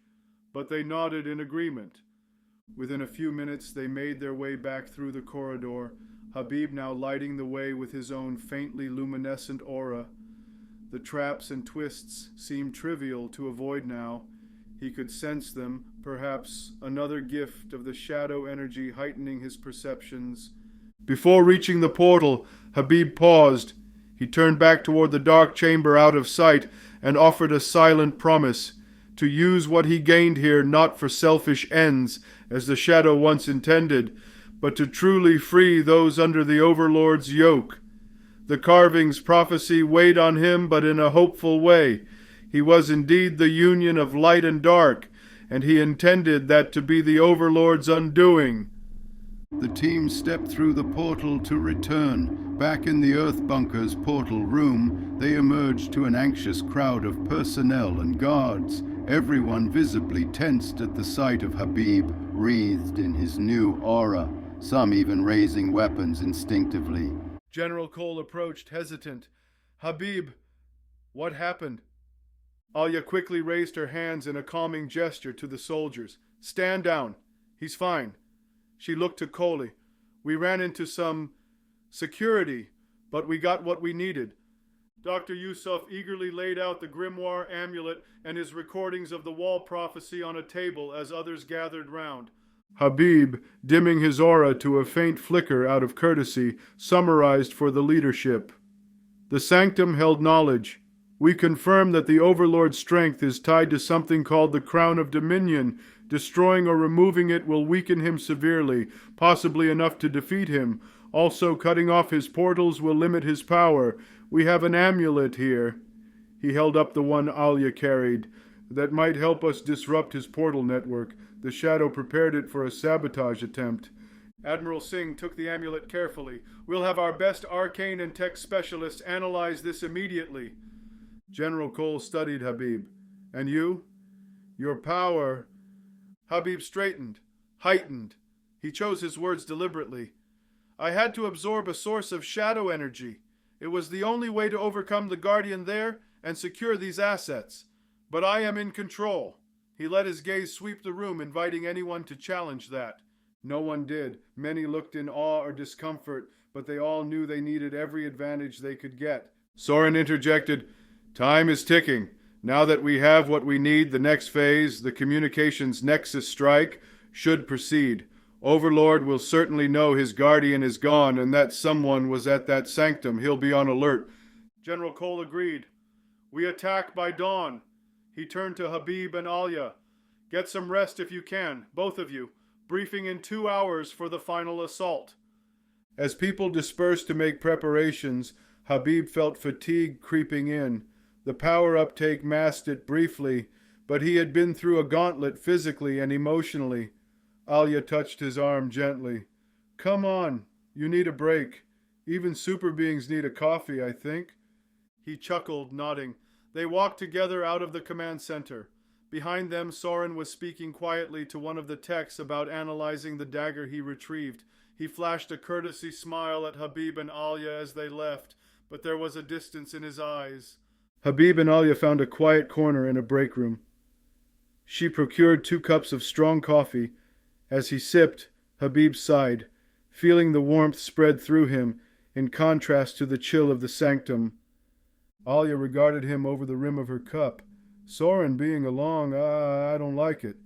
but they nodded in agreement. Within a few minutes they made their way back through the corridor, Habib now lighting the way with his own faintly luminescent aura. The traps and twists seemed trivial to avoid now. He could sense them, perhaps another gift of the shadow energy heightening his perceptions. Before reaching the portal, Habib paused. He turned back toward the dark chamber out of sight and offered a silent promise to use what he gained here not for selfish ends, as the shadow once intended, but to truly free those under the Overlord's yoke. The carving's prophecy weighed on him, but in a hopeful way. He was indeed the union of light and dark, and he intended that to be the Overlord's undoing. The team stepped through the portal to return. Back in the Earth Bunker's portal room, they emerged to an anxious crowd of personnel and guards, everyone visibly tensed at the sight of Habib, wreathed in his new aura, some even raising weapons instinctively. General Cole approached, hesitant. Habib, what happened? Alia quickly raised her hands in a calming gesture to the soldiers. Stand down. He's fine. She looked to Coley. We ran into some security, but we got what we needed. Dr. Yusuf eagerly laid out the grimoire amulet and his recordings of the wall prophecy on a table as others gathered round. Habib, dimming his aura to a faint flicker out of courtesy, summarized for the leadership. The sanctum held knowledge. We confirm that the Overlord's strength is tied to something called the Crown of Dominion. Destroying or removing it will weaken him severely, possibly enough to defeat him. Also, cutting off his portals will limit his power. We have an amulet here. He held up the one Alia carried. That might help us disrupt his portal network. The Shadow prepared it for a sabotage attempt. Admiral Singh took the amulet carefully. We'll have our best arcane and tech specialists analyze this immediately. General Cole studied Habib. And you? Your power... Habib straightened, heightened. He chose his words deliberately. I had to absorb a source of shadow energy. It was the only way to overcome the Guardian there and secure these assets. But I am in control. He let his gaze sweep the room, inviting anyone to challenge that. No one did. Many looked in awe or discomfort, but they all knew they needed every advantage they could get. Soren interjected, Time is ticking. Now that we have what we need, the next phase, the communications nexus strike, should proceed. Overlord will certainly know his guardian is gone and that someone was at that sanctum. He'll be on alert. General Cole agreed. We attack by dawn. He turned to Habib and Alia. Get some rest if you can, both of you. Briefing in 2 hours for the final assault. As people dispersed to make preparations, Habib felt fatigue creeping in. The power uptake masked it briefly, but he had been through a gauntlet physically and emotionally. Alia touched his arm gently. Come on, you need a break. Even super beings need a coffee, I think. He chuckled, nodding. They walked together out of the command center. Behind them, Soren was speaking quietly to one of the techs about analyzing the dagger he retrieved. He flashed a courtesy smile at Habib and Alia as they left, but there was a distance in his eyes. Habib and Alia found a quiet corner in a break room. She procured 2 cups of strong coffee. As he sipped, Habib sighed, feeling the warmth spread through him, in contrast to the chill of the sanctum. Alia regarded him over the rim of her cup. Soren being along, I don't like it.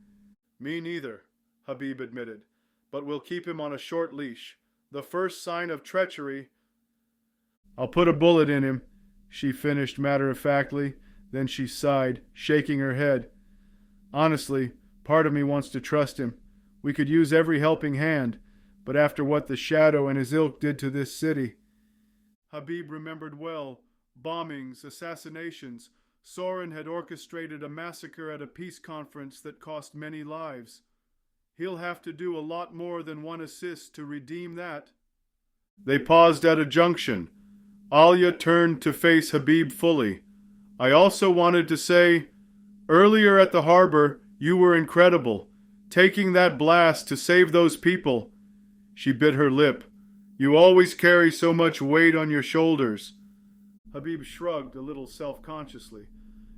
Me neither, Habib admitted, but we'll keep him on a short leash. The first sign of treachery... I'll put a bullet in him, she finished matter-of-factly. Then she sighed, shaking her head. Honestly, part of me wants to trust him. We could use every helping hand, but after what the Shadow and his ilk did to this city... Habib remembered well. Bombings, assassinations. Soren had orchestrated a massacre at a peace conference that cost many lives. He'll have to do a lot more than one assist to redeem that. They paused at a junction. Alia turned to face Habib fully. I also wanted to say, earlier at the harbor, you were incredible. Taking that blast to save those people. She bit her lip. You always carry so much weight on your shoulders. Habib shrugged a little self-consciously.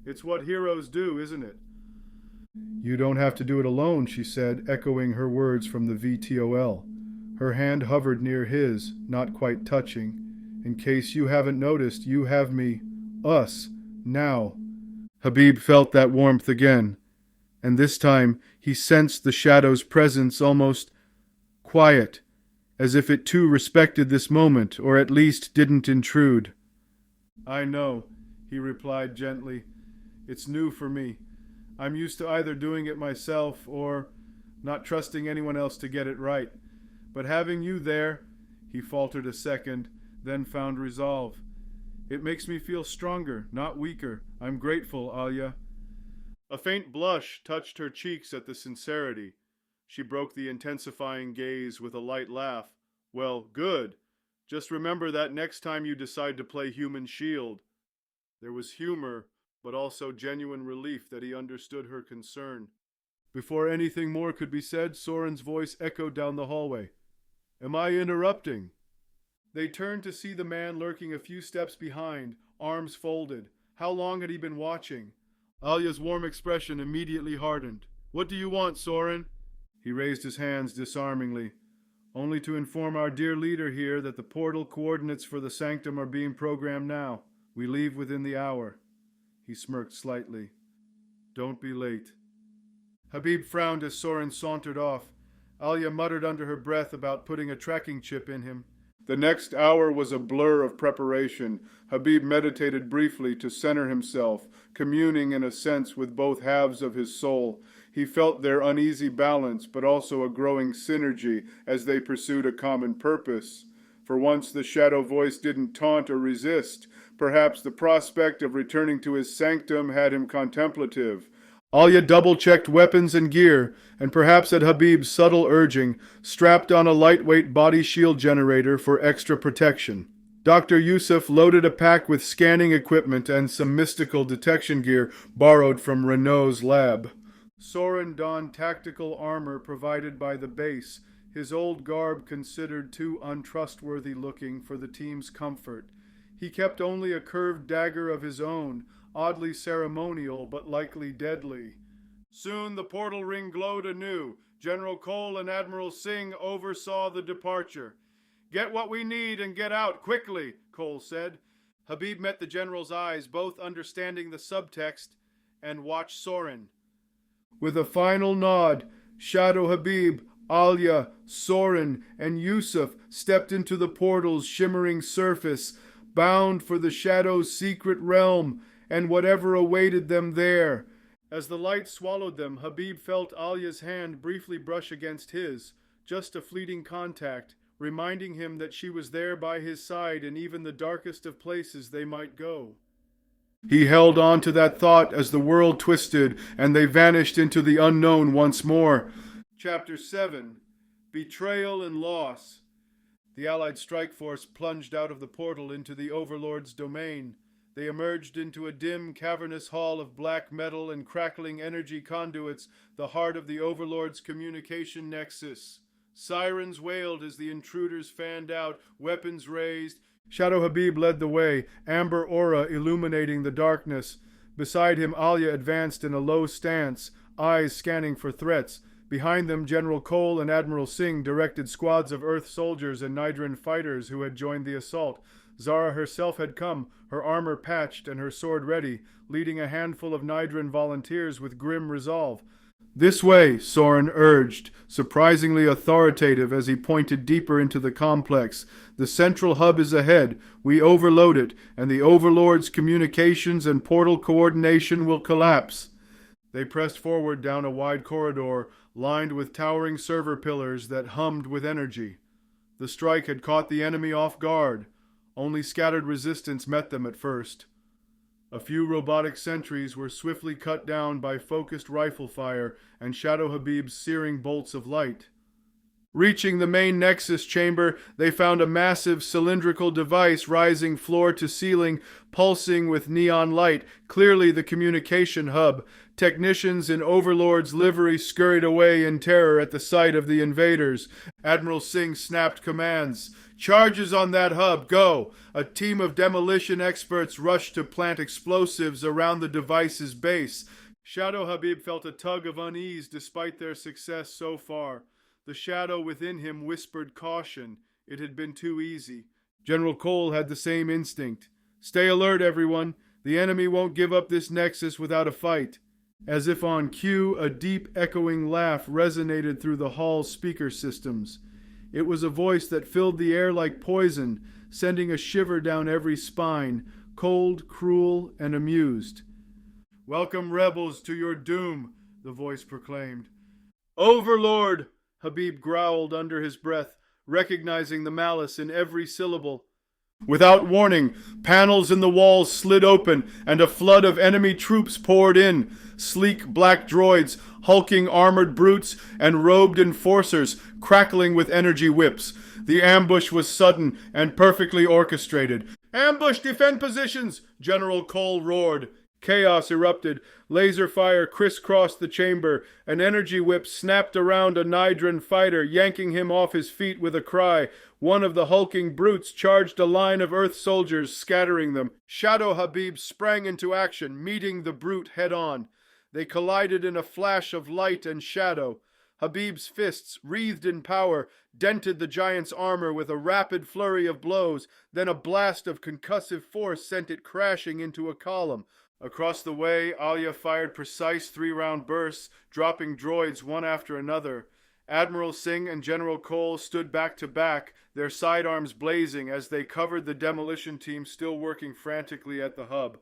It's what heroes do, isn't it? You don't have to do it alone, she said, echoing her words from the VTOL. Her hand hovered near his, not quite touching. In case you haven't noticed, you have me, us, now. Habib felt that warmth again, and this time he sensed the Shadow's presence almost quiet, as if it too respected this moment, or at least didn't intrude. I know, he replied gently. It's new for me. I'm used to either doing it myself or not trusting anyone else to get it right. But having you there, he faltered a second, then found resolve. It makes me feel stronger, not weaker. I'm grateful, Alia. A faint blush touched her cheeks at the sincerity. She broke the intensifying gaze with a light laugh. Well, good. Just remember that next time you decide to play human shield. There was humor, but also genuine relief that he understood her concern. Before anything more could be said, Soren's voice echoed down the hallway. Am I interrupting? They turned to see the man lurking a few steps behind, arms folded. How long had he been watching? Alya's warm expression immediately hardened. What do you want, Soren? He raised his hands disarmingly. Only to inform our dear leader here that the portal coordinates for the sanctum are being programmed now. We leave within the hour. He smirked slightly. Don't be late. Habib frowned as Soren sauntered off. Alya muttered under her breath about putting a tracking chip in him. The next hour was a blur of preparation. Habib meditated briefly to center himself, communing in a sense with both halves of his soul. He felt their uneasy balance, but also a growing synergy as they pursued a common purpose. For once the shadow voice didn't taunt or resist. Perhaps the prospect of returning to his sanctum had him contemplative. Alya double-checked weapons and gear, and perhaps at Habib's subtle urging, strapped on a lightweight body shield generator for extra protection. Dr. Yusuf loaded a pack with scanning equipment and some mystical detection gear borrowed from Renault's lab. Soren donned tactical armor provided by the base, his old garb considered too untrustworthy-looking for the team's comfort. He kept only a curved dagger of his own, oddly ceremonial but likely deadly. Soon the portal ring glowed anew. General Cole and Admiral Singh oversaw the departure. Get what we need and get out quickly, Cole said. Habib met the general's eyes, both understanding the subtext, and watched Soren. With a final nod, Shadow Habib, Alya, Soren, and Yusuf stepped into the portal's shimmering surface, bound for the Shadow's secret realm, and whatever awaited them there. As the light swallowed them, Habib felt Alya's hand briefly brush against his, just a fleeting contact, reminding him that she was there by his side in even the darkest of places they might go. He held on to that thought as the world twisted and they vanished into the unknown once more. Chapter 7. Betrayal and Loss. The Allied strike force plunged out of the portal into the Overlord's domain. They emerged into a dim, cavernous hall of black metal and crackling energy conduits, the heart of the Overlord's communication nexus. Sirens wailed as the intruders fanned out, weapons raised. Shadow Habib led the way, amber aura illuminating the darkness. Beside him, Alya advanced in a low stance, eyes scanning for threats. Behind them, General Cole and Admiral Singh directed squads of Earth soldiers and Nydran fighters who had joined the assault. Zara herself had come, her armor patched and her sword ready, leading a handful of Nydran volunteers with grim resolve. This way, Soren urged, surprisingly authoritative as he pointed deeper into the complex. The central hub is ahead. We overload it, and the Overlord's communications and portal coordination will collapse. They pressed forward down a wide corridor, lined with towering server pillars that hummed with energy. The strike had caught the enemy off guard. Only scattered resistance met them at first. A few robotic sentries were swiftly cut down by focused rifle fire and Shadow Habib's searing bolts of light. Reaching the main nexus chamber, they found a massive cylindrical device rising floor to ceiling, pulsing with neon light, clearly the communication hub. Technicians in Overlord's livery scurried away in terror at the sight of the invaders. Admiral Singh snapped commands. Charges on that hub, go! A team of demolition experts rushed to plant explosives around the device's base. Shadow Habib felt a tug of unease despite their success so far. The shadow within him whispered caution. It had been too easy. General Cole had the same instinct. Stay alert, everyone. The enemy won't give up this nexus without a fight. As if on cue, a deep echoing laugh resonated through the hall's speaker systems. It was a voice that filled the air like poison, sending a shiver down every spine, cold, cruel, and amused. Welcome, rebels, to your doom, the voice proclaimed. Overlord! Habib growled under his breath, recognizing the malice in every syllable. Without warning, panels in the walls slid open, and a flood of enemy troops poured in. Sleek black droids, hulking armored brutes, and robed enforcers, crackling with energy whips. The ambush was sudden and perfectly orchestrated. "Ambush! Defend positions!" General Cole roared. Chaos erupted. Laser fire crisscrossed the chamber. An energy whip snapped around a Nydran fighter, yanking him off his feet with a cry. One of the hulking brutes charged a line of Earth soldiers, scattering them. Shadow Habib sprang into action, meeting the brute head-on. They collided in a flash of light and shadow. Habib's fists, wreathed in power, dented the giant's armor with a rapid flurry of blows. Then a blast of concussive force sent it crashing into a column. Across the way, Alia fired precise 3-round bursts, dropping droids one after another. Admiral Singh and General Cole stood back to back, their sidearms blazing as they covered the demolition team still working frantically at the hub.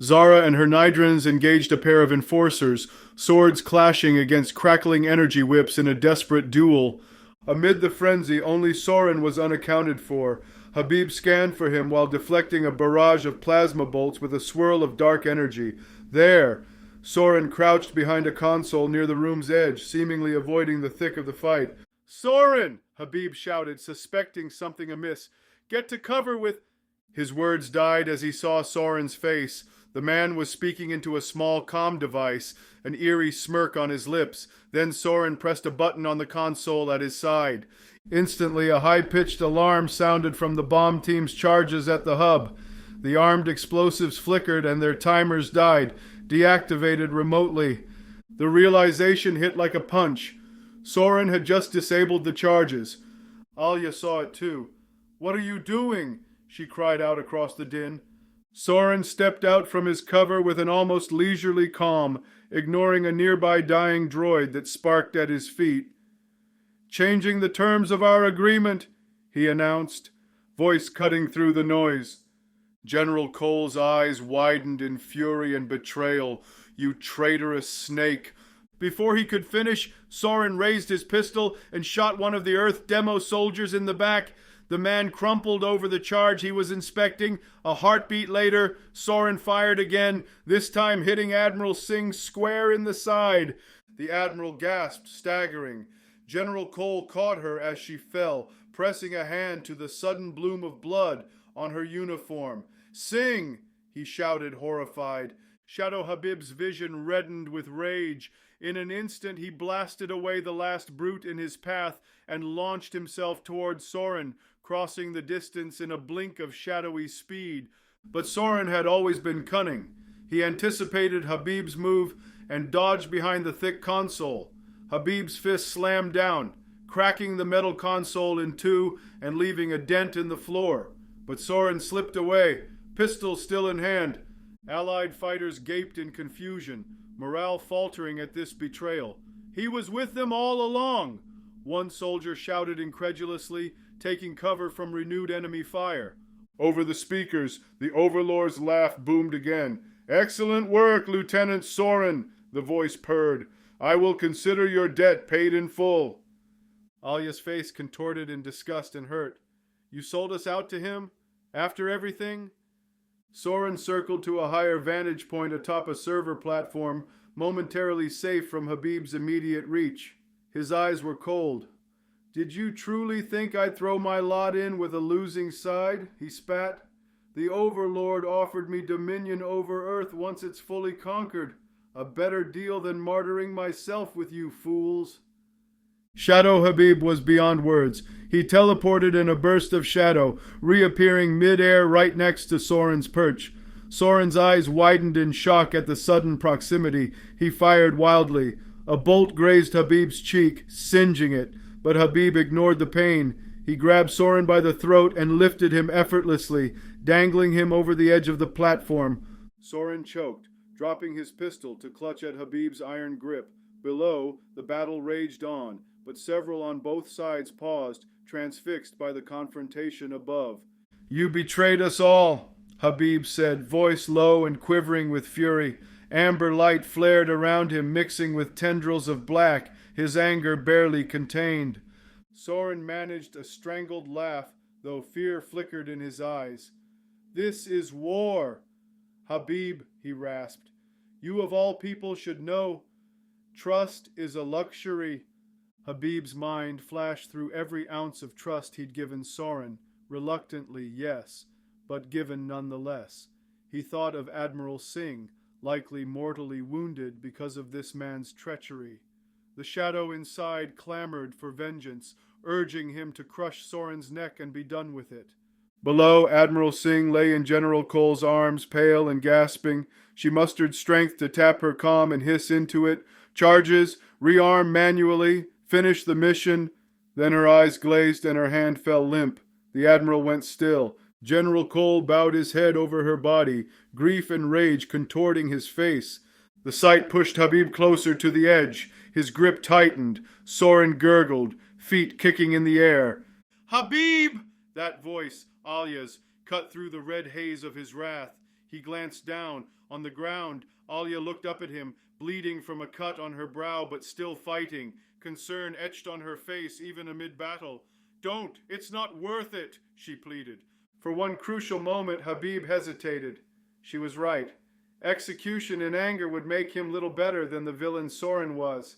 Zara and her Nidrans engaged a pair of enforcers, swords clashing against crackling energy whips in a desperate duel. Amid the frenzy, only Soren was unaccounted for. Habib scanned for him while deflecting a barrage of plasma bolts with a swirl of dark energy. There! Soren crouched behind a console near the room's edge, seemingly avoiding the thick of the fight. "Soren!" Habib shouted, suspecting something amiss. "Get to cover with—" His words died as he saw Soren's face. The man was speaking into a small comm device, an eerie smirk on his lips. Then Soren pressed a button on the console at his side. Instantly, a high-pitched alarm sounded from the bomb team's charges at the hub. The armed explosives flickered and their timers died, deactivated remotely. The realization hit like a punch. Soren had just disabled the charges. Alia saw it too. "What are you doing?" she cried out across the din. Soren stepped out from his cover with an almost leisurely calm, ignoring a nearby dying droid that sparked at his feet. "Changing the terms of our agreement," he announced, voice cutting through the noise. General Cole's eyes widened in fury and betrayal. "You traitorous snake!" Before he could finish, Soren raised his pistol and shot one of the Earth demo soldiers in the back. The man crumpled over the charge he was inspecting. A heartbeat later, Soren fired again, this time hitting Admiral Singh square in the side. The Admiral gasped, staggering. General Cole caught her as she fell, pressing a hand to the sudden bloom of blood on her uniform. "Singh!" he shouted, horrified. Shadow Habib's vision reddened with rage. In an instant he blasted away the last brute in his path and launched himself toward Soren, crossing the distance in a blink of shadowy speed. But Soren had always been cunning. He anticipated Habib's move and dodged behind the thick console. Habib's fist slammed down, cracking the metal console in two and leaving a dent in the floor. But Soren slipped away, pistol still in hand. Allied fighters gaped in confusion, morale faltering at this betrayal. "He was with them all along!" One soldier shouted incredulously, taking cover from renewed enemy fire. Over the speakers, the Overlord's laugh boomed again. "Excellent work, Lieutenant Soren," the voice purred. "I will consider your debt paid in full." Alia's face contorted in disgust and hurt. "You sold us out to him? After everything?" Soren circled to a higher vantage point atop a server platform, momentarily safe from Habib's immediate reach. His eyes were cold. "Did you truly think I'd throw my lot in with a losing side?" he spat. "The Overlord offered me dominion over Earth once it's fully conquered. A better deal than martyring myself with you fools." Shadow Habib was beyond words. He teleported in a burst of shadow, reappearing mid-air right next to Soren's perch. Soren's eyes widened in shock at the sudden proximity. He fired wildly. A bolt grazed Habib's cheek, singeing it, but Habib ignored the pain. He grabbed Soren by the throat and lifted him effortlessly, dangling him over the edge of the platform. Soren choked, dropping his pistol to clutch at Habib's iron grip. Below, the battle raged on, but several on both sides paused, transfixed by the confrontation above. "You betrayed us all," Habib said, voice low and quivering with fury. Amber light flared around him, mixing with tendrils of black, his anger barely contained. Soren managed a strangled laugh, though fear flickered in his eyes. This is war. Habib, he rasped, you of all people should know. Trust is a luxury. Habib's mind flashed through every ounce of trust he'd given Sorin, reluctantly, yes, but given nonetheless. He thought of Admiral Singh, likely mortally wounded because of this man's treachery. The shadow inside clamored for vengeance, urging him to crush Sorin's neck and be done with it. Below, Admiral Singh lay in General Cole's arms, pale and gasping. She mustered strength to tap her comm and hiss into it. Charges, rearm manually, finish the mission. Then her eyes glazed and her hand fell limp. The Admiral went still. General Cole bowed his head over her body, grief and rage contorting his face. The sight pushed Habib closer to the edge. His grip tightened. Sorin gurgled, feet kicking in the air. Habib! That voice, Alia's, cut through the red haze of his wrath. He glanced down. On the ground, Alia looked up at him, bleeding from a cut on her brow but still fighting, concern etched on her face even amid battle. Don't, it's not worth it, she pleaded. For one crucial moment, Habib hesitated. She was right. Execution in anger would make him little better than the villain Sorin was.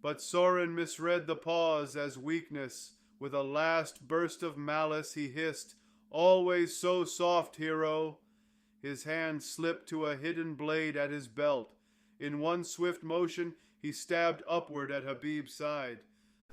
But Sorin misread the pause as weakness. With a last burst of malice, he hissed, "Always so soft, hero." His hand slipped to a hidden blade at his belt. In one swift motion, he stabbed upward at Habib's side.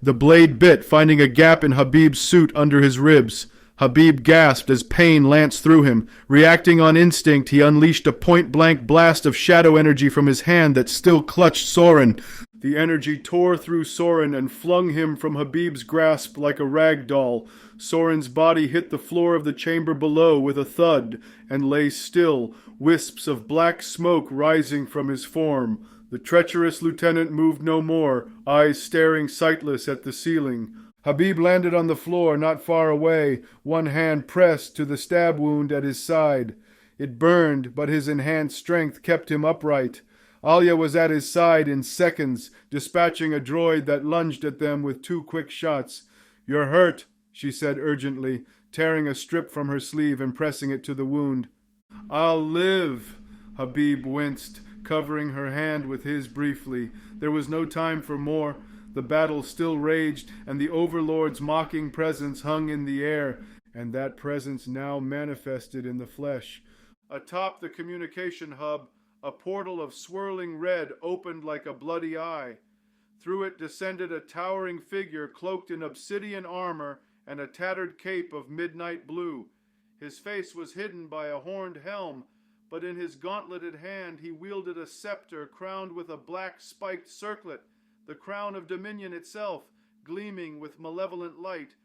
The blade bit, finding a gap in Habib's suit under his ribs. Habib gasped as pain lanced through him. Reacting on instinct, he unleashed a point-blank blast of shadow energy from his hand that still clutched Sorin. The energy tore through Sorin and flung him from Habib's grasp like a rag doll. Sorin's body hit the floor of the chamber below with a thud and lay still, wisps of black smoke rising from his form. The treacherous lieutenant moved no more, eyes staring sightless at the ceiling. Habib landed on the floor not far away, one hand pressed to the stab wound at his side. It burned, but his enhanced strength kept him upright. Alia was at his side in seconds, dispatching a droid that lunged at them with 2 quick shots. "You're hurt," she said urgently, tearing a strip from her sleeve and pressing it to the wound. "I'll live," Habib winced, covering her hand with his briefly. There was no time for more. The battle still raged, and the Overlord's mocking presence hung in the air, and that presence now manifested in the flesh. Atop the communication hub, a portal of swirling red opened like a bloody eye. Through it descended a towering figure cloaked in obsidian armor and a tattered cape of midnight blue. His face was hidden by a horned helm, but in his gauntleted hand he wielded a scepter crowned with a black spiked circlet, the crown of Dominion itself, gleaming with malevolent light.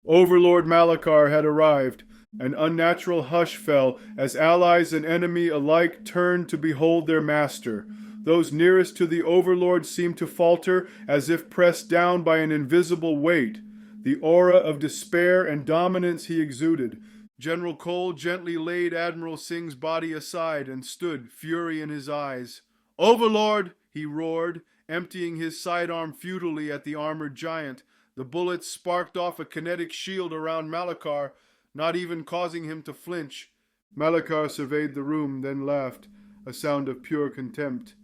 Overlord Malachar had arrived. An unnatural hush fell as allies and enemy alike turned to behold their master. Those nearest to the Overlord seemed to falter as if pressed down by an invisible weight. The aura of despair and dominance he exuded. General Cole gently laid Admiral Singh's body aside and stood, fury in his eyes. "Overlord!" he roared, emptying his sidearm futilely at the armored giant. The bullets sparked off a kinetic shield around Malachar, not even causing him to flinch. Malachar surveyed the room, then laughed, a sound of pure contempt.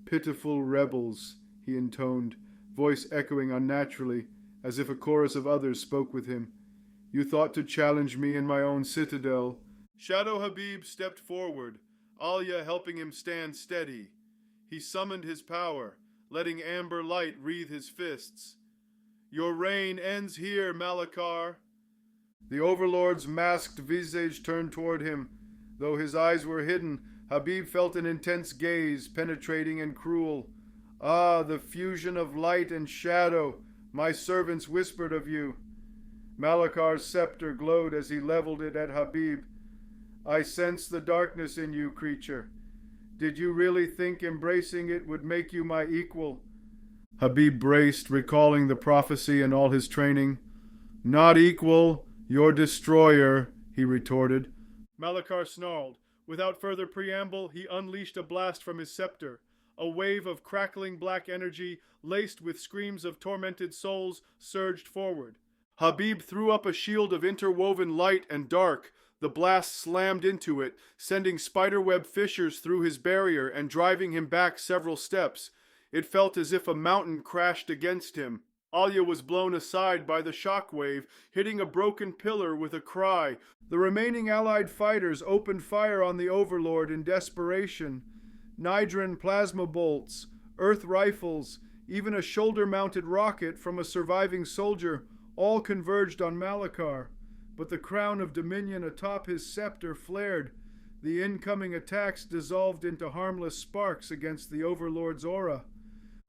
"Pitiful rebels," he intoned, voice echoing unnaturally, as if a chorus of others spoke with him. "You thought to challenge me in my own citadel." Shadow Habib stepped forward, Alia helping him stand steady. He summoned his power, letting amber light wreathe his fists. "Your reign ends here, Malachar." The Overlord's masked visage turned toward him. Though his eyes were hidden, Habib felt an intense gaze, penetrating and cruel. "Ah, the fusion of light and shadow, my servants whispered of you." Malachar's scepter glowed as he leveled it at Habib. "I sense the darkness in you, creature. Did you really think embracing it would make you my equal?" Habib braced, recalling the prophecy and all his training. "Not equal, your destroyer," he retorted. Malachar snarled. Without further preamble, he unleashed a blast from his scepter. A wave of crackling black energy, laced with screams of tormented souls, surged forward. Habib threw up a shield of interwoven light and dark. The blast slammed into it, sending spiderweb fissures through his barrier and driving him back several steps. It felt as if a mountain crashed against him. Alia was blown aside by the shockwave, hitting a broken pillar with a cry. The remaining Allied fighters opened fire on the Overlord in desperation. Nidran plasma bolts, earth rifles, even a shoulder-mounted rocket from a surviving soldier all converged on Malachar. But the crown of Dominion atop his scepter flared. The incoming attacks dissolved into harmless sparks against the Overlord's aura.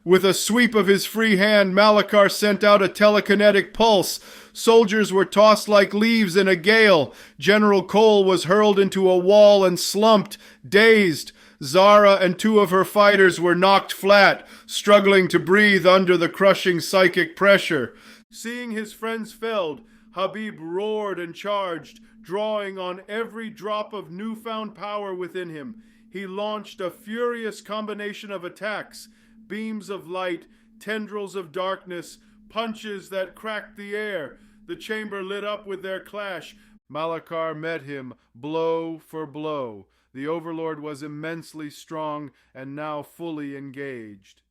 With a sweep of his free hand, Malachar sent out a telekinetic pulse. Soldiers were tossed like leaves in a gale. General Cole was hurled into a wall and slumped, dazed. Zara and two of her fighters were knocked flat, struggling to breathe under the crushing psychic pressure. Seeing his friends felled, Habib roared and charged, drawing on every drop of newfound power within him. He launched a furious combination of attacks, beams of light, tendrils of darkness, punches that cracked the air. The chamber lit up with their clash. Malachar met him, blow for blow. The Overlord was immensely strong and now fully engaged.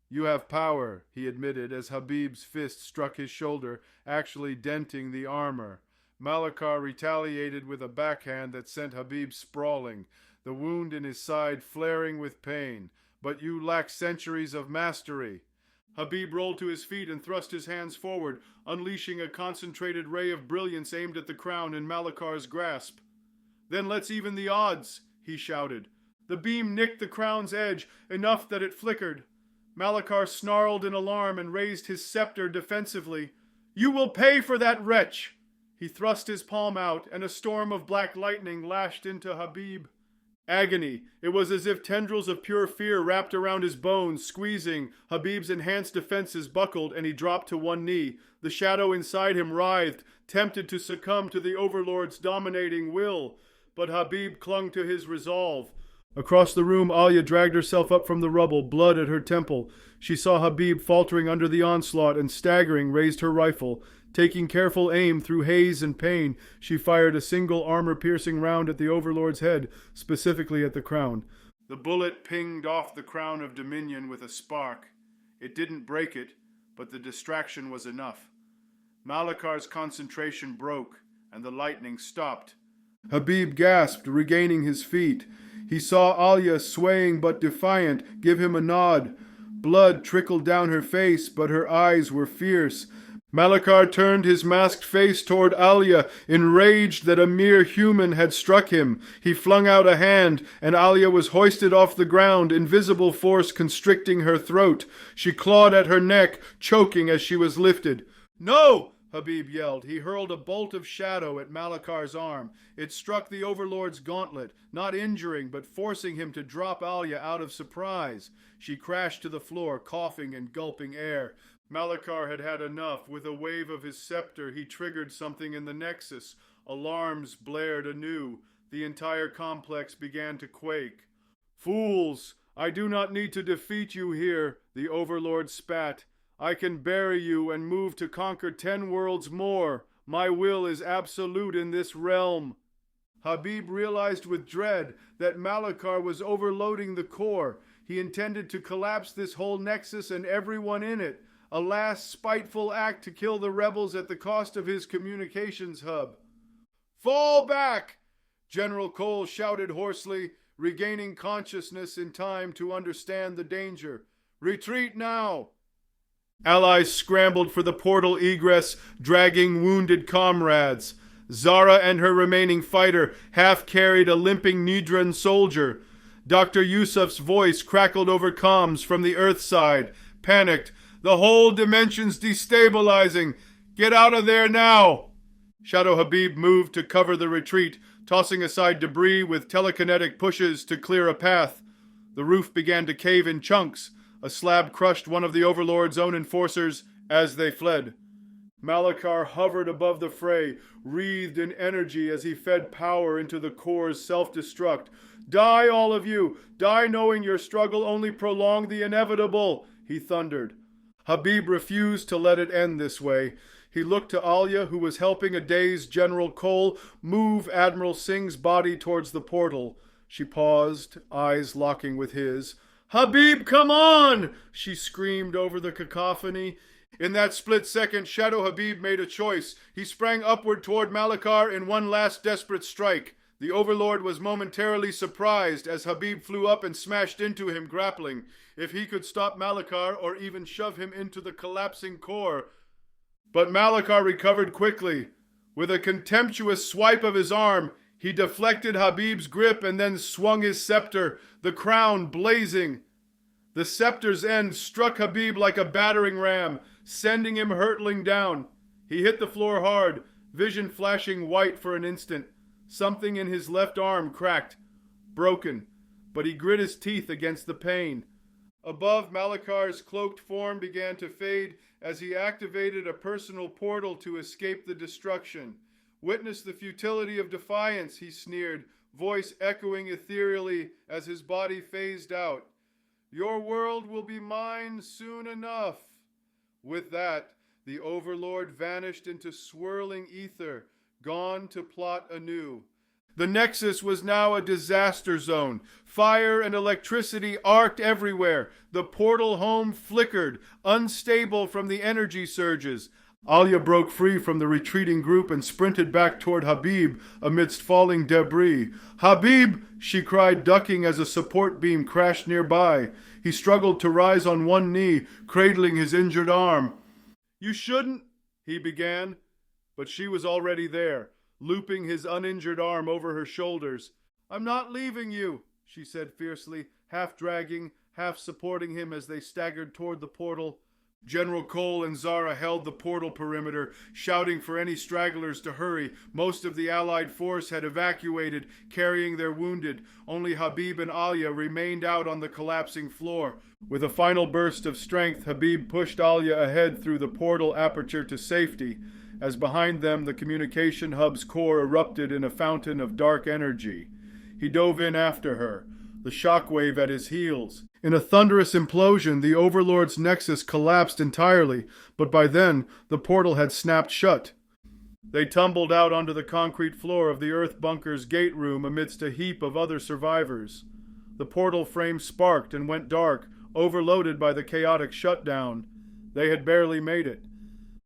"You have power," he admitted as Habib's fist struck his shoulder, actually denting the armor. Malachar retaliated with a backhand that sent Habib sprawling, the wound in his side flaring with pain. "But you lack centuries of mastery." Habib rolled to his feet and thrust his hands forward, unleashing a concentrated ray of brilliance aimed at the crown in Malachar's grasp. "Then let's even the odds," he shouted. The beam nicked the crown's edge, enough that it flickered. Malachar snarled in alarm and raised his scepter defensively. "You will pay for that wretch!" He thrust his palm out, and a storm of black lightning lashed into Habib. Agony. It was as if tendrils of pure fear wrapped around his bones, squeezing. Habib's enhanced defenses buckled, and he dropped to one knee. The shadow inside him writhed, tempted to succumb to the Overlord's dominating will. But Habib clung to his resolve. Across the room, Alia dragged herself up from the rubble, blood at her temple. She saw Habib faltering under the onslaught and, staggering, raised her rifle. Taking careful aim through haze and pain, she fired a single armor-piercing round at the Overlord's head, specifically at the crown. The bullet pinged off the crown of Dominion with a spark. It didn't break it, but the distraction was enough. Malachar's concentration broke, and the lightning stopped. Habib gasped, regaining his feet. He saw Alia, swaying but defiant, give him a nod. Blood trickled down her face, but her eyes were fierce. Malachar turned his masked face toward Alia, enraged that a mere human had struck him. He flung out a hand, and Alia was hoisted off the ground, invisible force constricting her throat. She clawed at her neck, choking as she was lifted. "No!" Habib yelled. He hurled a bolt of shadow at Malachar's arm. It struck the Overlord's gauntlet, not injuring, but forcing him to drop Alia out of surprise. She crashed to the floor, coughing and gulping air. Malachar had had enough. With a wave of his scepter, he triggered something in the Nexus. Alarms blared anew. The entire complex began to quake. "Fools! I do not need to defeat you here," the Overlord spat. "I can bury you and move to conquer 10 worlds more. My will is absolute in this realm." Habib realized with dread that Malachar was overloading the core. He intended to collapse this whole Nexus and everyone in it. A last spiteful act to kill the rebels at the cost of his communications hub. "Fall back!" General Cole shouted hoarsely, regaining consciousness in time to understand the danger. "Retreat now!" Allies scrambled for the portal egress, dragging wounded comrades. Zara and her remaining fighter half carried a limping Nidran soldier. Dr. Yusuf's voice crackled over comms from the Earth side. Panicked. "The whole dimension's destabilizing. Get out of there now!" Shadow Habib moved to cover the retreat, tossing aside debris with telekinetic pushes to clear a path. The roof began to cave in chunks. A slab crushed one of the Overlord's own enforcers as they fled. Malachar hovered above the fray, wreathed in energy as he fed power into the core's self-destruct. "Die, all of you! Die knowing your struggle only prolonged the inevitable!" he thundered. Habib refused to let it end this way. He looked to Alia, who was helping a dazed General Cole move Admiral Singh's body towards the portal. She paused, eyes locking with his. "Habib, come on!" she screamed over the cacophony. In that split second, Shadow Habib made a choice. He sprang upward toward Malakar in one last desperate strike. The Overlord was momentarily surprised as Habib flew up and smashed into him, grappling. If he could stop Malakar or even shove him into the collapsing core. But Malakar recovered quickly. With a contemptuous swipe of his arm, he deflected Habib's grip and then swung his scepter, the crown blazing. The scepter's end struck Habib like a battering ram, sending him hurtling down. He hit the floor hard, vision flashing white for an instant. Something in his left arm cracked, broken, but he grit his teeth against the pain. Above, Malakar's cloaked form began to fade as he activated a personal portal to escape the destruction. "Witness the futility of defiance," he sneered, voice echoing ethereally as his body phased out. "Your world will be mine soon enough." With that, the Overlord vanished into swirling ether, gone to plot anew. The Nexus was now a disaster zone. Fire and electricity arced everywhere. The portal home flickered, unstable from the energy surges. Alia broke free from the retreating group and sprinted back toward Habib amidst falling debris. "Habib!" she cried, ducking as a support beam crashed nearby. He struggled to rise on one knee, cradling his injured arm. "You shouldn't," he began, but she was already there, looping his uninjured arm over her shoulders. "I'm not leaving you," she said fiercely, half dragging, half supporting him as they staggered toward the portal. General Cole and Zara held the portal perimeter, shouting for any stragglers to hurry. Most of the Allied force had evacuated, carrying their wounded. Only Habib and Alia remained out on the collapsing floor. With a final burst of strength, Habib pushed Alia ahead through the portal aperture to safety, as behind them the communication hub's core erupted in a fountain of dark energy. He dove in after her, the shockwave at his heels. In a thunderous implosion, the Overlord's nexus collapsed entirely, but by then the portal had snapped shut. They tumbled out onto the concrete floor of the Earth bunker's gate room amidst a heap of other survivors. The portal frame sparked and went dark, overloaded by the chaotic shutdown. They had barely made it.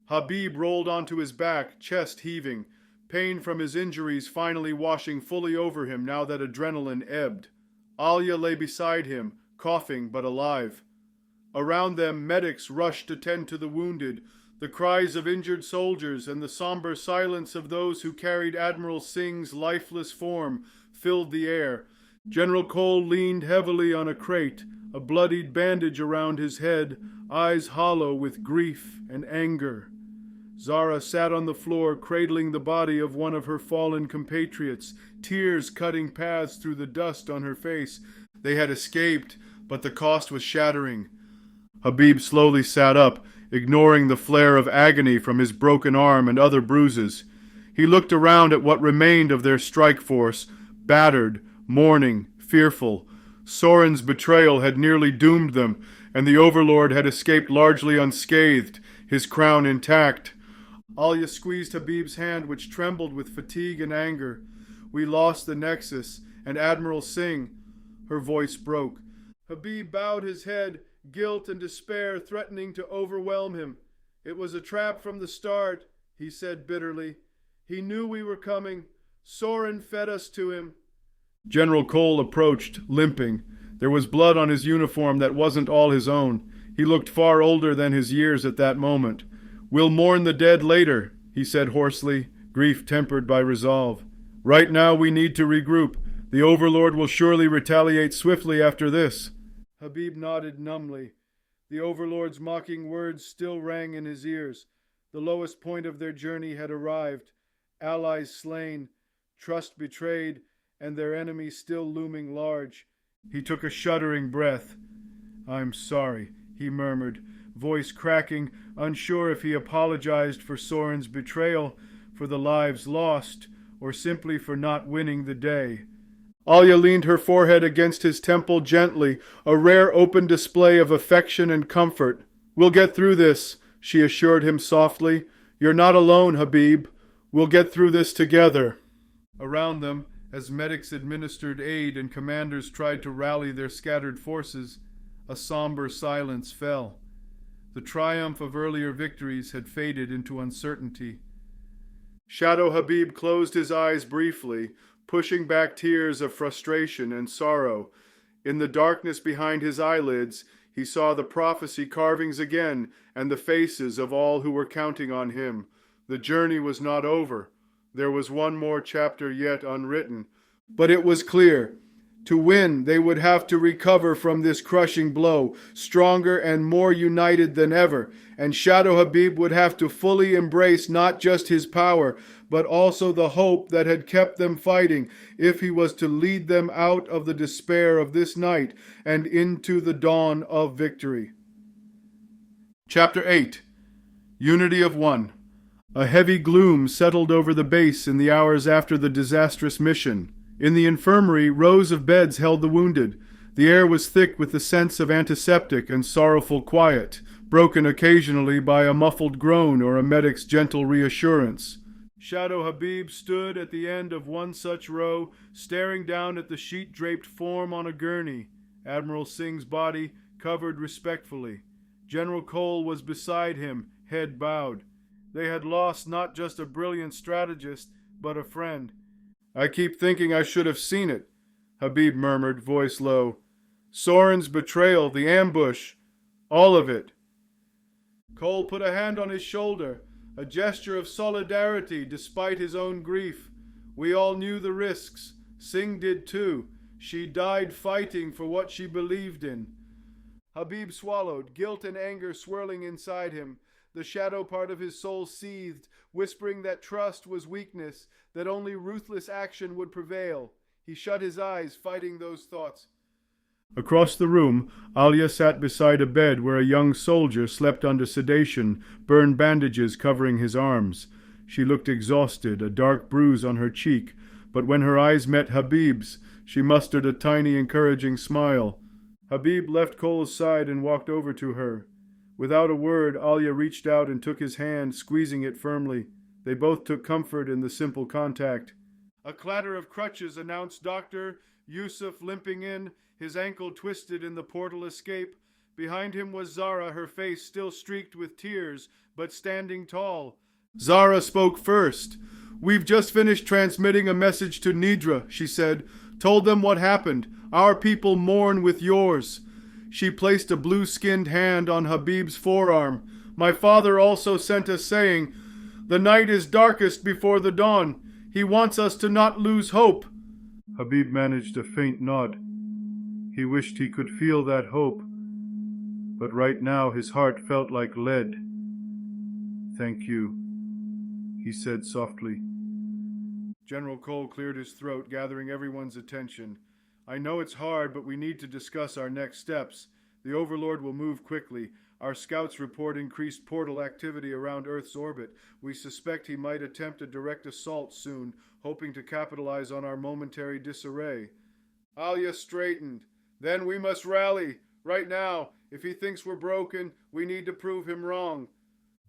Habib rolled onto his back, chest heaving, pain from his injuries finally washing fully over him now that adrenaline ebbed. Alia lay beside him, coughing but alive. Around them, medics rushed to tend to the wounded. The cries of injured soldiers and the somber silence of those who carried Admiral Singh's lifeless form filled the air. General Cole leaned heavily on a crate, a bloodied bandage around his head, eyes hollow with grief and anger. Zara sat on the floor, cradling the body of one of her fallen compatriots, tears cutting paths through the dust on her face. They had escaped, but the cost was shattering. Habib slowly sat up, ignoring the flare of agony from his broken arm and other bruises. He looked around at what remained of their strike force, battered, mourning, fearful. Soren's betrayal had nearly doomed them, and the Overlord had escaped largely unscathed, his crown intact. Alia squeezed Habib's hand, which trembled with fatigue and anger. "We lost the Nexus, and Admiral Singh." Her voice broke. Habib bowed his head, guilt and despair threatening to overwhelm him. "It was a trap from the start," he said bitterly. "He knew we were coming. Soren fed us to him." General Cole approached, limping. There was blood on his uniform that wasn't all his own. He looked far older than his years at that moment. "We'll mourn the dead later," he said hoarsely, grief tempered by resolve. "Right now we need to regroup. The Overlord will surely retaliate swiftly after this." Habib nodded numbly. The Overlord's mocking words still rang in his ears. The lowest point of their journey had arrived. Allies slain, trust betrayed, and their enemy still looming large. He took a shuddering breath. "I'm sorry," he murmured, voice cracking, unsure if he apologized for Soren's betrayal, for the lives lost, or simply for not winning the day. Alia leaned her forehead against his temple gently, a rare open display of affection and comfort. "We'll get through this," she assured him softly. You're not alone, Habib. We'll get through this together. Around them, as medics administered aid and commanders tried to rally their scattered forces, a somber silence fell. The triumph of earlier victories had faded into uncertainty. Shadow Habib closed his eyes briefly, pushing back tears of frustration and sorrow. In the darkness behind his eyelids, he saw the prophecy carvings again and the faces of all who were counting on him. The journey was not over. There was one more chapter yet unwritten. But it was clear. To win, they would have to recover from this crushing blow, stronger and more united than ever, and Shadow Habib would have to fully embrace not just his power, but also the hope that had kept them fighting, if he was to lead them out of the despair of this night and into the dawn of victory. Chapter 8. Unity of One. A heavy gloom settled over the base in the hours after the disastrous mission. In the infirmary, rows of beds held the wounded. The air was thick with the sense of antiseptic and sorrowful quiet, broken occasionally by a muffled groan or a medic's gentle reassurance. Shadow Habib stood at the end of one such row, staring down at the sheet-draped form on a gurney. Admiral Singh's body covered respectfully. General Cole was beside him, head bowed. They had lost not just a brilliant strategist, but a friend. "I keep thinking I should have seen it," Habib murmured, voice low. "Sorin's betrayal, the ambush, all of it." Cole put a hand on his shoulder, a gesture of solidarity despite his own grief. "We all knew the risks. Singh did too. She died fighting for what she believed in." Habib swallowed, guilt and anger swirling inside him. The shadow part of his soul seethed, whispering that trust was weakness, that only ruthless action would prevail. He shut his eyes, fighting those thoughts. Across the room, Alia sat beside a bed where a young soldier slept under sedation, burned bandages covering his arms. She looked exhausted, a dark bruise on her cheek, but when her eyes met Habib's, she mustered a tiny encouraging smile. Habib left Cole's side and walked over to her. Without a word, Alia reached out and took his hand, squeezing it firmly. They both took comfort in the simple contact. A clatter of crutches announced Dr. Yusuf limping in, his ankle twisted in the portal escape. Behind him was Zara, her face still streaked with tears, but standing tall. Zara spoke first. "We've just finished transmitting a message to Nidra," she said. "Told them what happened. Our people mourn with yours." She placed a blue-skinned hand on Habib's forearm. "My father also sent us saying, 'The night is darkest before the dawn.' He wants us to not lose hope." Habib managed a faint nod. He wished he could feel that hope, but right now his heart felt like lead. "Thank you," he said softly. General Cole cleared his throat, gathering everyone's attention. "I know it's hard, but we need to discuss our next steps. The Overlord will move quickly. Our scouts report increased portal activity around Earth's orbit. We suspect he might attempt a direct assault soon, hoping to capitalize on our momentary disarray." Alia straightened. "Then we must rally. Right now. If he thinks we're broken, we need to prove him wrong."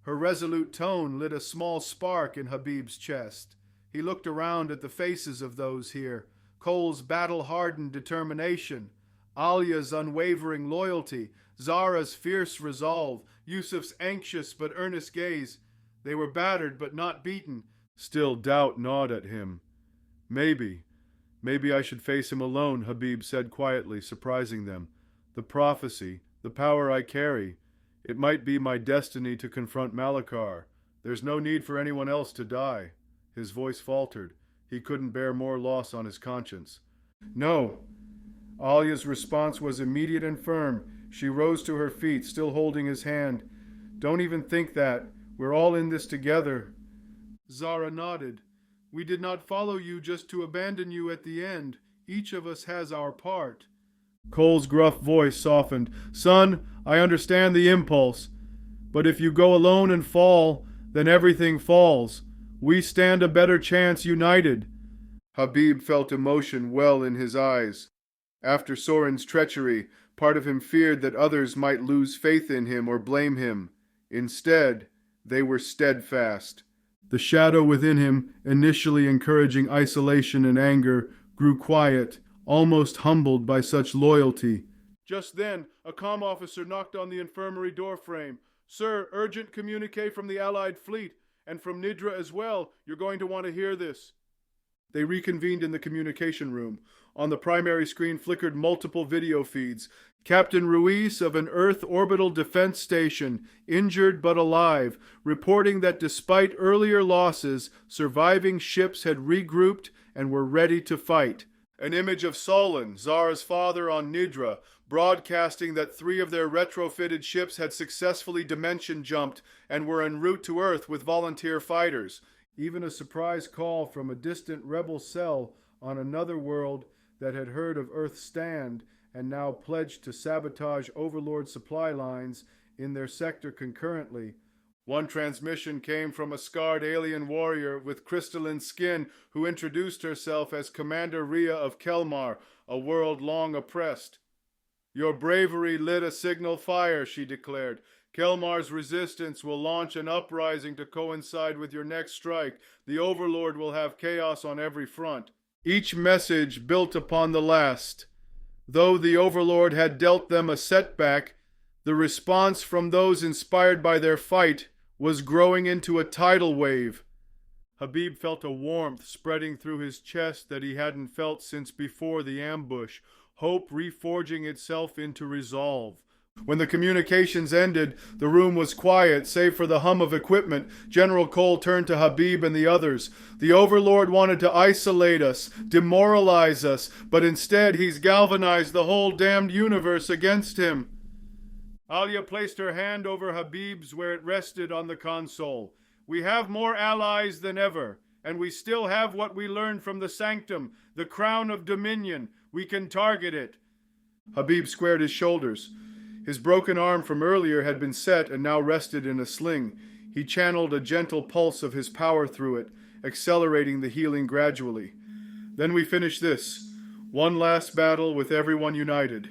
Her resolute tone lit a small spark in Habib's chest. He looked around at the faces of those here. Cole's battle-hardened determination, Alia's unwavering loyalty, Zara's fierce resolve, Yusuf's anxious but earnest gaze. They were battered but not beaten. Still doubt gnawed at him. Maybe I should face him alone," Habib said quietly, surprising them. "The prophecy, the power I carry, it might be my destiny to confront Malachar. There's no need for anyone else to die." His voice faltered. He couldn't bear more loss on his conscience. "No." Alia's response was immediate and firm. She rose to her feet, still holding his hand. "Don't even think that. We're all in this together." Zara nodded. "We did not follow you just to abandon you at the end. Each of us has our part." Cole's gruff voice softened. "Son, I understand the impulse. But if you go alone and fall, then everything falls. We stand a better chance united." Habib felt emotion well in his eyes. After Sorin's treachery, part of him feared that others might lose faith in him or blame him. Instead, They were steadfast. The shadow within him, initially encouraging isolation and anger, grew quiet, almost humbled by such loyalty. Just then, a comm officer knocked on the infirmary doorframe. "Sir, urgent communique from the Allied fleet, and from Nidra as well. You're going to want to hear this." They reconvened in the communication room. On the primary screen flickered multiple video feeds. Captain Ruiz of an Earth orbital defense station, injured but alive, reporting that despite earlier losses, surviving ships had regrouped and were ready to fight. An image of Solon, Zara's father on Nidra, broadcasting that 3 of their retrofitted ships had successfully dimension jumped and were en route to Earth with volunteer fighters. Even a surprise call from a distant rebel cell on another world that had heard of Earth's stand and now pledged to sabotage Overlord supply lines in their sector concurrently. One transmission came from a scarred alien warrior with crystalline skin who introduced herself as Commander Rhea of Kelmar, a world long oppressed. "Your bravery lit a signal fire," she declared. "Kelmar's resistance will launch an uprising to coincide with your next strike. The Overlord will have chaos on every front." Each message built upon the last. Though the Overlord had dealt them a setback, the response from those inspired by their fight was growing into a tidal wave. Habib felt a warmth spreading through his chest that he hadn't felt since before the ambush, hope reforging itself into resolve. When the communications ended, the room was quiet, save for the hum of equipment. General Cole turned to Habib and the others. "The Overlord wanted to isolate us, demoralize us, but instead he's galvanized the whole damned universe against him." Alia placed her hand over Habib's where it rested on the console. "We have more allies than ever, and we still have what we learned from the Sanctum, the Crown of Dominion. We can target it." Habib squared his shoulders. His broken arm from earlier had been set and now rested in a sling. He channeled a gentle pulse of his power through it, accelerating the healing gradually. "Then we finish this. One last battle with everyone united."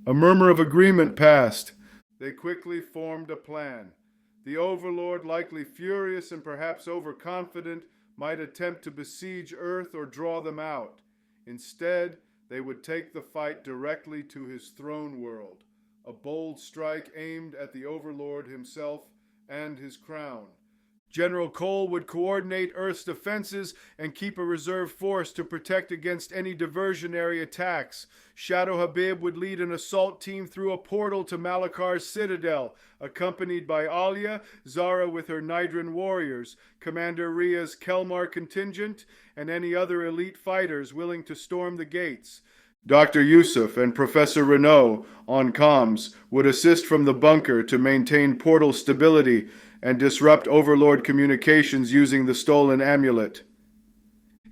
A murmur of agreement passed. They quickly formed a plan. The Overlord, likely furious and perhaps overconfident, might attempt to besiege Earth or draw them out. Instead, they would take the fight directly to his throne world. A bold strike aimed at the Overlord himself and his crown. General Cole would coordinate Earth's defenses and keep a reserve force to protect against any diversionary attacks. Shadow Habib would lead an assault team through a portal to Malakar's citadel, accompanied by Alia, Zara with her Nidran warriors, Commander Rhea's Kelmar contingent, and any other elite fighters willing to storm the gates. Dr. Yusuf and Professor Renault, on comms, would assist from the bunker to maintain portal stability and disrupt Overlord communications using the stolen amulet.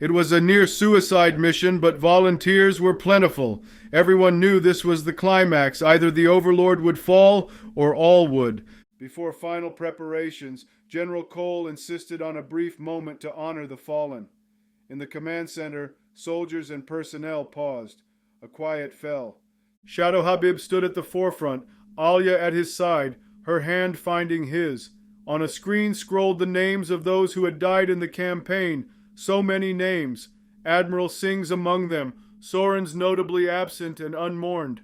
It was a near-suicide mission, but volunteers were plentiful. Everyone knew this was the climax. Either the Overlord would fall, or all would. Before final preparations, General Cole insisted on a brief moment to honor the fallen. In the command center, soldiers and personnel paused. A quiet fell. Shadow Habib stood at the forefront, Alia at his side, her hand finding his. On a screen scrolled the names of those who had died in the campaign. So many names. Admiral Singh's among them, Soren's notably absent and unmourned.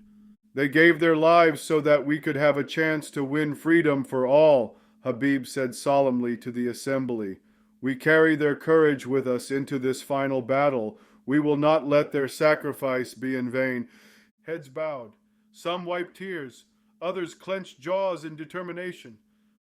"They gave their lives so that we could have a chance to win freedom for all," Habib said solemnly to the assembly. "We carry their courage with us into this final battle. We will not let their sacrifice be in vain." Heads bowed. Some wiped tears. Others clenched jaws in determination.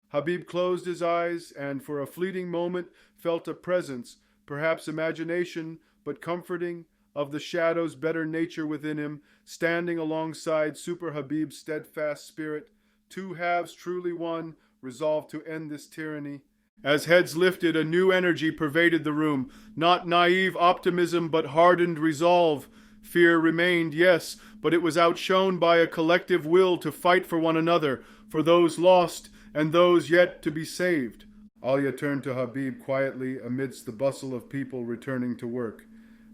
Habib closed his eyes and for a fleeting moment felt a presence, perhaps imagination, but comforting, of the shadow's better nature within him, standing alongside Super Habib's steadfast spirit, two halves truly one, resolved to end this tyranny. As heads lifted, a new energy pervaded the room, not naive optimism, but hardened resolve. Fear remained, yes, but it was outshone by a collective will to fight for one another, for those lost and those yet to be saved. Alia turned to Habib quietly amidst the bustle of people returning to work.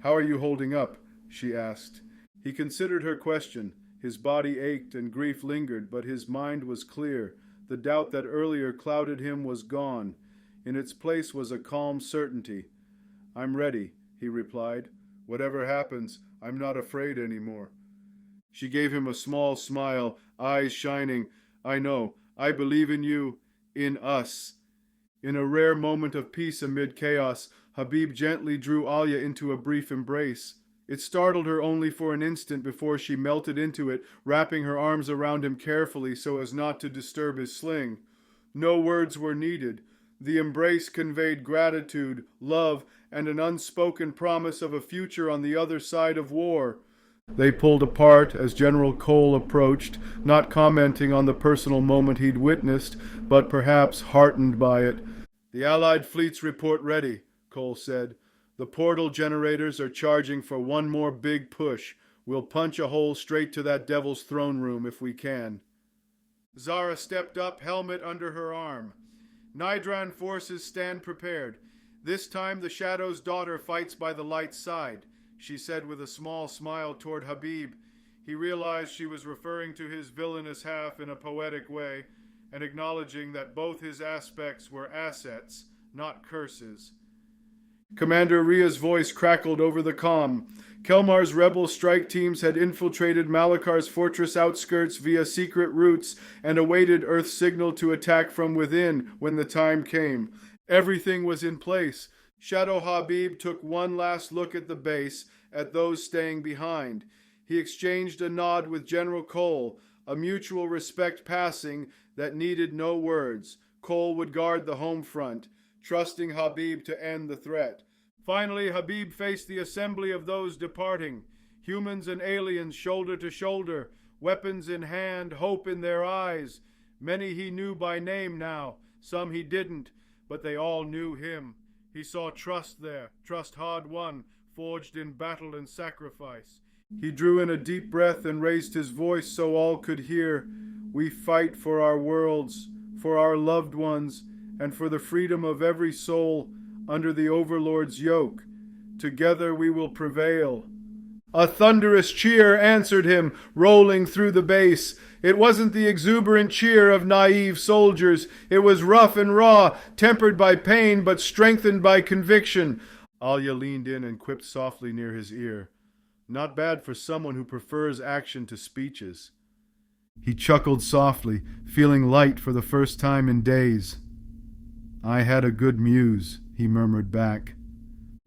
"How are you holding up?" she asked. He considered her question. His body ached and grief lingered, but his mind was clear. The doubt that earlier clouded him was gone. In its place was a calm certainty. "I'm ready," he replied. "Whatever happens, I'm not afraid anymore." She gave him a small smile, eyes shining. "I know. I believe in you, in us." In a rare moment of peace amid chaos, Habib gently drew Alia into a brief embrace. It startled her only for an instant before she melted into it, wrapping her arms around him carefully so as not to disturb his sling. No words were needed. The embrace conveyed gratitude, love, and an unspoken promise of a future on the other side of war. They pulled apart as General Cole approached, not commenting on the personal moment he'd witnessed, but perhaps heartened by it. "The Allied fleet's report ready," Cole said. "The portal generators are charging for one more big push. We'll punch a hole straight to that devil's throne room if we can." Zara stepped up, helmet under her arm. "Nidran forces stand prepared. This time the Shadow's daughter fights by the light's side," she said with a small smile toward Habib. He realized she was referring to his villainous half in a poetic way, and acknowledging that both his aspects were assets, not curses. Commander Ria's voice crackled over the comm. Kelmar's rebel strike teams had infiltrated Malakar's fortress outskirts via secret routes and awaited Earth's signal to attack from within when the time came. Everything was in place. Shadow Habib took one last look at the base, at those staying behind. He exchanged a nod with General Cole, a mutual respect passing that needed no words. Cole would guard the home front, trusting Habib to end the threat. Finally, Habib faced the assembly of those departing, humans and aliens shoulder to shoulder, weapons in hand, hope in their eyes. Many he knew by name now, some he didn't, but they all knew him. He saw trust there, trust hard won, forged in battle and sacrifice. He drew in a deep breath and raised his voice so all could hear. "We fight for our worlds, for our loved ones, and for the freedom of every soul under the Overlord's yoke. Together we will prevail." A thunderous cheer answered him, rolling through the base. It wasn't the exuberant cheer of naive soldiers. It was rough and raw, tempered by pain but strengthened by conviction. Alia leaned in and quipped softly near his ear. "Not bad for someone who prefers action to speeches." He chuckled softly, feeling light for the first time in days. "I had a good muse," he murmured back.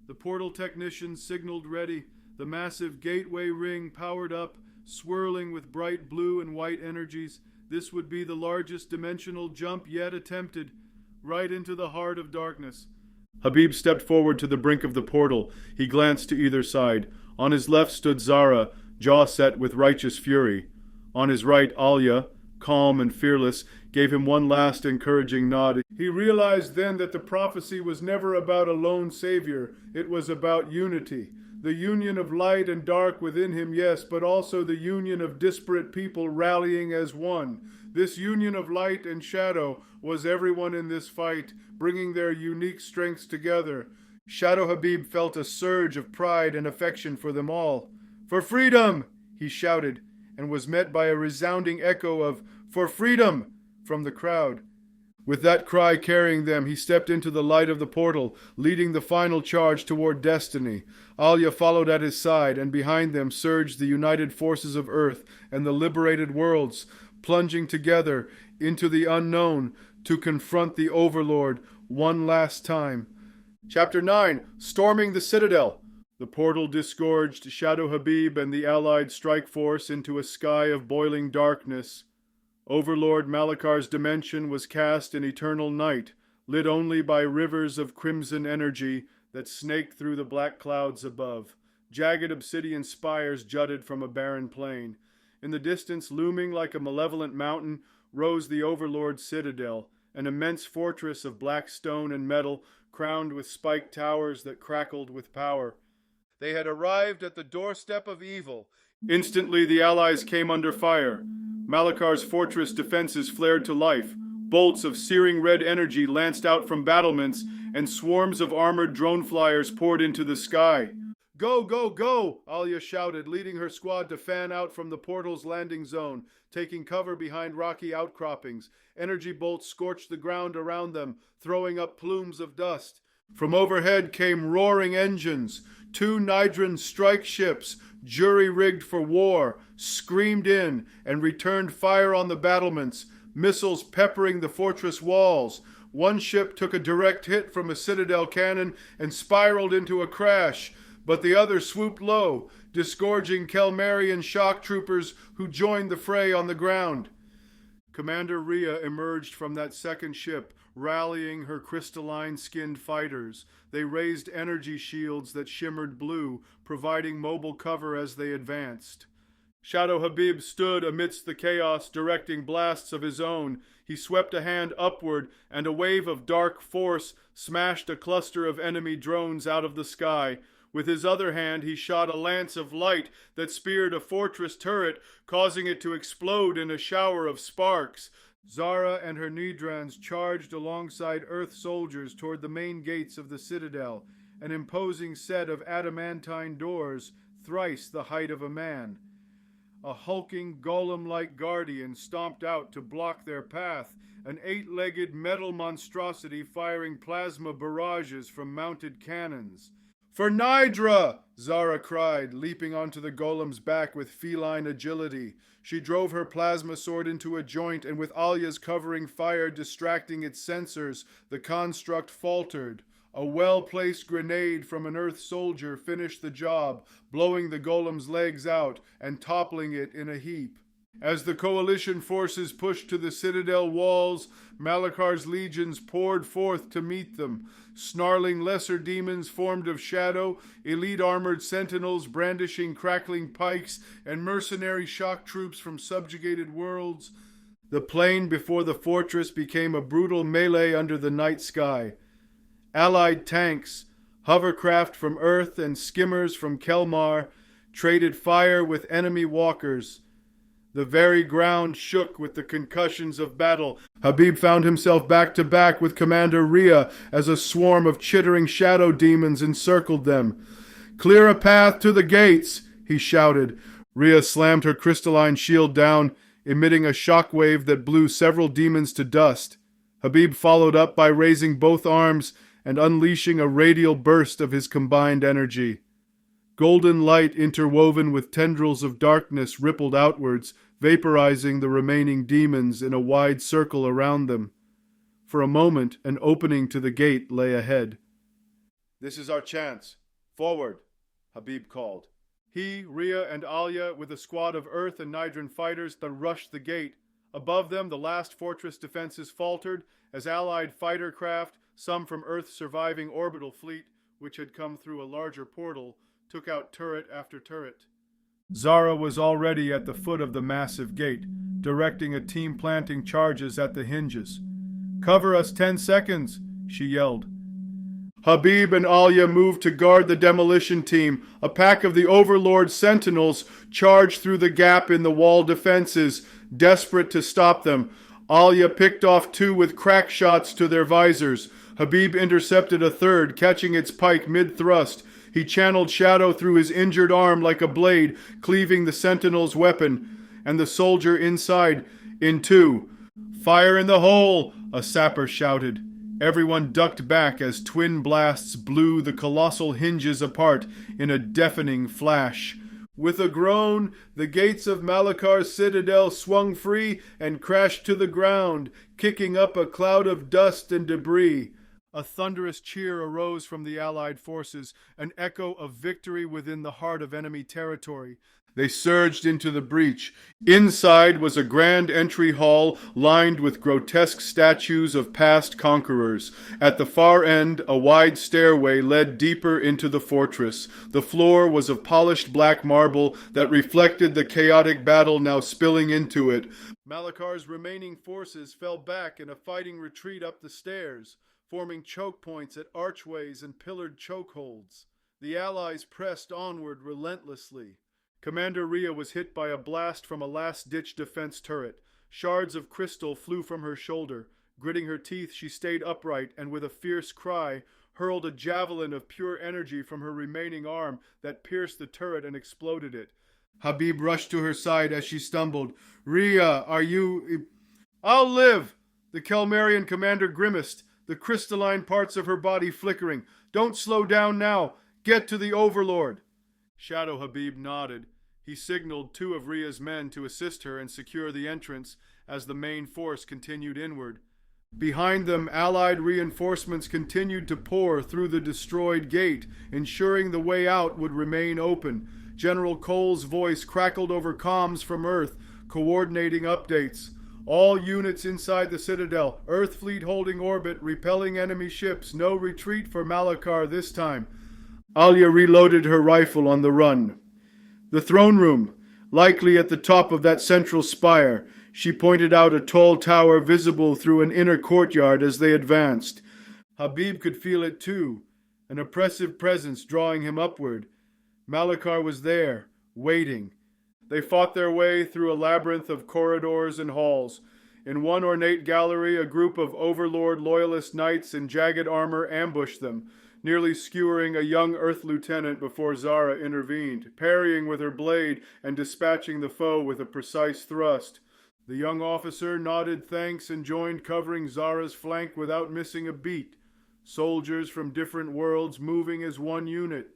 The portal technicians signaled ready. The massive gateway ring powered up, swirling with bright blue and white energies. This would be the largest dimensional jump yet attempted, right into the heart of darkness. Habib stepped forward to the brink of the portal. He glanced to either side. On his left stood Zara, jaw set with righteous fury. On his right, Alia, calm and fearless, gave him one last encouraging nod. He realized then that the prophecy was never about a lone savior. It was about unity. The union of light and dark within him, yes, but also the union of disparate people rallying as one. This union of light and shadow was everyone in this fight, bringing their unique strengths together. Shadow Habib felt a surge of pride and affection for them all. "For freedom!" he shouted, and was met by a resounding echo of "For freedom!" from the crowd. With that cry carrying them, he stepped into the light of the portal, leading the final charge toward destiny. Alia followed at his side, and behind them surged the united forces of Earth and the liberated worlds, plunging together into the unknown to confront the Overlord one last time. Chapter 9. Storming the Citadel. The portal disgorged Shadow Habib and the Allied strike force into a sky of boiling darkness. Overlord Malakar's dimension was cast in eternal night, lit only by rivers of crimson energy that snaked through the black clouds above. Jagged obsidian spires jutted from a barren plain. In the distance, looming like a malevolent mountain, rose the Overlord's citadel, an immense fortress of black stone and metal, crowned with spiked towers that crackled with power. They had arrived at the doorstep of evil. Instantly the Allies came under fire. Malakar's fortress defenses flared to life. Bolts of searing red energy lanced out from battlements, and swarms of armored drone flyers poured into the sky. Go, go, go! Alia shouted, leading her squad to fan out from the portal's landing zone, taking cover behind rocky outcroppings. Energy bolts scorched the ground around them, throwing up plumes of dust. From overhead came roaring engines. 2 Nydran strike ships, jury-rigged for war, screamed in and returned fire on the battlements, missiles peppering the fortress walls. One ship took a direct hit from a citadel cannon and spiraled into a crash, but the other swooped low, disgorging Kelmarian shock troopers who joined the fray on the ground. Commander Rhea emerged from that second ship, rallying her crystalline-skinned fighters. They raised energy shields that shimmered blue, providing mobile cover as they advanced. Shadow Habib stood amidst the chaos, directing blasts of his own. He swept a hand upward, and a wave of dark force smashed a cluster of enemy drones out of the sky. With his other hand, he shot a lance of light that speared a fortress turret, causing it to explode in a shower of sparks. Zara and her Nidrans charged alongside Earth soldiers toward the main gates of the citadel, an imposing set of adamantine doors, thrice the height of a man. A hulking, golem-like guardian stomped out to block their path, an 8-legged metal monstrosity firing plasma barrages from mounted cannons. "For Nydra!" Zara cried, leaping onto the golem's back with feline agility. She drove her plasma sword into a joint, and with Alia's covering fire distracting its sensors, the construct faltered. A well-placed grenade from an Earth soldier finished the job, blowing the golem's legs out and toppling it in a heap. As the coalition forces pushed to the citadel walls, Malakar's legions poured forth to meet them. Snarling lesser demons formed of shadow, elite armored sentinels brandishing crackling pikes, and mercenary shock troops from subjugated worlds. The plain before the fortress became a brutal melee under the night sky. Allied tanks, hovercraft from Earth and skimmers from Kelmar, traded fire with enemy walkers. The very ground shook with the concussions of battle. Habib found himself back to back with Commander Rhea as a swarm of chittering shadow demons encircled them. "Clear a path to the gates," he shouted. Rhea slammed her crystalline shield down, emitting a shockwave that blew several demons to dust. Habib followed up by raising both arms and unleashing a radial burst of his combined energy. Golden light interwoven with tendrils of darkness rippled outwards, vaporizing the remaining demons in a wide circle around them. For a moment, an opening to the gate lay ahead. "This is our chance. Forward," Habib called. He, Rhea, and Alia, with a squad of Earth and Nydran fighters, that rushed the gate. Above them, the last fortress defenses faltered as Allied fighter craft, some from Earth's surviving orbital fleet, which had come through a larger portal, took out turret after turret. Zara was already at the foot of the massive gate, directing a team planting charges at the hinges. "Cover us 10 seconds, she yelled. Habib and Alia moved to guard the demolition team. A pack of the Overlord sentinels charged through the gap in the wall defenses, desperate to stop them. Alia picked off 2 with crack shots to their visors. Habib intercepted a third, catching its pike mid-thrust. He channeled shadow through his injured arm like a blade, cleaving the sentinel's weapon, and the soldier inside in 2. "Fire in the hole!" a sapper shouted. Everyone ducked back as twin blasts blew the colossal hinges apart in a deafening flash. With a groan, the gates of Malakar's citadel swung free and crashed to the ground, kicking up a cloud of dust and debris. A thunderous cheer arose from the Allied forces, an echo of victory within the heart of enemy territory. They surged into the breach. Inside was a grand entry hall lined with grotesque statues of past conquerors. At the far end, a wide stairway led deeper into the fortress. The floor was of polished black marble that reflected the chaotic battle now spilling into it. Malakar's remaining forces fell back in a fighting retreat up the stairs, forming choke points at archways and pillared chokeholds. The Allies pressed onward relentlessly. Commander Rhea was hit by a blast from a last-ditch defense turret. Shards of crystal flew from her shoulder. Gritting her teeth, she stayed upright, and with a fierce cry, hurled a javelin of pure energy from her remaining arm that pierced the turret and exploded it. Habib rushed to her side as she stumbled. Rhea, are you... I'll live! The Kelmarian commander grimaced, the crystalline parts of her body flickering. Don't slow down now. Get to the Overlord. Shadow Habib nodded. He signaled 2 of Rhea's men to assist her and secure the entrance as the main force continued inward. Behind them, Allied reinforcements continued to pour through the destroyed gate, ensuring the way out would remain open. General Cole's voice crackled over comms from Earth, coordinating updates. All units inside the Citadel, Earth fleet holding orbit, repelling enemy ships. No retreat for Malachar this time. Alia reloaded her rifle on the run. The throne room, likely at the top of that central spire. She pointed out a tall tower visible through an inner courtyard as they advanced. Habib could feel it too, an oppressive presence drawing him upward. Malachar was there, waiting. They fought their way through a labyrinth of corridors and halls. In one ornate gallery, a group of Overlord loyalist knights in jagged armor ambushed them, nearly skewering a young Earth lieutenant before Zara intervened, parrying with her blade and dispatching the foe with a precise thrust. The young officer nodded thanks and joined covering Zara's flank without missing a beat. Soldiers from different worlds moving as one unit.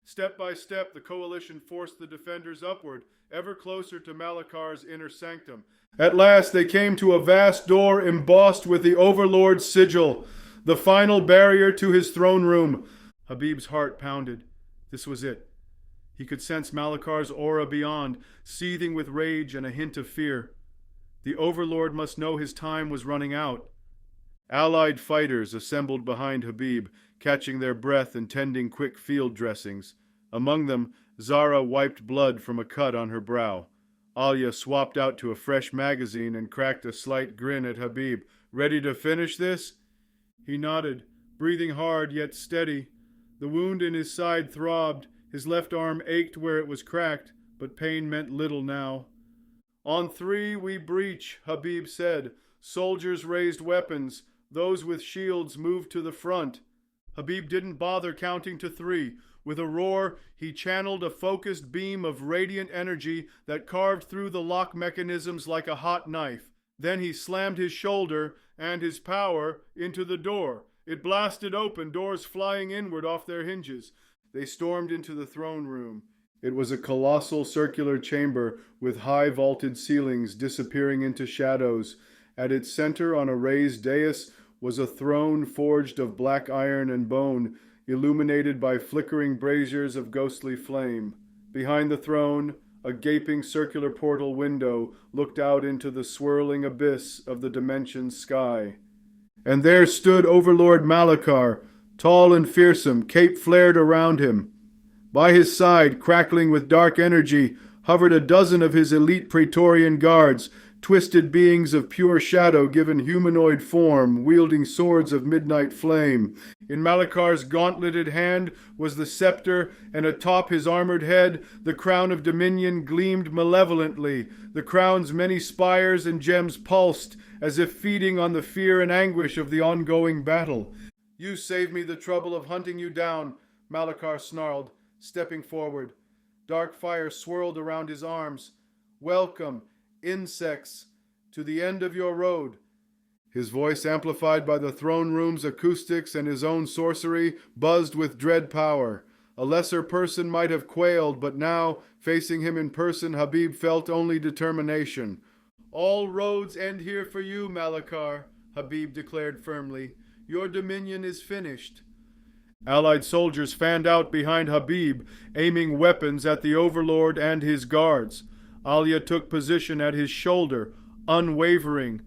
Step by step, the coalition forced the defenders upward, ever closer to Malachar's inner sanctum. At last they came to a vast door embossed with the Overlord's sigil, the final barrier to his throne room. Habib's heart pounded. This was it. He could sense Malachar's aura beyond, seething with rage and a hint of fear. The Overlord must know his time was running out. Allied fighters assembled behind Habib, catching their breath and tending quick field dressings. Among them, Zara wiped blood from a cut on her brow. Alia swapped out to a fresh magazine and cracked a slight grin at Habib. Ready to finish this? He nodded, breathing hard yet steady. The wound in his side throbbed. His left arm ached where it was cracked, but pain meant little now. On 3 we breach, Habib said. Soldiers raised weapons. Those with shields moved to the front. Habib didn't bother counting to 3. With a roar, he channeled a focused beam of radiant energy that carved through the lock mechanisms like a hot knife. Then he slammed his shoulder and his power into the door. It blasted open, doors flying inward off their hinges. They stormed into the throne room. It was a colossal circular chamber with high vaulted ceilings disappearing into shadows. At its center, on a raised dais, was a throne forged of black iron and bone, illuminated by flickering braziers of ghostly flame. Behind the throne, a gaping circular portal window looked out into the swirling abyss of the dimension sky. And there stood Overlord Malachar, tall and fearsome, cape flared around him. By his side, crackling with dark energy, hovered a dozen of his elite Praetorian guards, twisted beings of pure shadow given humanoid form, wielding swords of midnight flame. In Malachar's gauntleted hand was the scepter, and atop his armored head the crown of dominion gleamed malevolently. The crown's many spires and gems pulsed, as if feeding on the fear and anguish of the ongoing battle. You saved me the trouble of hunting you down, Malachar snarled, stepping forward. Dark fire swirled around his arms. Welcome, insects, to the end of your road. His voice, amplified by the throne room's acoustics and his own sorcery, buzzed with dread power. A lesser person might have quailed, but now, facing him in person, Habib felt only determination. All roads end here for you, Malachar, Habib declared firmly. Your dominion is finished. Allied soldiers fanned out behind Habib, aiming weapons at the Overlord and his guards. Alia took position at his shoulder, unwavering.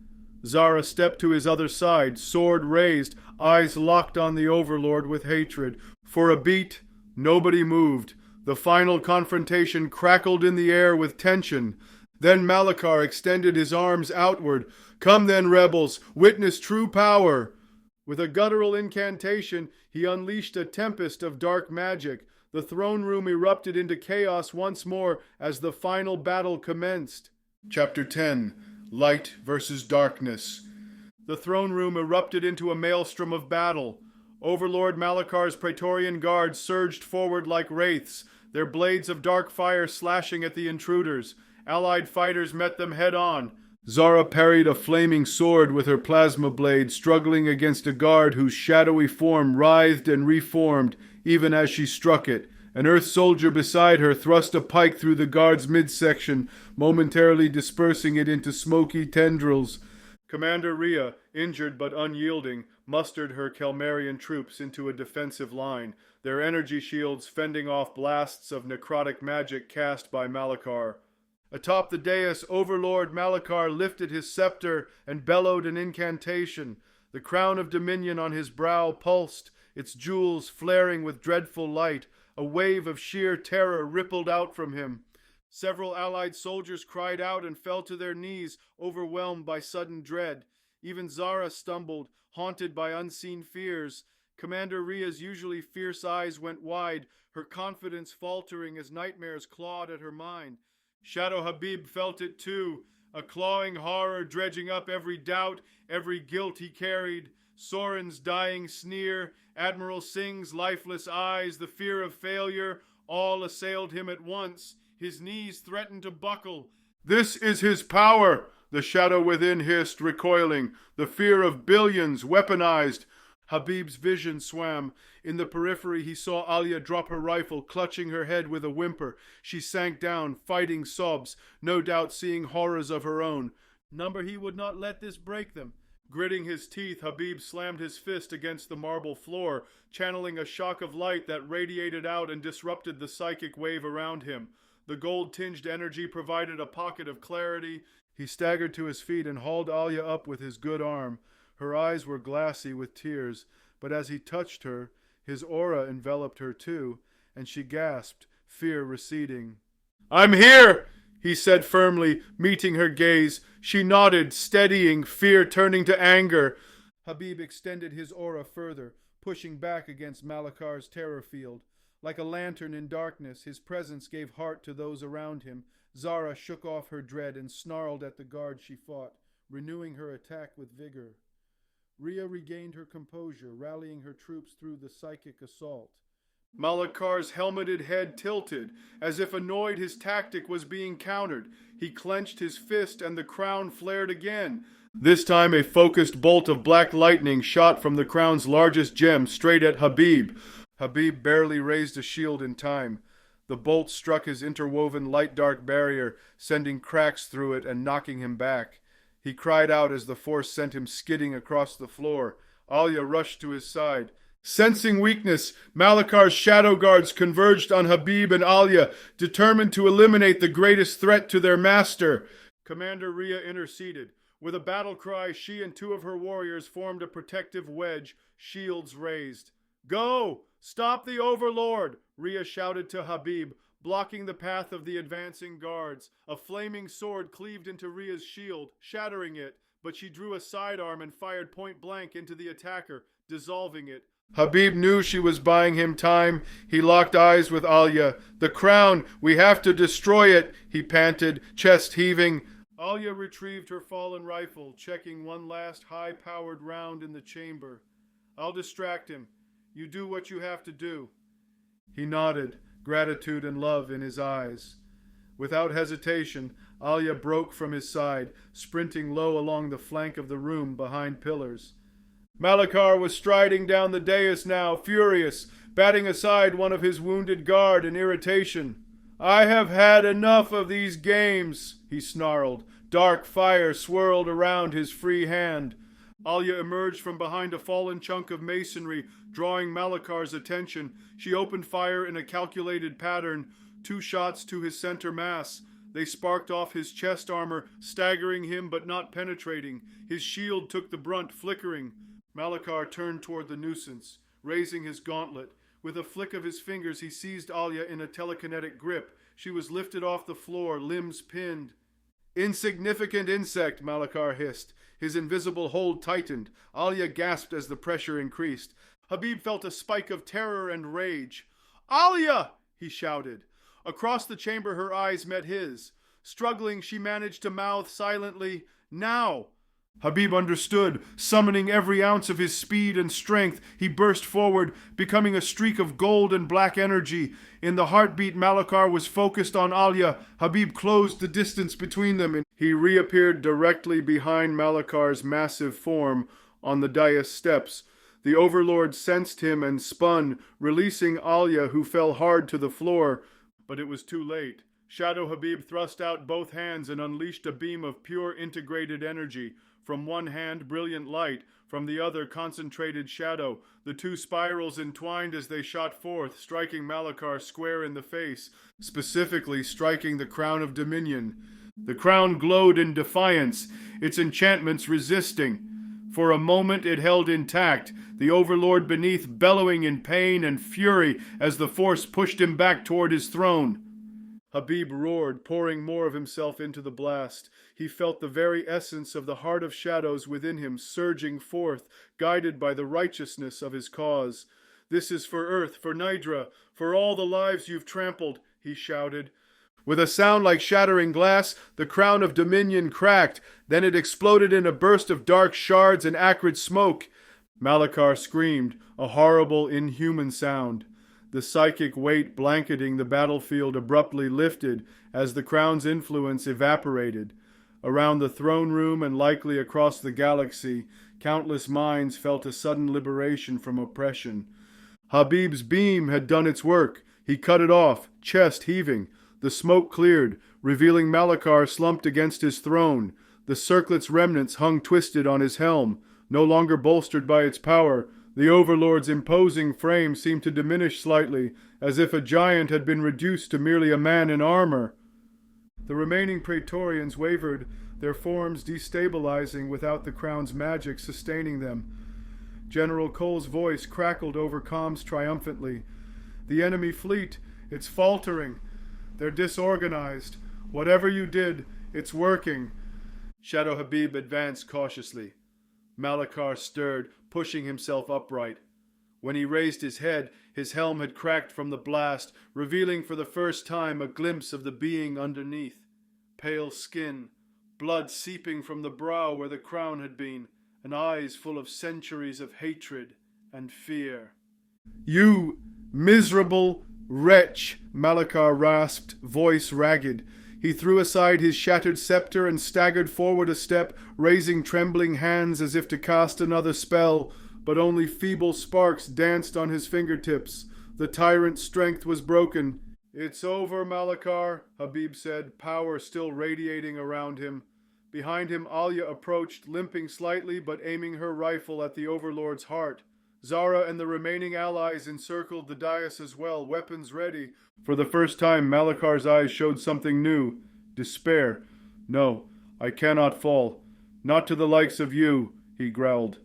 Zara stepped to his other side, sword raised, eyes locked on the Overlord with hatred. For a beat, nobody moved. The final confrontation crackled in the air with tension. Then Malachar extended his arms outward. Come then, rebels, witness true power. With a guttural incantation, he unleashed a tempest of dark magic. The throne room erupted into chaos once more as the final battle commenced. Chapter 10. Light versus Darkness. The throne room erupted into a maelstrom of battle. Overlord Malakar's Praetorian guards surged forward like wraiths, their blades of dark fire slashing at the intruders. Allied fighters met them head on. Zara parried a flaming sword with her plasma blade, struggling against a guard whose shadowy form writhed and reformed even as she struck it. An Earth soldier beside her thrust a pike through the guard's midsection, momentarily dispersing it into smoky tendrils. Commander Rhea, injured but unyielding, mustered her Kelmarian troops into a defensive line, their energy shields fending off blasts of necrotic magic cast by Malakar. Atop the dais, Overlord Malakar lifted his scepter and bellowed an incantation. The crown of dominion on his brow pulsed, its jewels flaring with dreadful light. A wave of sheer terror rippled out from him. Several allied soldiers cried out and fell to their knees, overwhelmed by sudden dread. Even Zara stumbled, haunted by unseen fears. Commander Rhea's usually fierce eyes went wide, her confidence faltering as nightmares clawed at her mind. Shadow Habib felt it too, a clawing horror dredging up every doubt, every guilt he carried. Soren's dying sneer, Admiral Singh's lifeless eyes, the fear of failure, all assailed him at once. His knees threatened to buckle. "This is his power," the shadow within hissed, recoiling. "The fear of billions, weaponized." Habib's vision swam. In the periphery he saw Alia drop her rifle, clutching her head with a whimper. She sank down, fighting sobs, no doubt seeing horrors of her own. Number he would not let this break them. Gritting his teeth, Habib slammed his fist against the marble floor, channeling a shock of light that radiated out and disrupted the psychic wave around him. The gold-tinged energy provided a pocket of clarity. He staggered to his feet and hauled Alia up with his good arm. Her eyes were glassy with tears, but as he touched her, his aura enveloped her too, and she gasped, fear receding. "I'm here!" he said firmly, meeting her gaze. She nodded, steadying, fear turning to anger. Habib extended his aura further, pushing back against Malakar's terror field. Like a lantern in darkness, his presence gave heart to those around him. Zara shook off her dread and snarled at the guard she fought, renewing her attack with vigor. Rhea regained her composure, rallying her troops through the psychic assault. Malakar's helmeted head tilted, as if annoyed his tactic was being countered. He clenched his fist and the crown flared again. This time a focused bolt of black lightning shot from the crown's largest gem straight at Habib. Habib barely raised a shield in time. The bolt struck his interwoven light-dark barrier, sending cracks through it and knocking him back. He cried out as the force sent him skidding across the floor. Alia rushed to his side. Sensing weakness, Malakar's shadow guards converged on Habib and Alia, determined to eliminate the greatest threat to their master. Commander Rhea interceded. With a battle cry, she and two of her warriors formed a protective wedge, shields raised. "Go! Stop the Overlord!" Rhea shouted to Habib, blocking the path of the advancing guards. A flaming sword cleaved into Rhea's shield, shattering it, but she drew a sidearm and fired point blank into the attacker, dissolving it. Habib knew she was buying him time. He locked eyes with Alia. "The crown! We have to destroy it!" he panted, chest heaving. Alia retrieved her fallen rifle, checking one last high-powered round in the chamber. "I'll distract him. You do what you have to do." He nodded, gratitude and love in his eyes. Without hesitation, Alia broke from his side, sprinting low along the flank of the room behind pillars. Malakar was striding down the dais now, furious, batting aside one of his wounded guard in irritation. "I have had enough of these games," he snarled. Dark fire swirled around his free hand. Alia emerged from behind a fallen chunk of masonry, drawing Malakar's attention. She opened fire in a calculated pattern, 2 shots to his center mass. They sparked off his chest armor, staggering him but not penetrating. His shield took the brunt, flickering. Malakar turned toward the nuisance, raising his gauntlet. With a flick of his fingers, he seized Alia in a telekinetic grip. She was lifted off the floor, limbs pinned. "Insignificant insect," Malakar hissed. His invisible hold tightened. Alia gasped as the pressure increased. Habib felt a spike of terror and rage. "Alia!" he shouted. Across the chamber her eyes met his. Struggling, she managed to mouth silently, "Now!" Habib understood. Summoning every ounce of his speed and strength, he burst forward, becoming a streak of gold and black energy. In the heartbeat, Malakar was focused on Alia. Habib closed the distance between them, and he reappeared directly behind Malakar's massive form on the dais steps. The Overlord sensed him and spun, releasing Alia, who fell hard to the floor. But it was too late. Shadow Habib thrust out both hands and unleashed a beam of pure integrated energy. From one hand, brilliant light. From the other, concentrated shadow. The two spirals entwined as they shot forth, striking Malakar square in the face, specifically striking the crown of dominion. The crown glowed in defiance, its enchantments resisting. For a moment it held intact, the Overlord beneath bellowing in pain and fury as the force pushed him back toward his throne. Habib roared, pouring more of himself into the blast. He felt the very essence of the heart of shadows within him surging forth, guided by the righteousness of his cause. "This is for Earth, for Nidra, for all the lives you've trampled," he shouted. With a sound like shattering glass, the crown of dominion cracked. Then it exploded in a burst of dark shards and acrid smoke. Malakar screamed, a horrible, inhuman sound. The psychic weight blanketing the battlefield abruptly lifted as the crown's influence evaporated. Around the throne room and likely across the galaxy, countless minds felt a sudden liberation from oppression. Habib's beam had done its work. He cut it off, chest heaving. The smoke cleared, revealing Malakar slumped against his throne. The circlet's remnants hung twisted on his helm. No longer bolstered by its power, the Overlord's imposing frame seemed to diminish slightly, as if a giant had been reduced to merely a man in armor. The remaining Praetorians wavered, their forms destabilizing without the crown's magic sustaining them. General Cole's voice crackled over comms triumphantly. "The enemy fleet, it's faltering. They're disorganized. Whatever you did, it's working." Shadow Habib advanced cautiously. Malakar stirred, pushing himself upright. When he raised his head, his helm had cracked from the blast, revealing for the first time a glimpse of the being underneath. Pale skin, blood seeping from the brow where the crown had been, and eyes full of centuries of hatred and fear. "You miserable wretch," Malakar rasped, voice ragged. He threw aside his shattered scepter and staggered forward a step, raising trembling hands as if to cast another spell, but only feeble sparks danced on his fingertips. The tyrant's strength was broken. "It's over, Malakar," Habib said, power still radiating around him. Behind him, Alia approached, limping slightly but aiming her rifle at the Overlord's heart. Zara and the remaining allies encircled the dais as well, weapons ready. For the first time, Malakar's eyes showed something new. Despair. "No, I cannot fall. Not to the likes of you," he growled.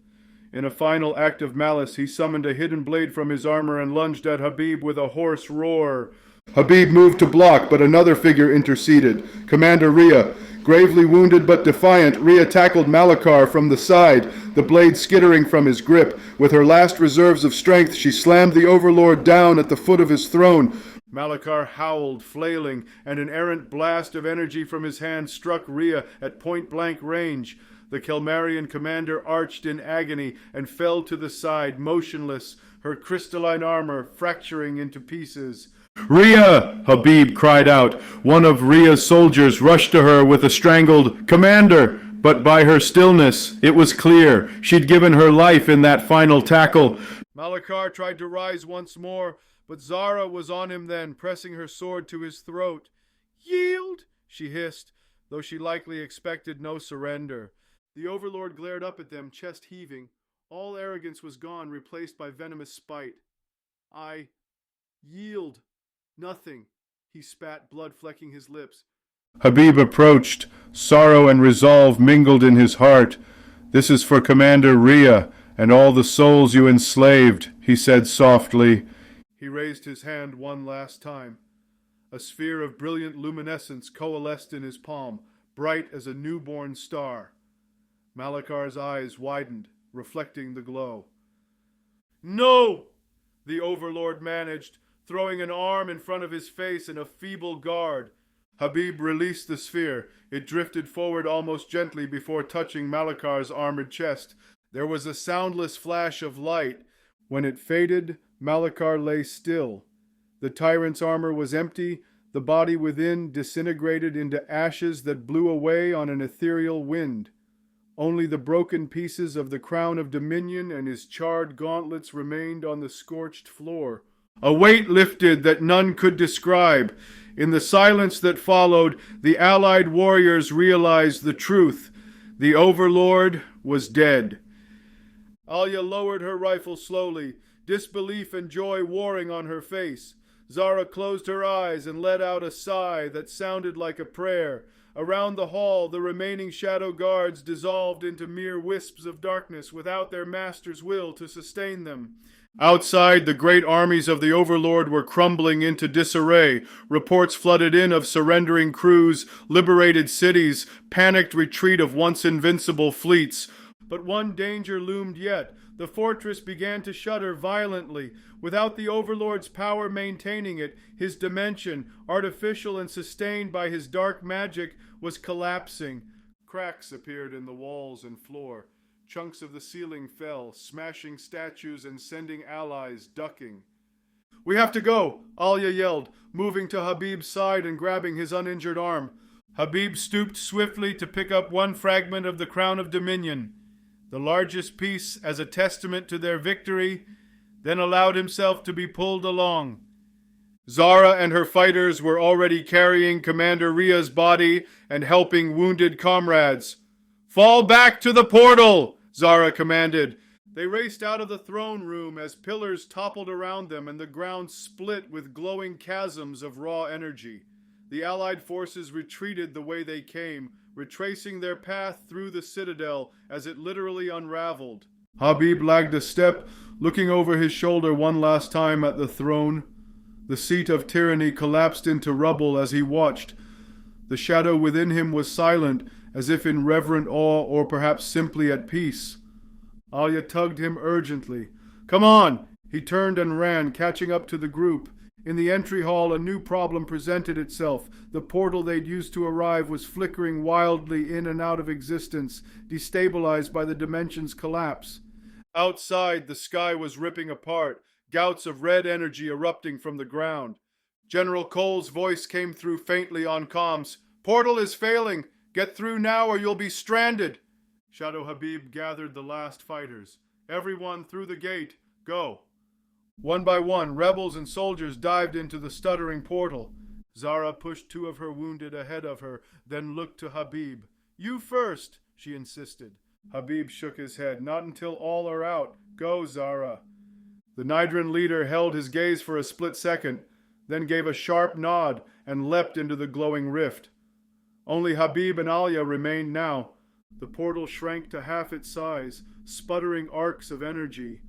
In a final act of malice, he summoned a hidden blade from his armor and lunged at Habib with a hoarse roar. Habib moved to block, but another figure interceded. Commander Rhea. Gravely wounded but defiant, Rhea tackled Malakar from the side, the blade skittering from his grip. With her last reserves of strength, she slammed the Overlord down at the foot of his throne. Malakar howled, flailing, and an errant blast of energy from his hand struck Rhea at point-blank range. The Kelmarian commander arched in agony and fell to the side, motionless, her crystalline armor fracturing into pieces. "Rhea!" Habib cried out. One of Rhea's soldiers rushed to her with a strangled, "Commander!" But by her stillness, it was clear she'd given her life in that final tackle. Malakar tried to rise once more, but Zara was on him then, pressing her sword to his throat. "Yield!" she hissed, though she likely expected no surrender. The Overlord glared up at them, chest heaving. All arrogance was gone, replaced by venomous spite. "I yield. Nothing," he spat, blood flecking his lips. Habib approached. Sorrow and resolve mingled in his heart. "This is for Commander Rhea and all the souls you enslaved," he said softly. He raised his hand one last time. A sphere of brilliant luminescence coalesced in his palm, bright as a newborn star. Malakar's eyes widened, reflecting the glow. "No!" the Overlord managed, throwing an arm in front of his face in a feeble guard. Habib released the sphere. It drifted forward almost gently before touching Malakar's armored chest. There was a soundless flash of light. When it faded, Malakar lay still. The tyrant's armor was empty, the body within disintegrated into ashes that blew away on an ethereal wind. Only the broken pieces of the crown of dominion and his charred gauntlets remained on the scorched floor. A weight lifted that none could describe. In the silence that followed, the allied warriors realized the truth. The Overlord was dead. Alia lowered her rifle slowly, disbelief and joy warring on her face. Zara closed her eyes and let out a sigh that sounded like a prayer. Around the hall, the remaining shadow guards dissolved into mere wisps of darkness without their master's will to sustain them. Outside, the great armies of the Overlord were crumbling into disarray. Reports flooded in of surrendering crews, liberated cities, panicked retreat of once invincible fleets. But one danger loomed yet. The fortress began to shudder violently. Without the Overlord's power maintaining it, his dimension, artificial and sustained by his dark magic, was collapsing. Cracks appeared in the walls and floor. Chunks of the ceiling fell, smashing statues and sending allies ducking. "We have to go," Alia yelled, moving to Habib's side and grabbing his uninjured arm. Habib stooped swiftly to pick up one fragment of the Crown of Dominion, the largest piece as a testament to their victory, then allowed himself to be pulled along. Zara and her fighters were already carrying Commander Ria's body and helping wounded comrades. "Fall back to the portal," Zara commanded. They raced out of the throne room as pillars toppled around them and the ground split with glowing chasms of raw energy. The Allied forces retreated the way they came, retracing their path through the citadel as it literally unraveled. Habib lagged a step, looking over his shoulder one last time at the throne. The seat of tyranny collapsed into rubble as he watched. The shadow within him was silent, as if in reverent awe or perhaps simply at peace. Alia tugged him urgently. "Come on!" He turned and ran, catching up to the group. In the entry hall, a new problem presented itself. The portal they'd used to arrive was flickering wildly in and out of existence, destabilized by the dimension's collapse. Outside, the sky was ripping apart, gouts of red energy erupting from the ground. General Cole's voice came through faintly on comms. "Portal is failing! Get through now or you'll be stranded!" Shadow Habib gathered the last fighters. "Everyone through the gate. Go!" One by one, rebels and soldiers dived into the stuttering portal. Zara pushed two of her wounded ahead of her, then looked to Habib. "You first," she insisted. Habib shook his head. "Not until all are out. Go, Zara." The Nidran leader held his gaze for a split second, then gave a sharp nod and leapt into the glowing rift. Only Habib and Alia remained now. The portal shrank to half its size, sputtering arcs of energy.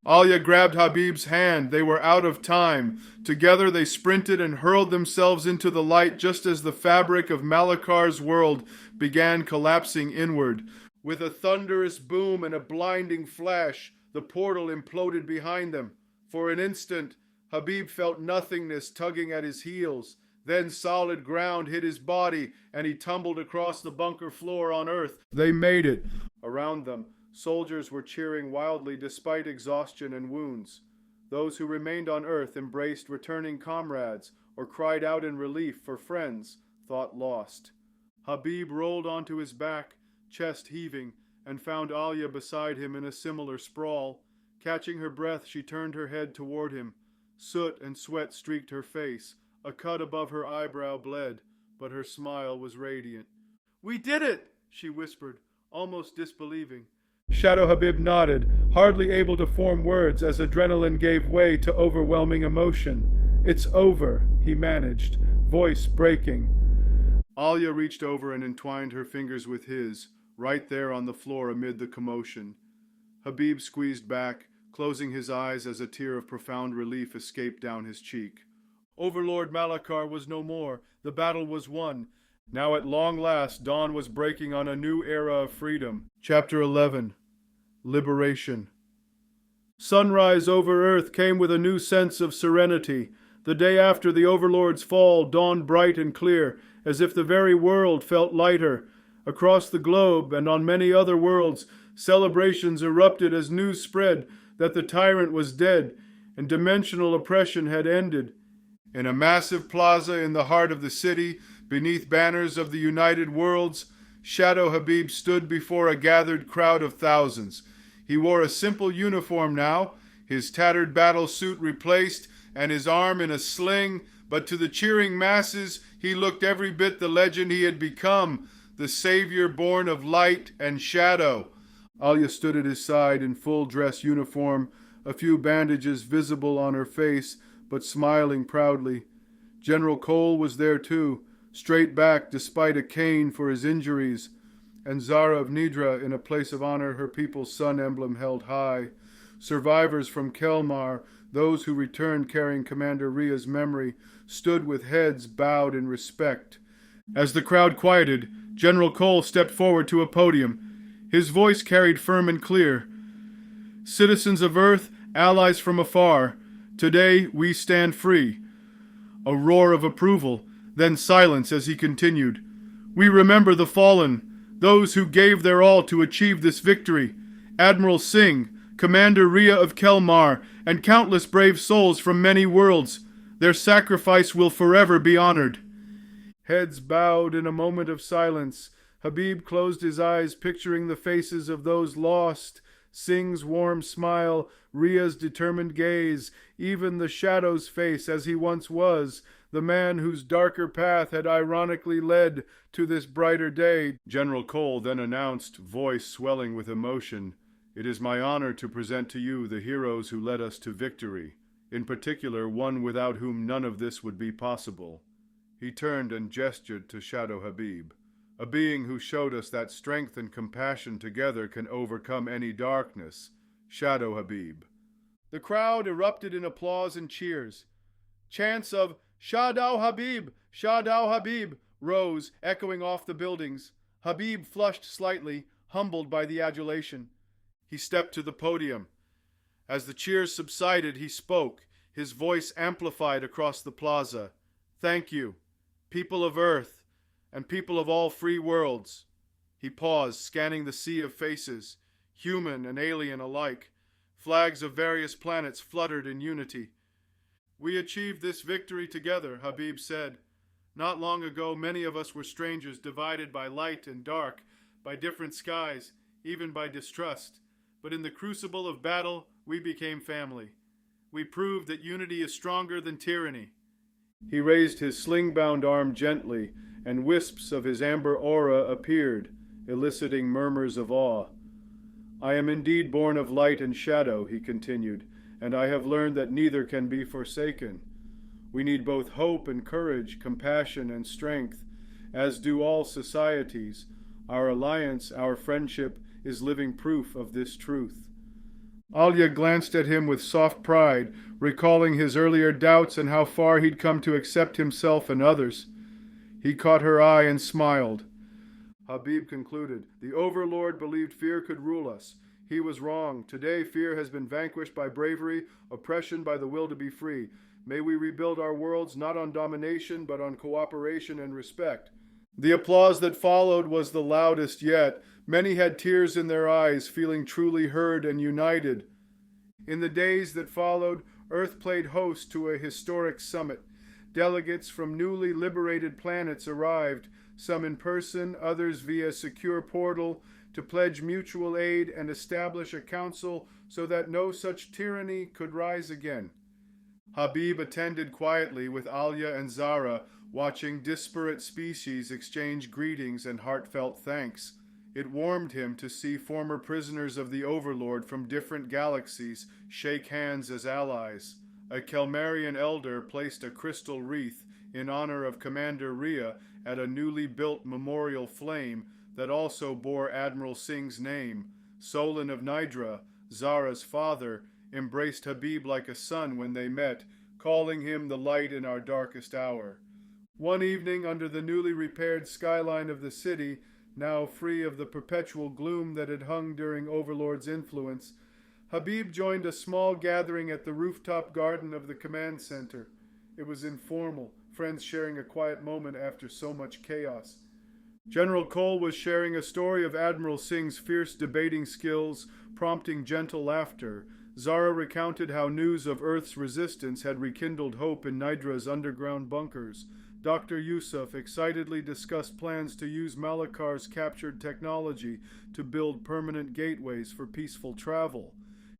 Alia grabbed Habib's hand. They were out of time. Together they sprinted and hurled themselves into the light just as the fabric of Malakar's world began collapsing inward. With a thunderous boom and a blinding flash, the portal imploded behind them. For an instant, Habib felt nothingness tugging at his heels. Then solid ground hit his body, and he tumbled across the bunker floor on Earth. They made it. Around them, soldiers were cheering wildly despite exhaustion and wounds. Those who remained on Earth embraced returning comrades, or cried out in relief for friends, thought lost. Habib rolled onto his back, chest heaving, and found Alia beside him in a similar sprawl. Catching her breath, she turned her head toward him. Soot and sweat streaked her face. A cut above her eyebrow bled, but her smile was radiant. "We did it!" she whispered, almost disbelieving. Shadow Habib nodded, hardly able to form words as adrenaline gave way to overwhelming emotion. "It's over," he managed, voice breaking. Alia reached over and entwined her fingers with his, right there on the floor amid the commotion. Habib squeezed back, closing his eyes as a tear of profound relief escaped down his cheek. Overlord Malakar was no more. The battle was won. Now at long last, dawn was breaking on a new era of freedom. Chapter 11. Liberation. Sunrise over Earth came with a new sense of serenity. The day after the Overlord's fall dawned bright and clear, as if the very world felt lighter. Across the globe and on many other worlds, celebrations erupted as news spread that the tyrant was dead and dimensional oppression had ended. In a massive plaza in the heart of the city, beneath banners of the United Worlds, Shadow Habib stood before a gathered crowd of thousands. He wore a simple uniform now, his tattered battle suit replaced, and his arm in a sling, but to the cheering masses he looked every bit the legend he had become, the savior born of light and shadow. Alia stood at his side in full dress uniform, a few bandages visible on her face, but smiling proudly. General Cole was there too, straight back despite a cane for his injuries, and Zara of Nidra in a place of honor, her people's sun emblem held high. Survivors from Kelmar, those who returned carrying Commander Ria's memory, stood with heads bowed in respect. As the crowd quieted, General Cole stepped forward to a podium. His voice carried firm and clear. Citizens of Earth, allies from afar, today we stand free. A roar of approval, then silence as he continued. We remember the fallen, those who gave their all to achieve this victory. Admiral Singh, Commander Ria of Kelmar, and countless brave souls from many worlds. Their sacrifice will forever be honored. Heads bowed in a moment of silence, Habib closed his eyes, picturing the faces of those lost, Singh's warm smile, Ria's determined gaze, even the Shadow's face as he once was, the man whose darker path had ironically led to this brighter day. General Cole then announced, voice swelling with emotion, "It is my honor to present to you the heroes who led us to victory, in particular one without whom none of this would be possible." He turned and gestured to Shadow Habib, a being who showed us that strength and compassion together can overcome any darkness. Shadow Habib. The crowd erupted in applause and cheers. Chants of "Shadow Habib! Shadow Habib!" rose, echoing off the buildings. Habib flushed slightly, humbled by the adulation. He stepped to the podium. As the cheers subsided, he spoke, his voice amplified across the plaza. "Thank you, people of Earth, and people of all free worlds." He paused, scanning the sea of faces, human and alien alike. Flags of various planets fluttered in unity. "We achieved this victory together," Habib said. "Not long ago, many of us were strangers, divided by light and dark, by different skies, even by distrust. But in the crucible of battle, we became family. We proved that unity is stronger than tyranny." He raised his sling-bound arm gently, and wisps of his amber aura appeared, eliciting murmurs of awe. "I am indeed born of light and shadow," he continued, "and I have learned that neither can be forsaken. We need both hope and courage, compassion and strength, as do all societies. Our alliance, our friendship, is living proof of this truth." Alia glanced at him with soft pride, recalling his earlier doubts and how far he'd come to accept himself and others. He caught her eye and smiled. Habib concluded, "The Overlord believed fear could rule us. He was wrong. Today fear has been vanquished by bravery, oppression by the will to be free. May we rebuild our worlds not on domination, but on cooperation and respect." The applause that followed was the loudest yet. Many had tears in their eyes, feeling truly heard and united. In the days that followed, Earth played host to a historic summit. Delegates from newly liberated planets arrived, some in person, others via secure portal, to pledge mutual aid and establish a council so that no such tyranny could rise again. Habib attended quietly with Alia and Zara, watching disparate species exchange greetings and heartfelt thanks. It warmed him to see former prisoners of the Overlord from different galaxies shake hands as allies. A Kelmarian elder placed a crystal wreath in honor of Commander Ria at a newly built memorial flame that also bore Admiral Singh's name. Solon of Nidra, Zara's father, embraced Habib like a son when they met, calling him the light in our darkest hour. One evening, under the newly repaired skyline of the city, now free of the perpetual gloom that had hung during Overlord's influence, Habib joined a small gathering at the rooftop garden of the command center. It was informal, friends sharing a quiet moment after so much chaos. General Cole was sharing a story of Admiral Singh's fierce debating skills, prompting gentle laughter. Zara recounted how news of Earth's resistance had rekindled hope in Nidra's underground bunkers. Dr. Yusuf excitedly discussed plans to use Malakar's captured technology to build permanent gateways for peaceful travel.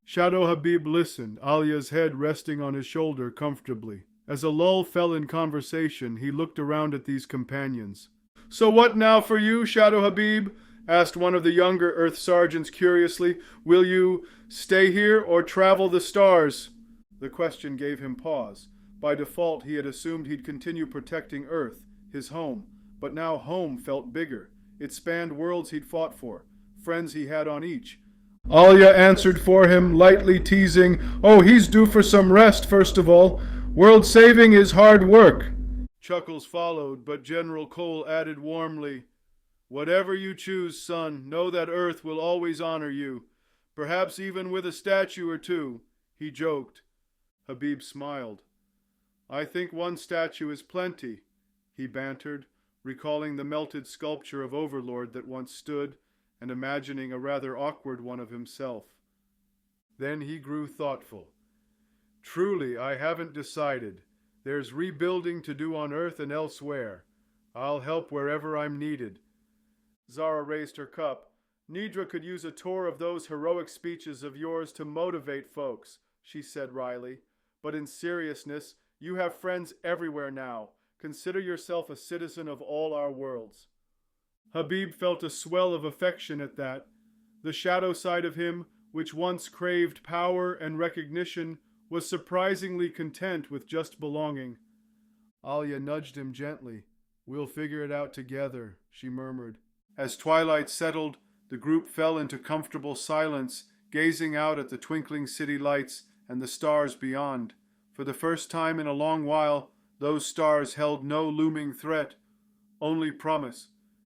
Shadow Habib listened, Alia's head resting on his shoulder comfortably. As a lull fell in conversation, he looked around at these companions. "So what now for you, Shadow Habib?" asked one of the younger Earth sergeants curiously. "Will you stay here or travel the stars?" The question gave him pause. By default, he had assumed he'd continue protecting Earth, his home. But now home felt bigger. It spanned worlds he'd fought for, friends he had on each. Alia answered for him, lightly teasing, "Oh, he's due for some rest, first of all. World saving is hard work." Chuckles followed, but General Cole added warmly, "Whatever you choose, son, know that Earth will always honor you. Perhaps even with a statue or two." He joked. Habib smiled. "I think one statue is plenty," he bantered, recalling the melted sculpture of Overlord that once stood, and imagining a rather awkward one of himself. Then he grew thoughtful. "Truly, I haven't decided. There's rebuilding to do on Earth and elsewhere. I'll help wherever I'm needed." Zara raised her cup. "Nidra could use a tour of those heroic speeches of yours to motivate folks," she said wryly. "But in seriousness, you have friends everywhere now. Consider yourself a citizen of all our worlds." Habib felt a swell of affection at that. The shadow side of him, which once craved power and recognition, was surprisingly content with just belonging. Alia nudged him gently. "We'll figure it out together," she murmured. As twilight settled, the group fell into comfortable silence, gazing out at the twinkling city lights and the stars beyond. For the first time in a long while, those stars held no looming threat, only promise.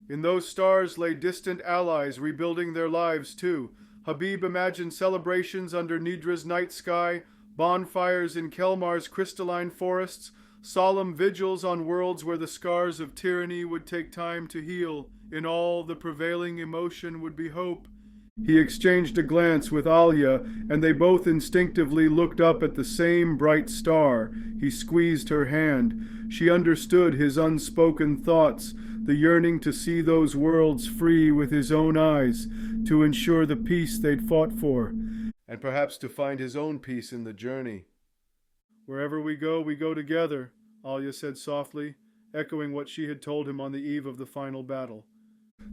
In those stars lay distant allies rebuilding their lives too. Habib imagined celebrations under Nidra's night sky, bonfires in Kelmar's crystalline forests, solemn vigils on worlds where the scars of tyranny would take time to heal. In all, the prevailing emotion would be hope. He exchanged a glance with Alia, and they both instinctively looked up at the same bright star. He squeezed her hand. She understood his unspoken thoughts, the yearning to see those worlds free with his own eyes, to ensure the peace they'd fought for, and perhaps to find his own peace in the journey. "Wherever we go together," Alia said softly, echoing what she had told him on the eve of the final battle.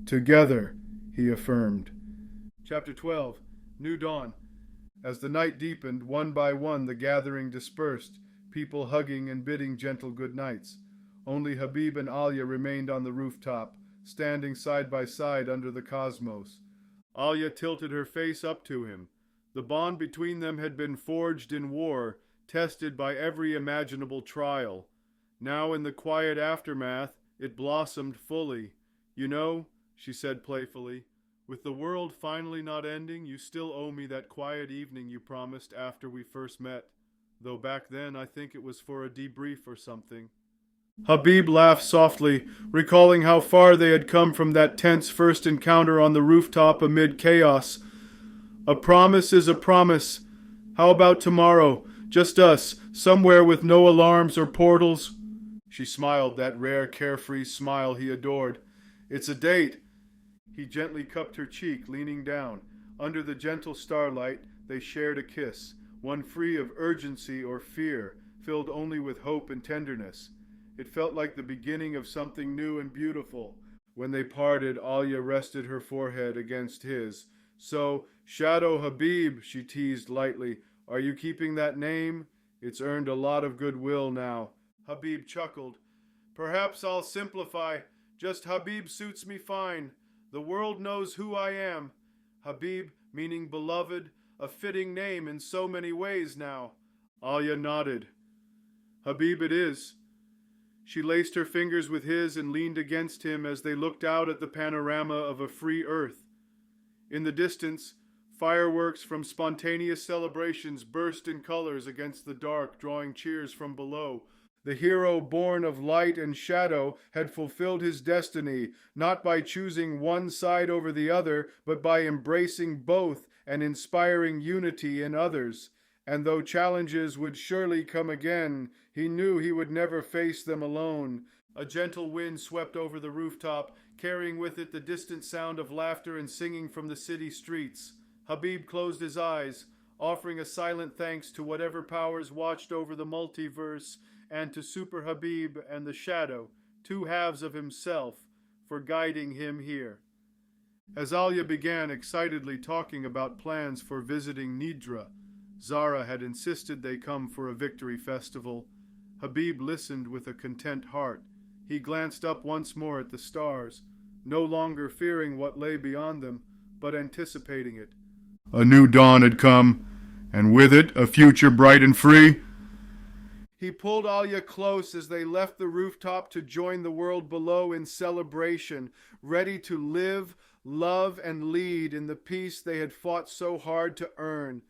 "Together," he affirmed. Chapter 12. New Dawn. As the night deepened, one by one the gathering dispersed, people hugging and bidding gentle good nights. Only Habib and Alia remained on the rooftop, standing side by side under the cosmos. Alia tilted her face up to him. The bond between them had been forged in war, tested by every imaginable trial. Now in the quiet aftermath, it blossomed fully. "You know," she said playfully, "with the world finally not ending, you still owe me that quiet evening you promised after we first met. Though back then I think it was for a debrief or something." Habib laughed softly, recalling how far they had come from that tense first encounter on the rooftop amid chaos. "A promise is a promise. How about tomorrow? Just us, somewhere with no alarms or portals?" She smiled, that rare carefree smile he adored. "It's a date." He gently cupped her cheek, leaning down. Under the gentle starlight, they shared a kiss, one free of urgency or fear, filled only with hope and tenderness. It felt like the beginning of something new and beautiful. When they parted, Alia rested her forehead against his. "So, Shadow Habib," she teased lightly, "are you keeping that name? It's earned a lot of goodwill now." Habib chuckled. "Perhaps I'll simplify. Just Habib suits me fine. The world knows who I am. Habib, meaning beloved, a fitting name in so many ways now." Alia nodded. "Habib it is." She laced her fingers with his and leaned against him as they looked out at the panorama of a free earth. In the distance, fireworks from spontaneous celebrations burst in colors against the dark, drawing cheers from below. The hero born of light and shadow had fulfilled his destiny, not by choosing one side over the other, but by embracing both and inspiring unity in others. And though challenges would surely come again, he knew he would never face them alone. A gentle wind swept over the rooftop, carrying with it the distant sound of laughter and singing from the city streets. Habib closed his eyes, offering a silent thanks to whatever powers watched over the multiverse, and to Super Habib and the Shadow, two halves of himself, for guiding him here. As Alia began excitedly talking about plans for visiting Nidra, Zara had insisted they come for a victory festival. Habib listened with a content heart. He glanced up once more at the stars, no longer fearing what lay beyond them, but anticipating it. A new dawn had come, and with it a future bright and free. He pulled Alia close as they left the rooftop to join the world below in celebration, ready to live, love, and lead in the peace they had fought so hard to earn.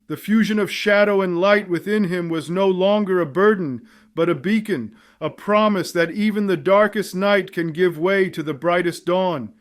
The fusion of shadow and light within him was no longer a burden, but a beacon, a promise that even the darkest night can give way to the brightest dawn.